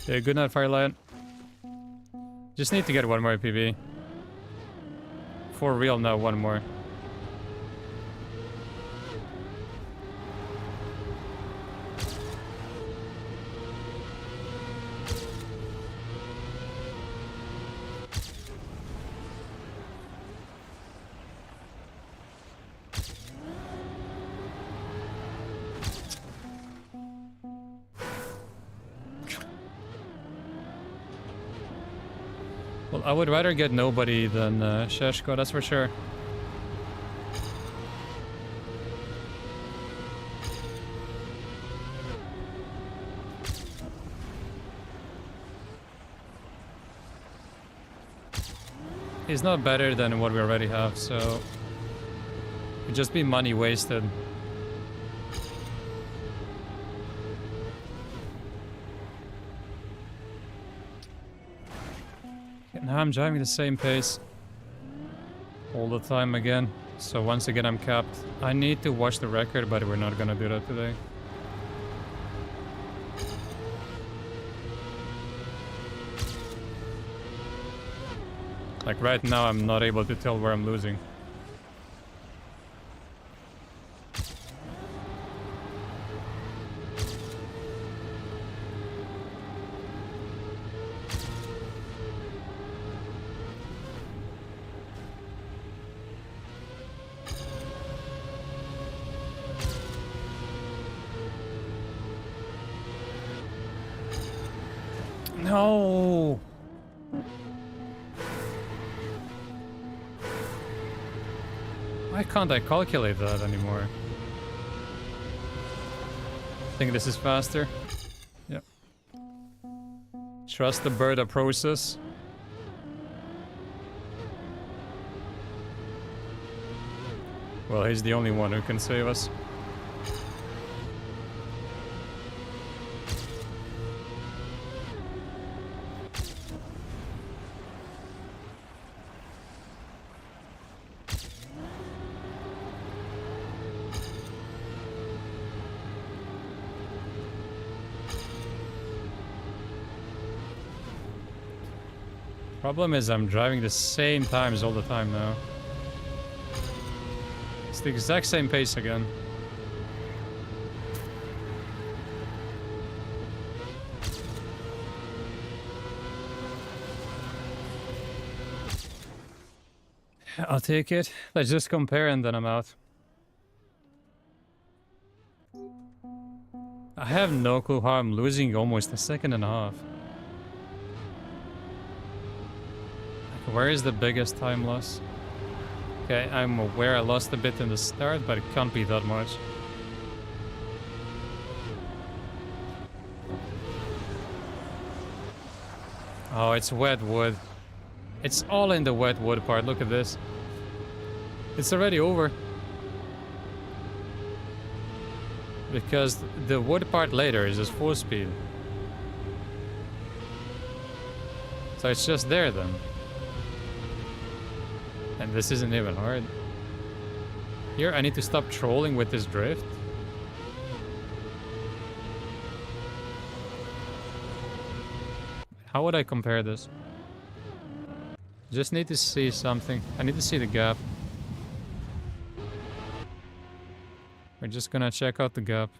A: Yeah, good night, Firelight. Just need to get one more PB. For real now, one more. Well, I would rather get nobody than Sheshko, that's for sure. He's not better than what we already have, so it'd just be money wasted. Now I'm driving the same pace all the time again, so once again I'm capped. I need to watch the record, but we're not gonna do that today. Like right now I'm not able to tell where I'm losing. No! Why can't I calculate that anymore? Think this is faster? Yep. Trust the Berta process. Well, he's the only one who can save us. Problem is I'm driving the same times all the time now. It's the exact same pace again. I'll take it. Let's just compare and then I'm out. I have no clue how I'm losing almost a second and a half. Where is the biggest time loss? Okay, I'm aware I lost a bit in the start, but it can't be that much. Oh, it's wet wood. It's all in the wet wood part, look at this. It's already over. Because the wood part later is just full speed. So it's just there then. And this isn't even hard. Here, I need to stop trolling with this drift. How would I compare this? Just need to see something. I need to see the gap. We're just gonna check out the gap.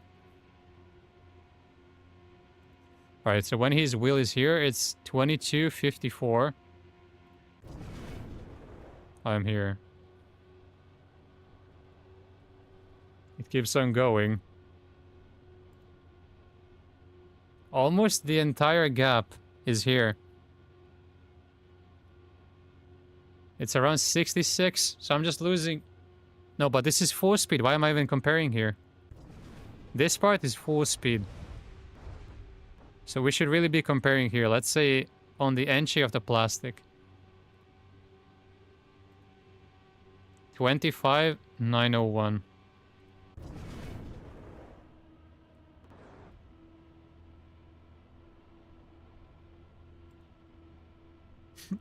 A: Alright, so when his wheel is here, it's 22.54. I'm here. It keeps on going. Almost the entire gap is here. It's around 66, so I'm just losing. No, but this is full speed. Why am I even comparing here? This part is full speed. So we should really be comparing here. Let's say on the entry of the plastic. 25,901.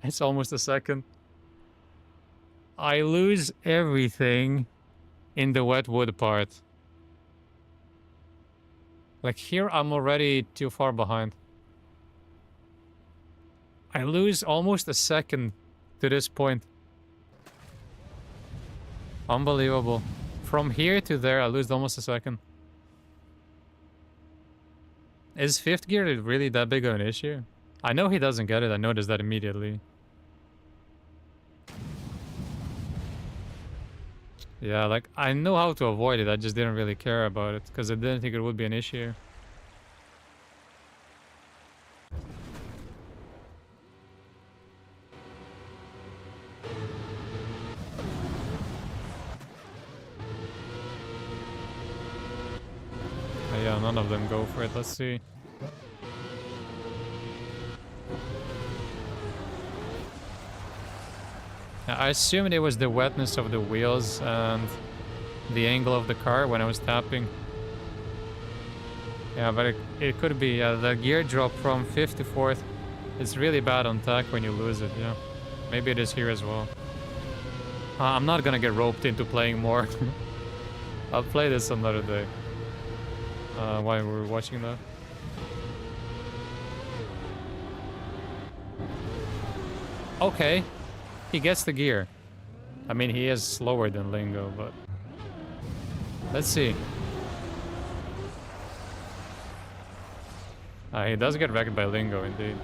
A: It's almost a second. I lose everything in the wet wood part. Like here, I'm already too far behind. I lose almost a second to this point. Unbelievable. From here to there, I lose almost a second. Is 5th gear really that big of an issue? I know he doesn't get it. I noticed that immediately. Yeah, like, I know how to avoid it. I just didn't really care about it because I didn't think it would be an issue. Yeah, none of them go for it. Let's see. I assumed it was the wetness of the wheels and the angle of the car when I was tapping. Yeah, but it could be. The gear drop from 5th to 4th. It's really bad on tack when you lose it, yeah. Maybe it is here as well. I'm not gonna get roped into playing more. I'll play this another day. While we're watching that. Okay. He gets the gear. I mean, he is slower than Lingo, but... Let's see. He does get wrecked by Lingo, indeed.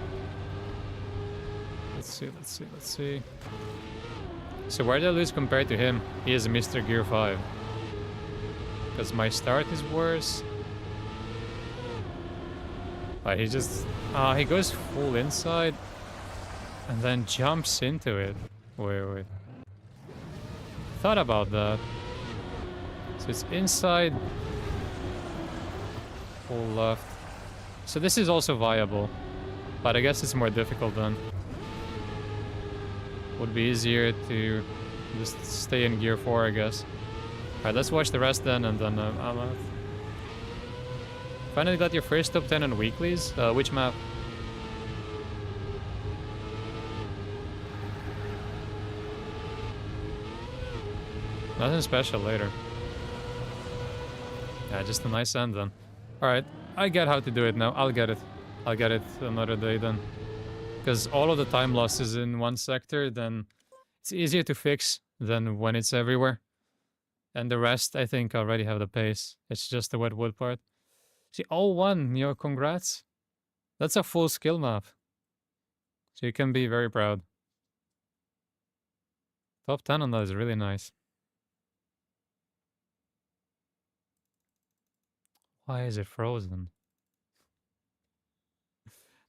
A: Let's see. So where did I lose compared to him? He is Mr. Gear 5. Because my start is worse. He just... he goes full inside. And then jumps into it. Wait. Thought about that. So it's inside. Full left. So this is also viable. But I guess it's more difficult then. Would be easier to just stay in gear 4, I guess. Alright, let's watch the rest then, and then I'm out. Finally got your first top 10 on weeklies. Which map? Nothing special later. Yeah, just a nice end then. Alright, I get how to do it now. I'll get it another day then. Because all of the time loss is in one sector, then it's easier to fix than when it's everywhere. And the rest, I think, already have the pace. It's just the wet wood part. See, all one, yo, congrats. That's a full skill map. So you can be very proud. Top 10 on that is really nice. Why is it frozen?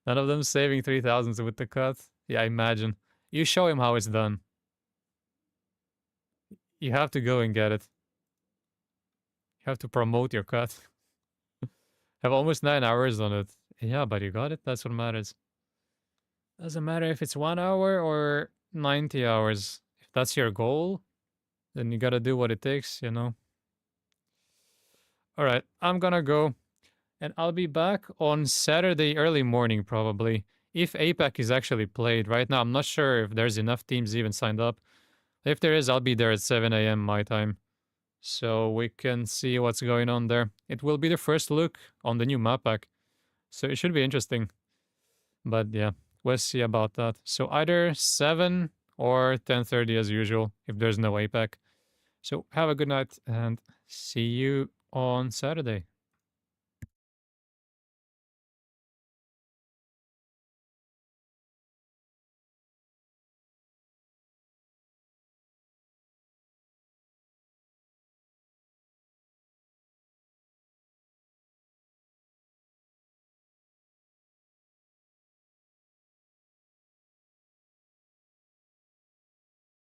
A: None of them saving 3000s with the cut. Yeah, I imagine. You show him how it's done. You have to go and get it. You have to promote your cut. Have almost 9 hours on it. Yeah, but you got it. That's what matters. Doesn't matter if it's 1 hour or 90 hours. If that's your goal, then you gotta do what it takes, you know. Alright, I'm gonna go. And I'll be back on Saturday early morning, probably. If APAC is actually played. Right now, I'm not sure if there's enough teams even signed up. If there is, I'll be there at 7 a.m. my time. So we can see what's going on there. It will be the first look on the new map pack. So it should be interesting. But yeah, we'll see about that. So either 7 or 10:30 as usual, if there's no APAC. So have a good night and see you on Saturday.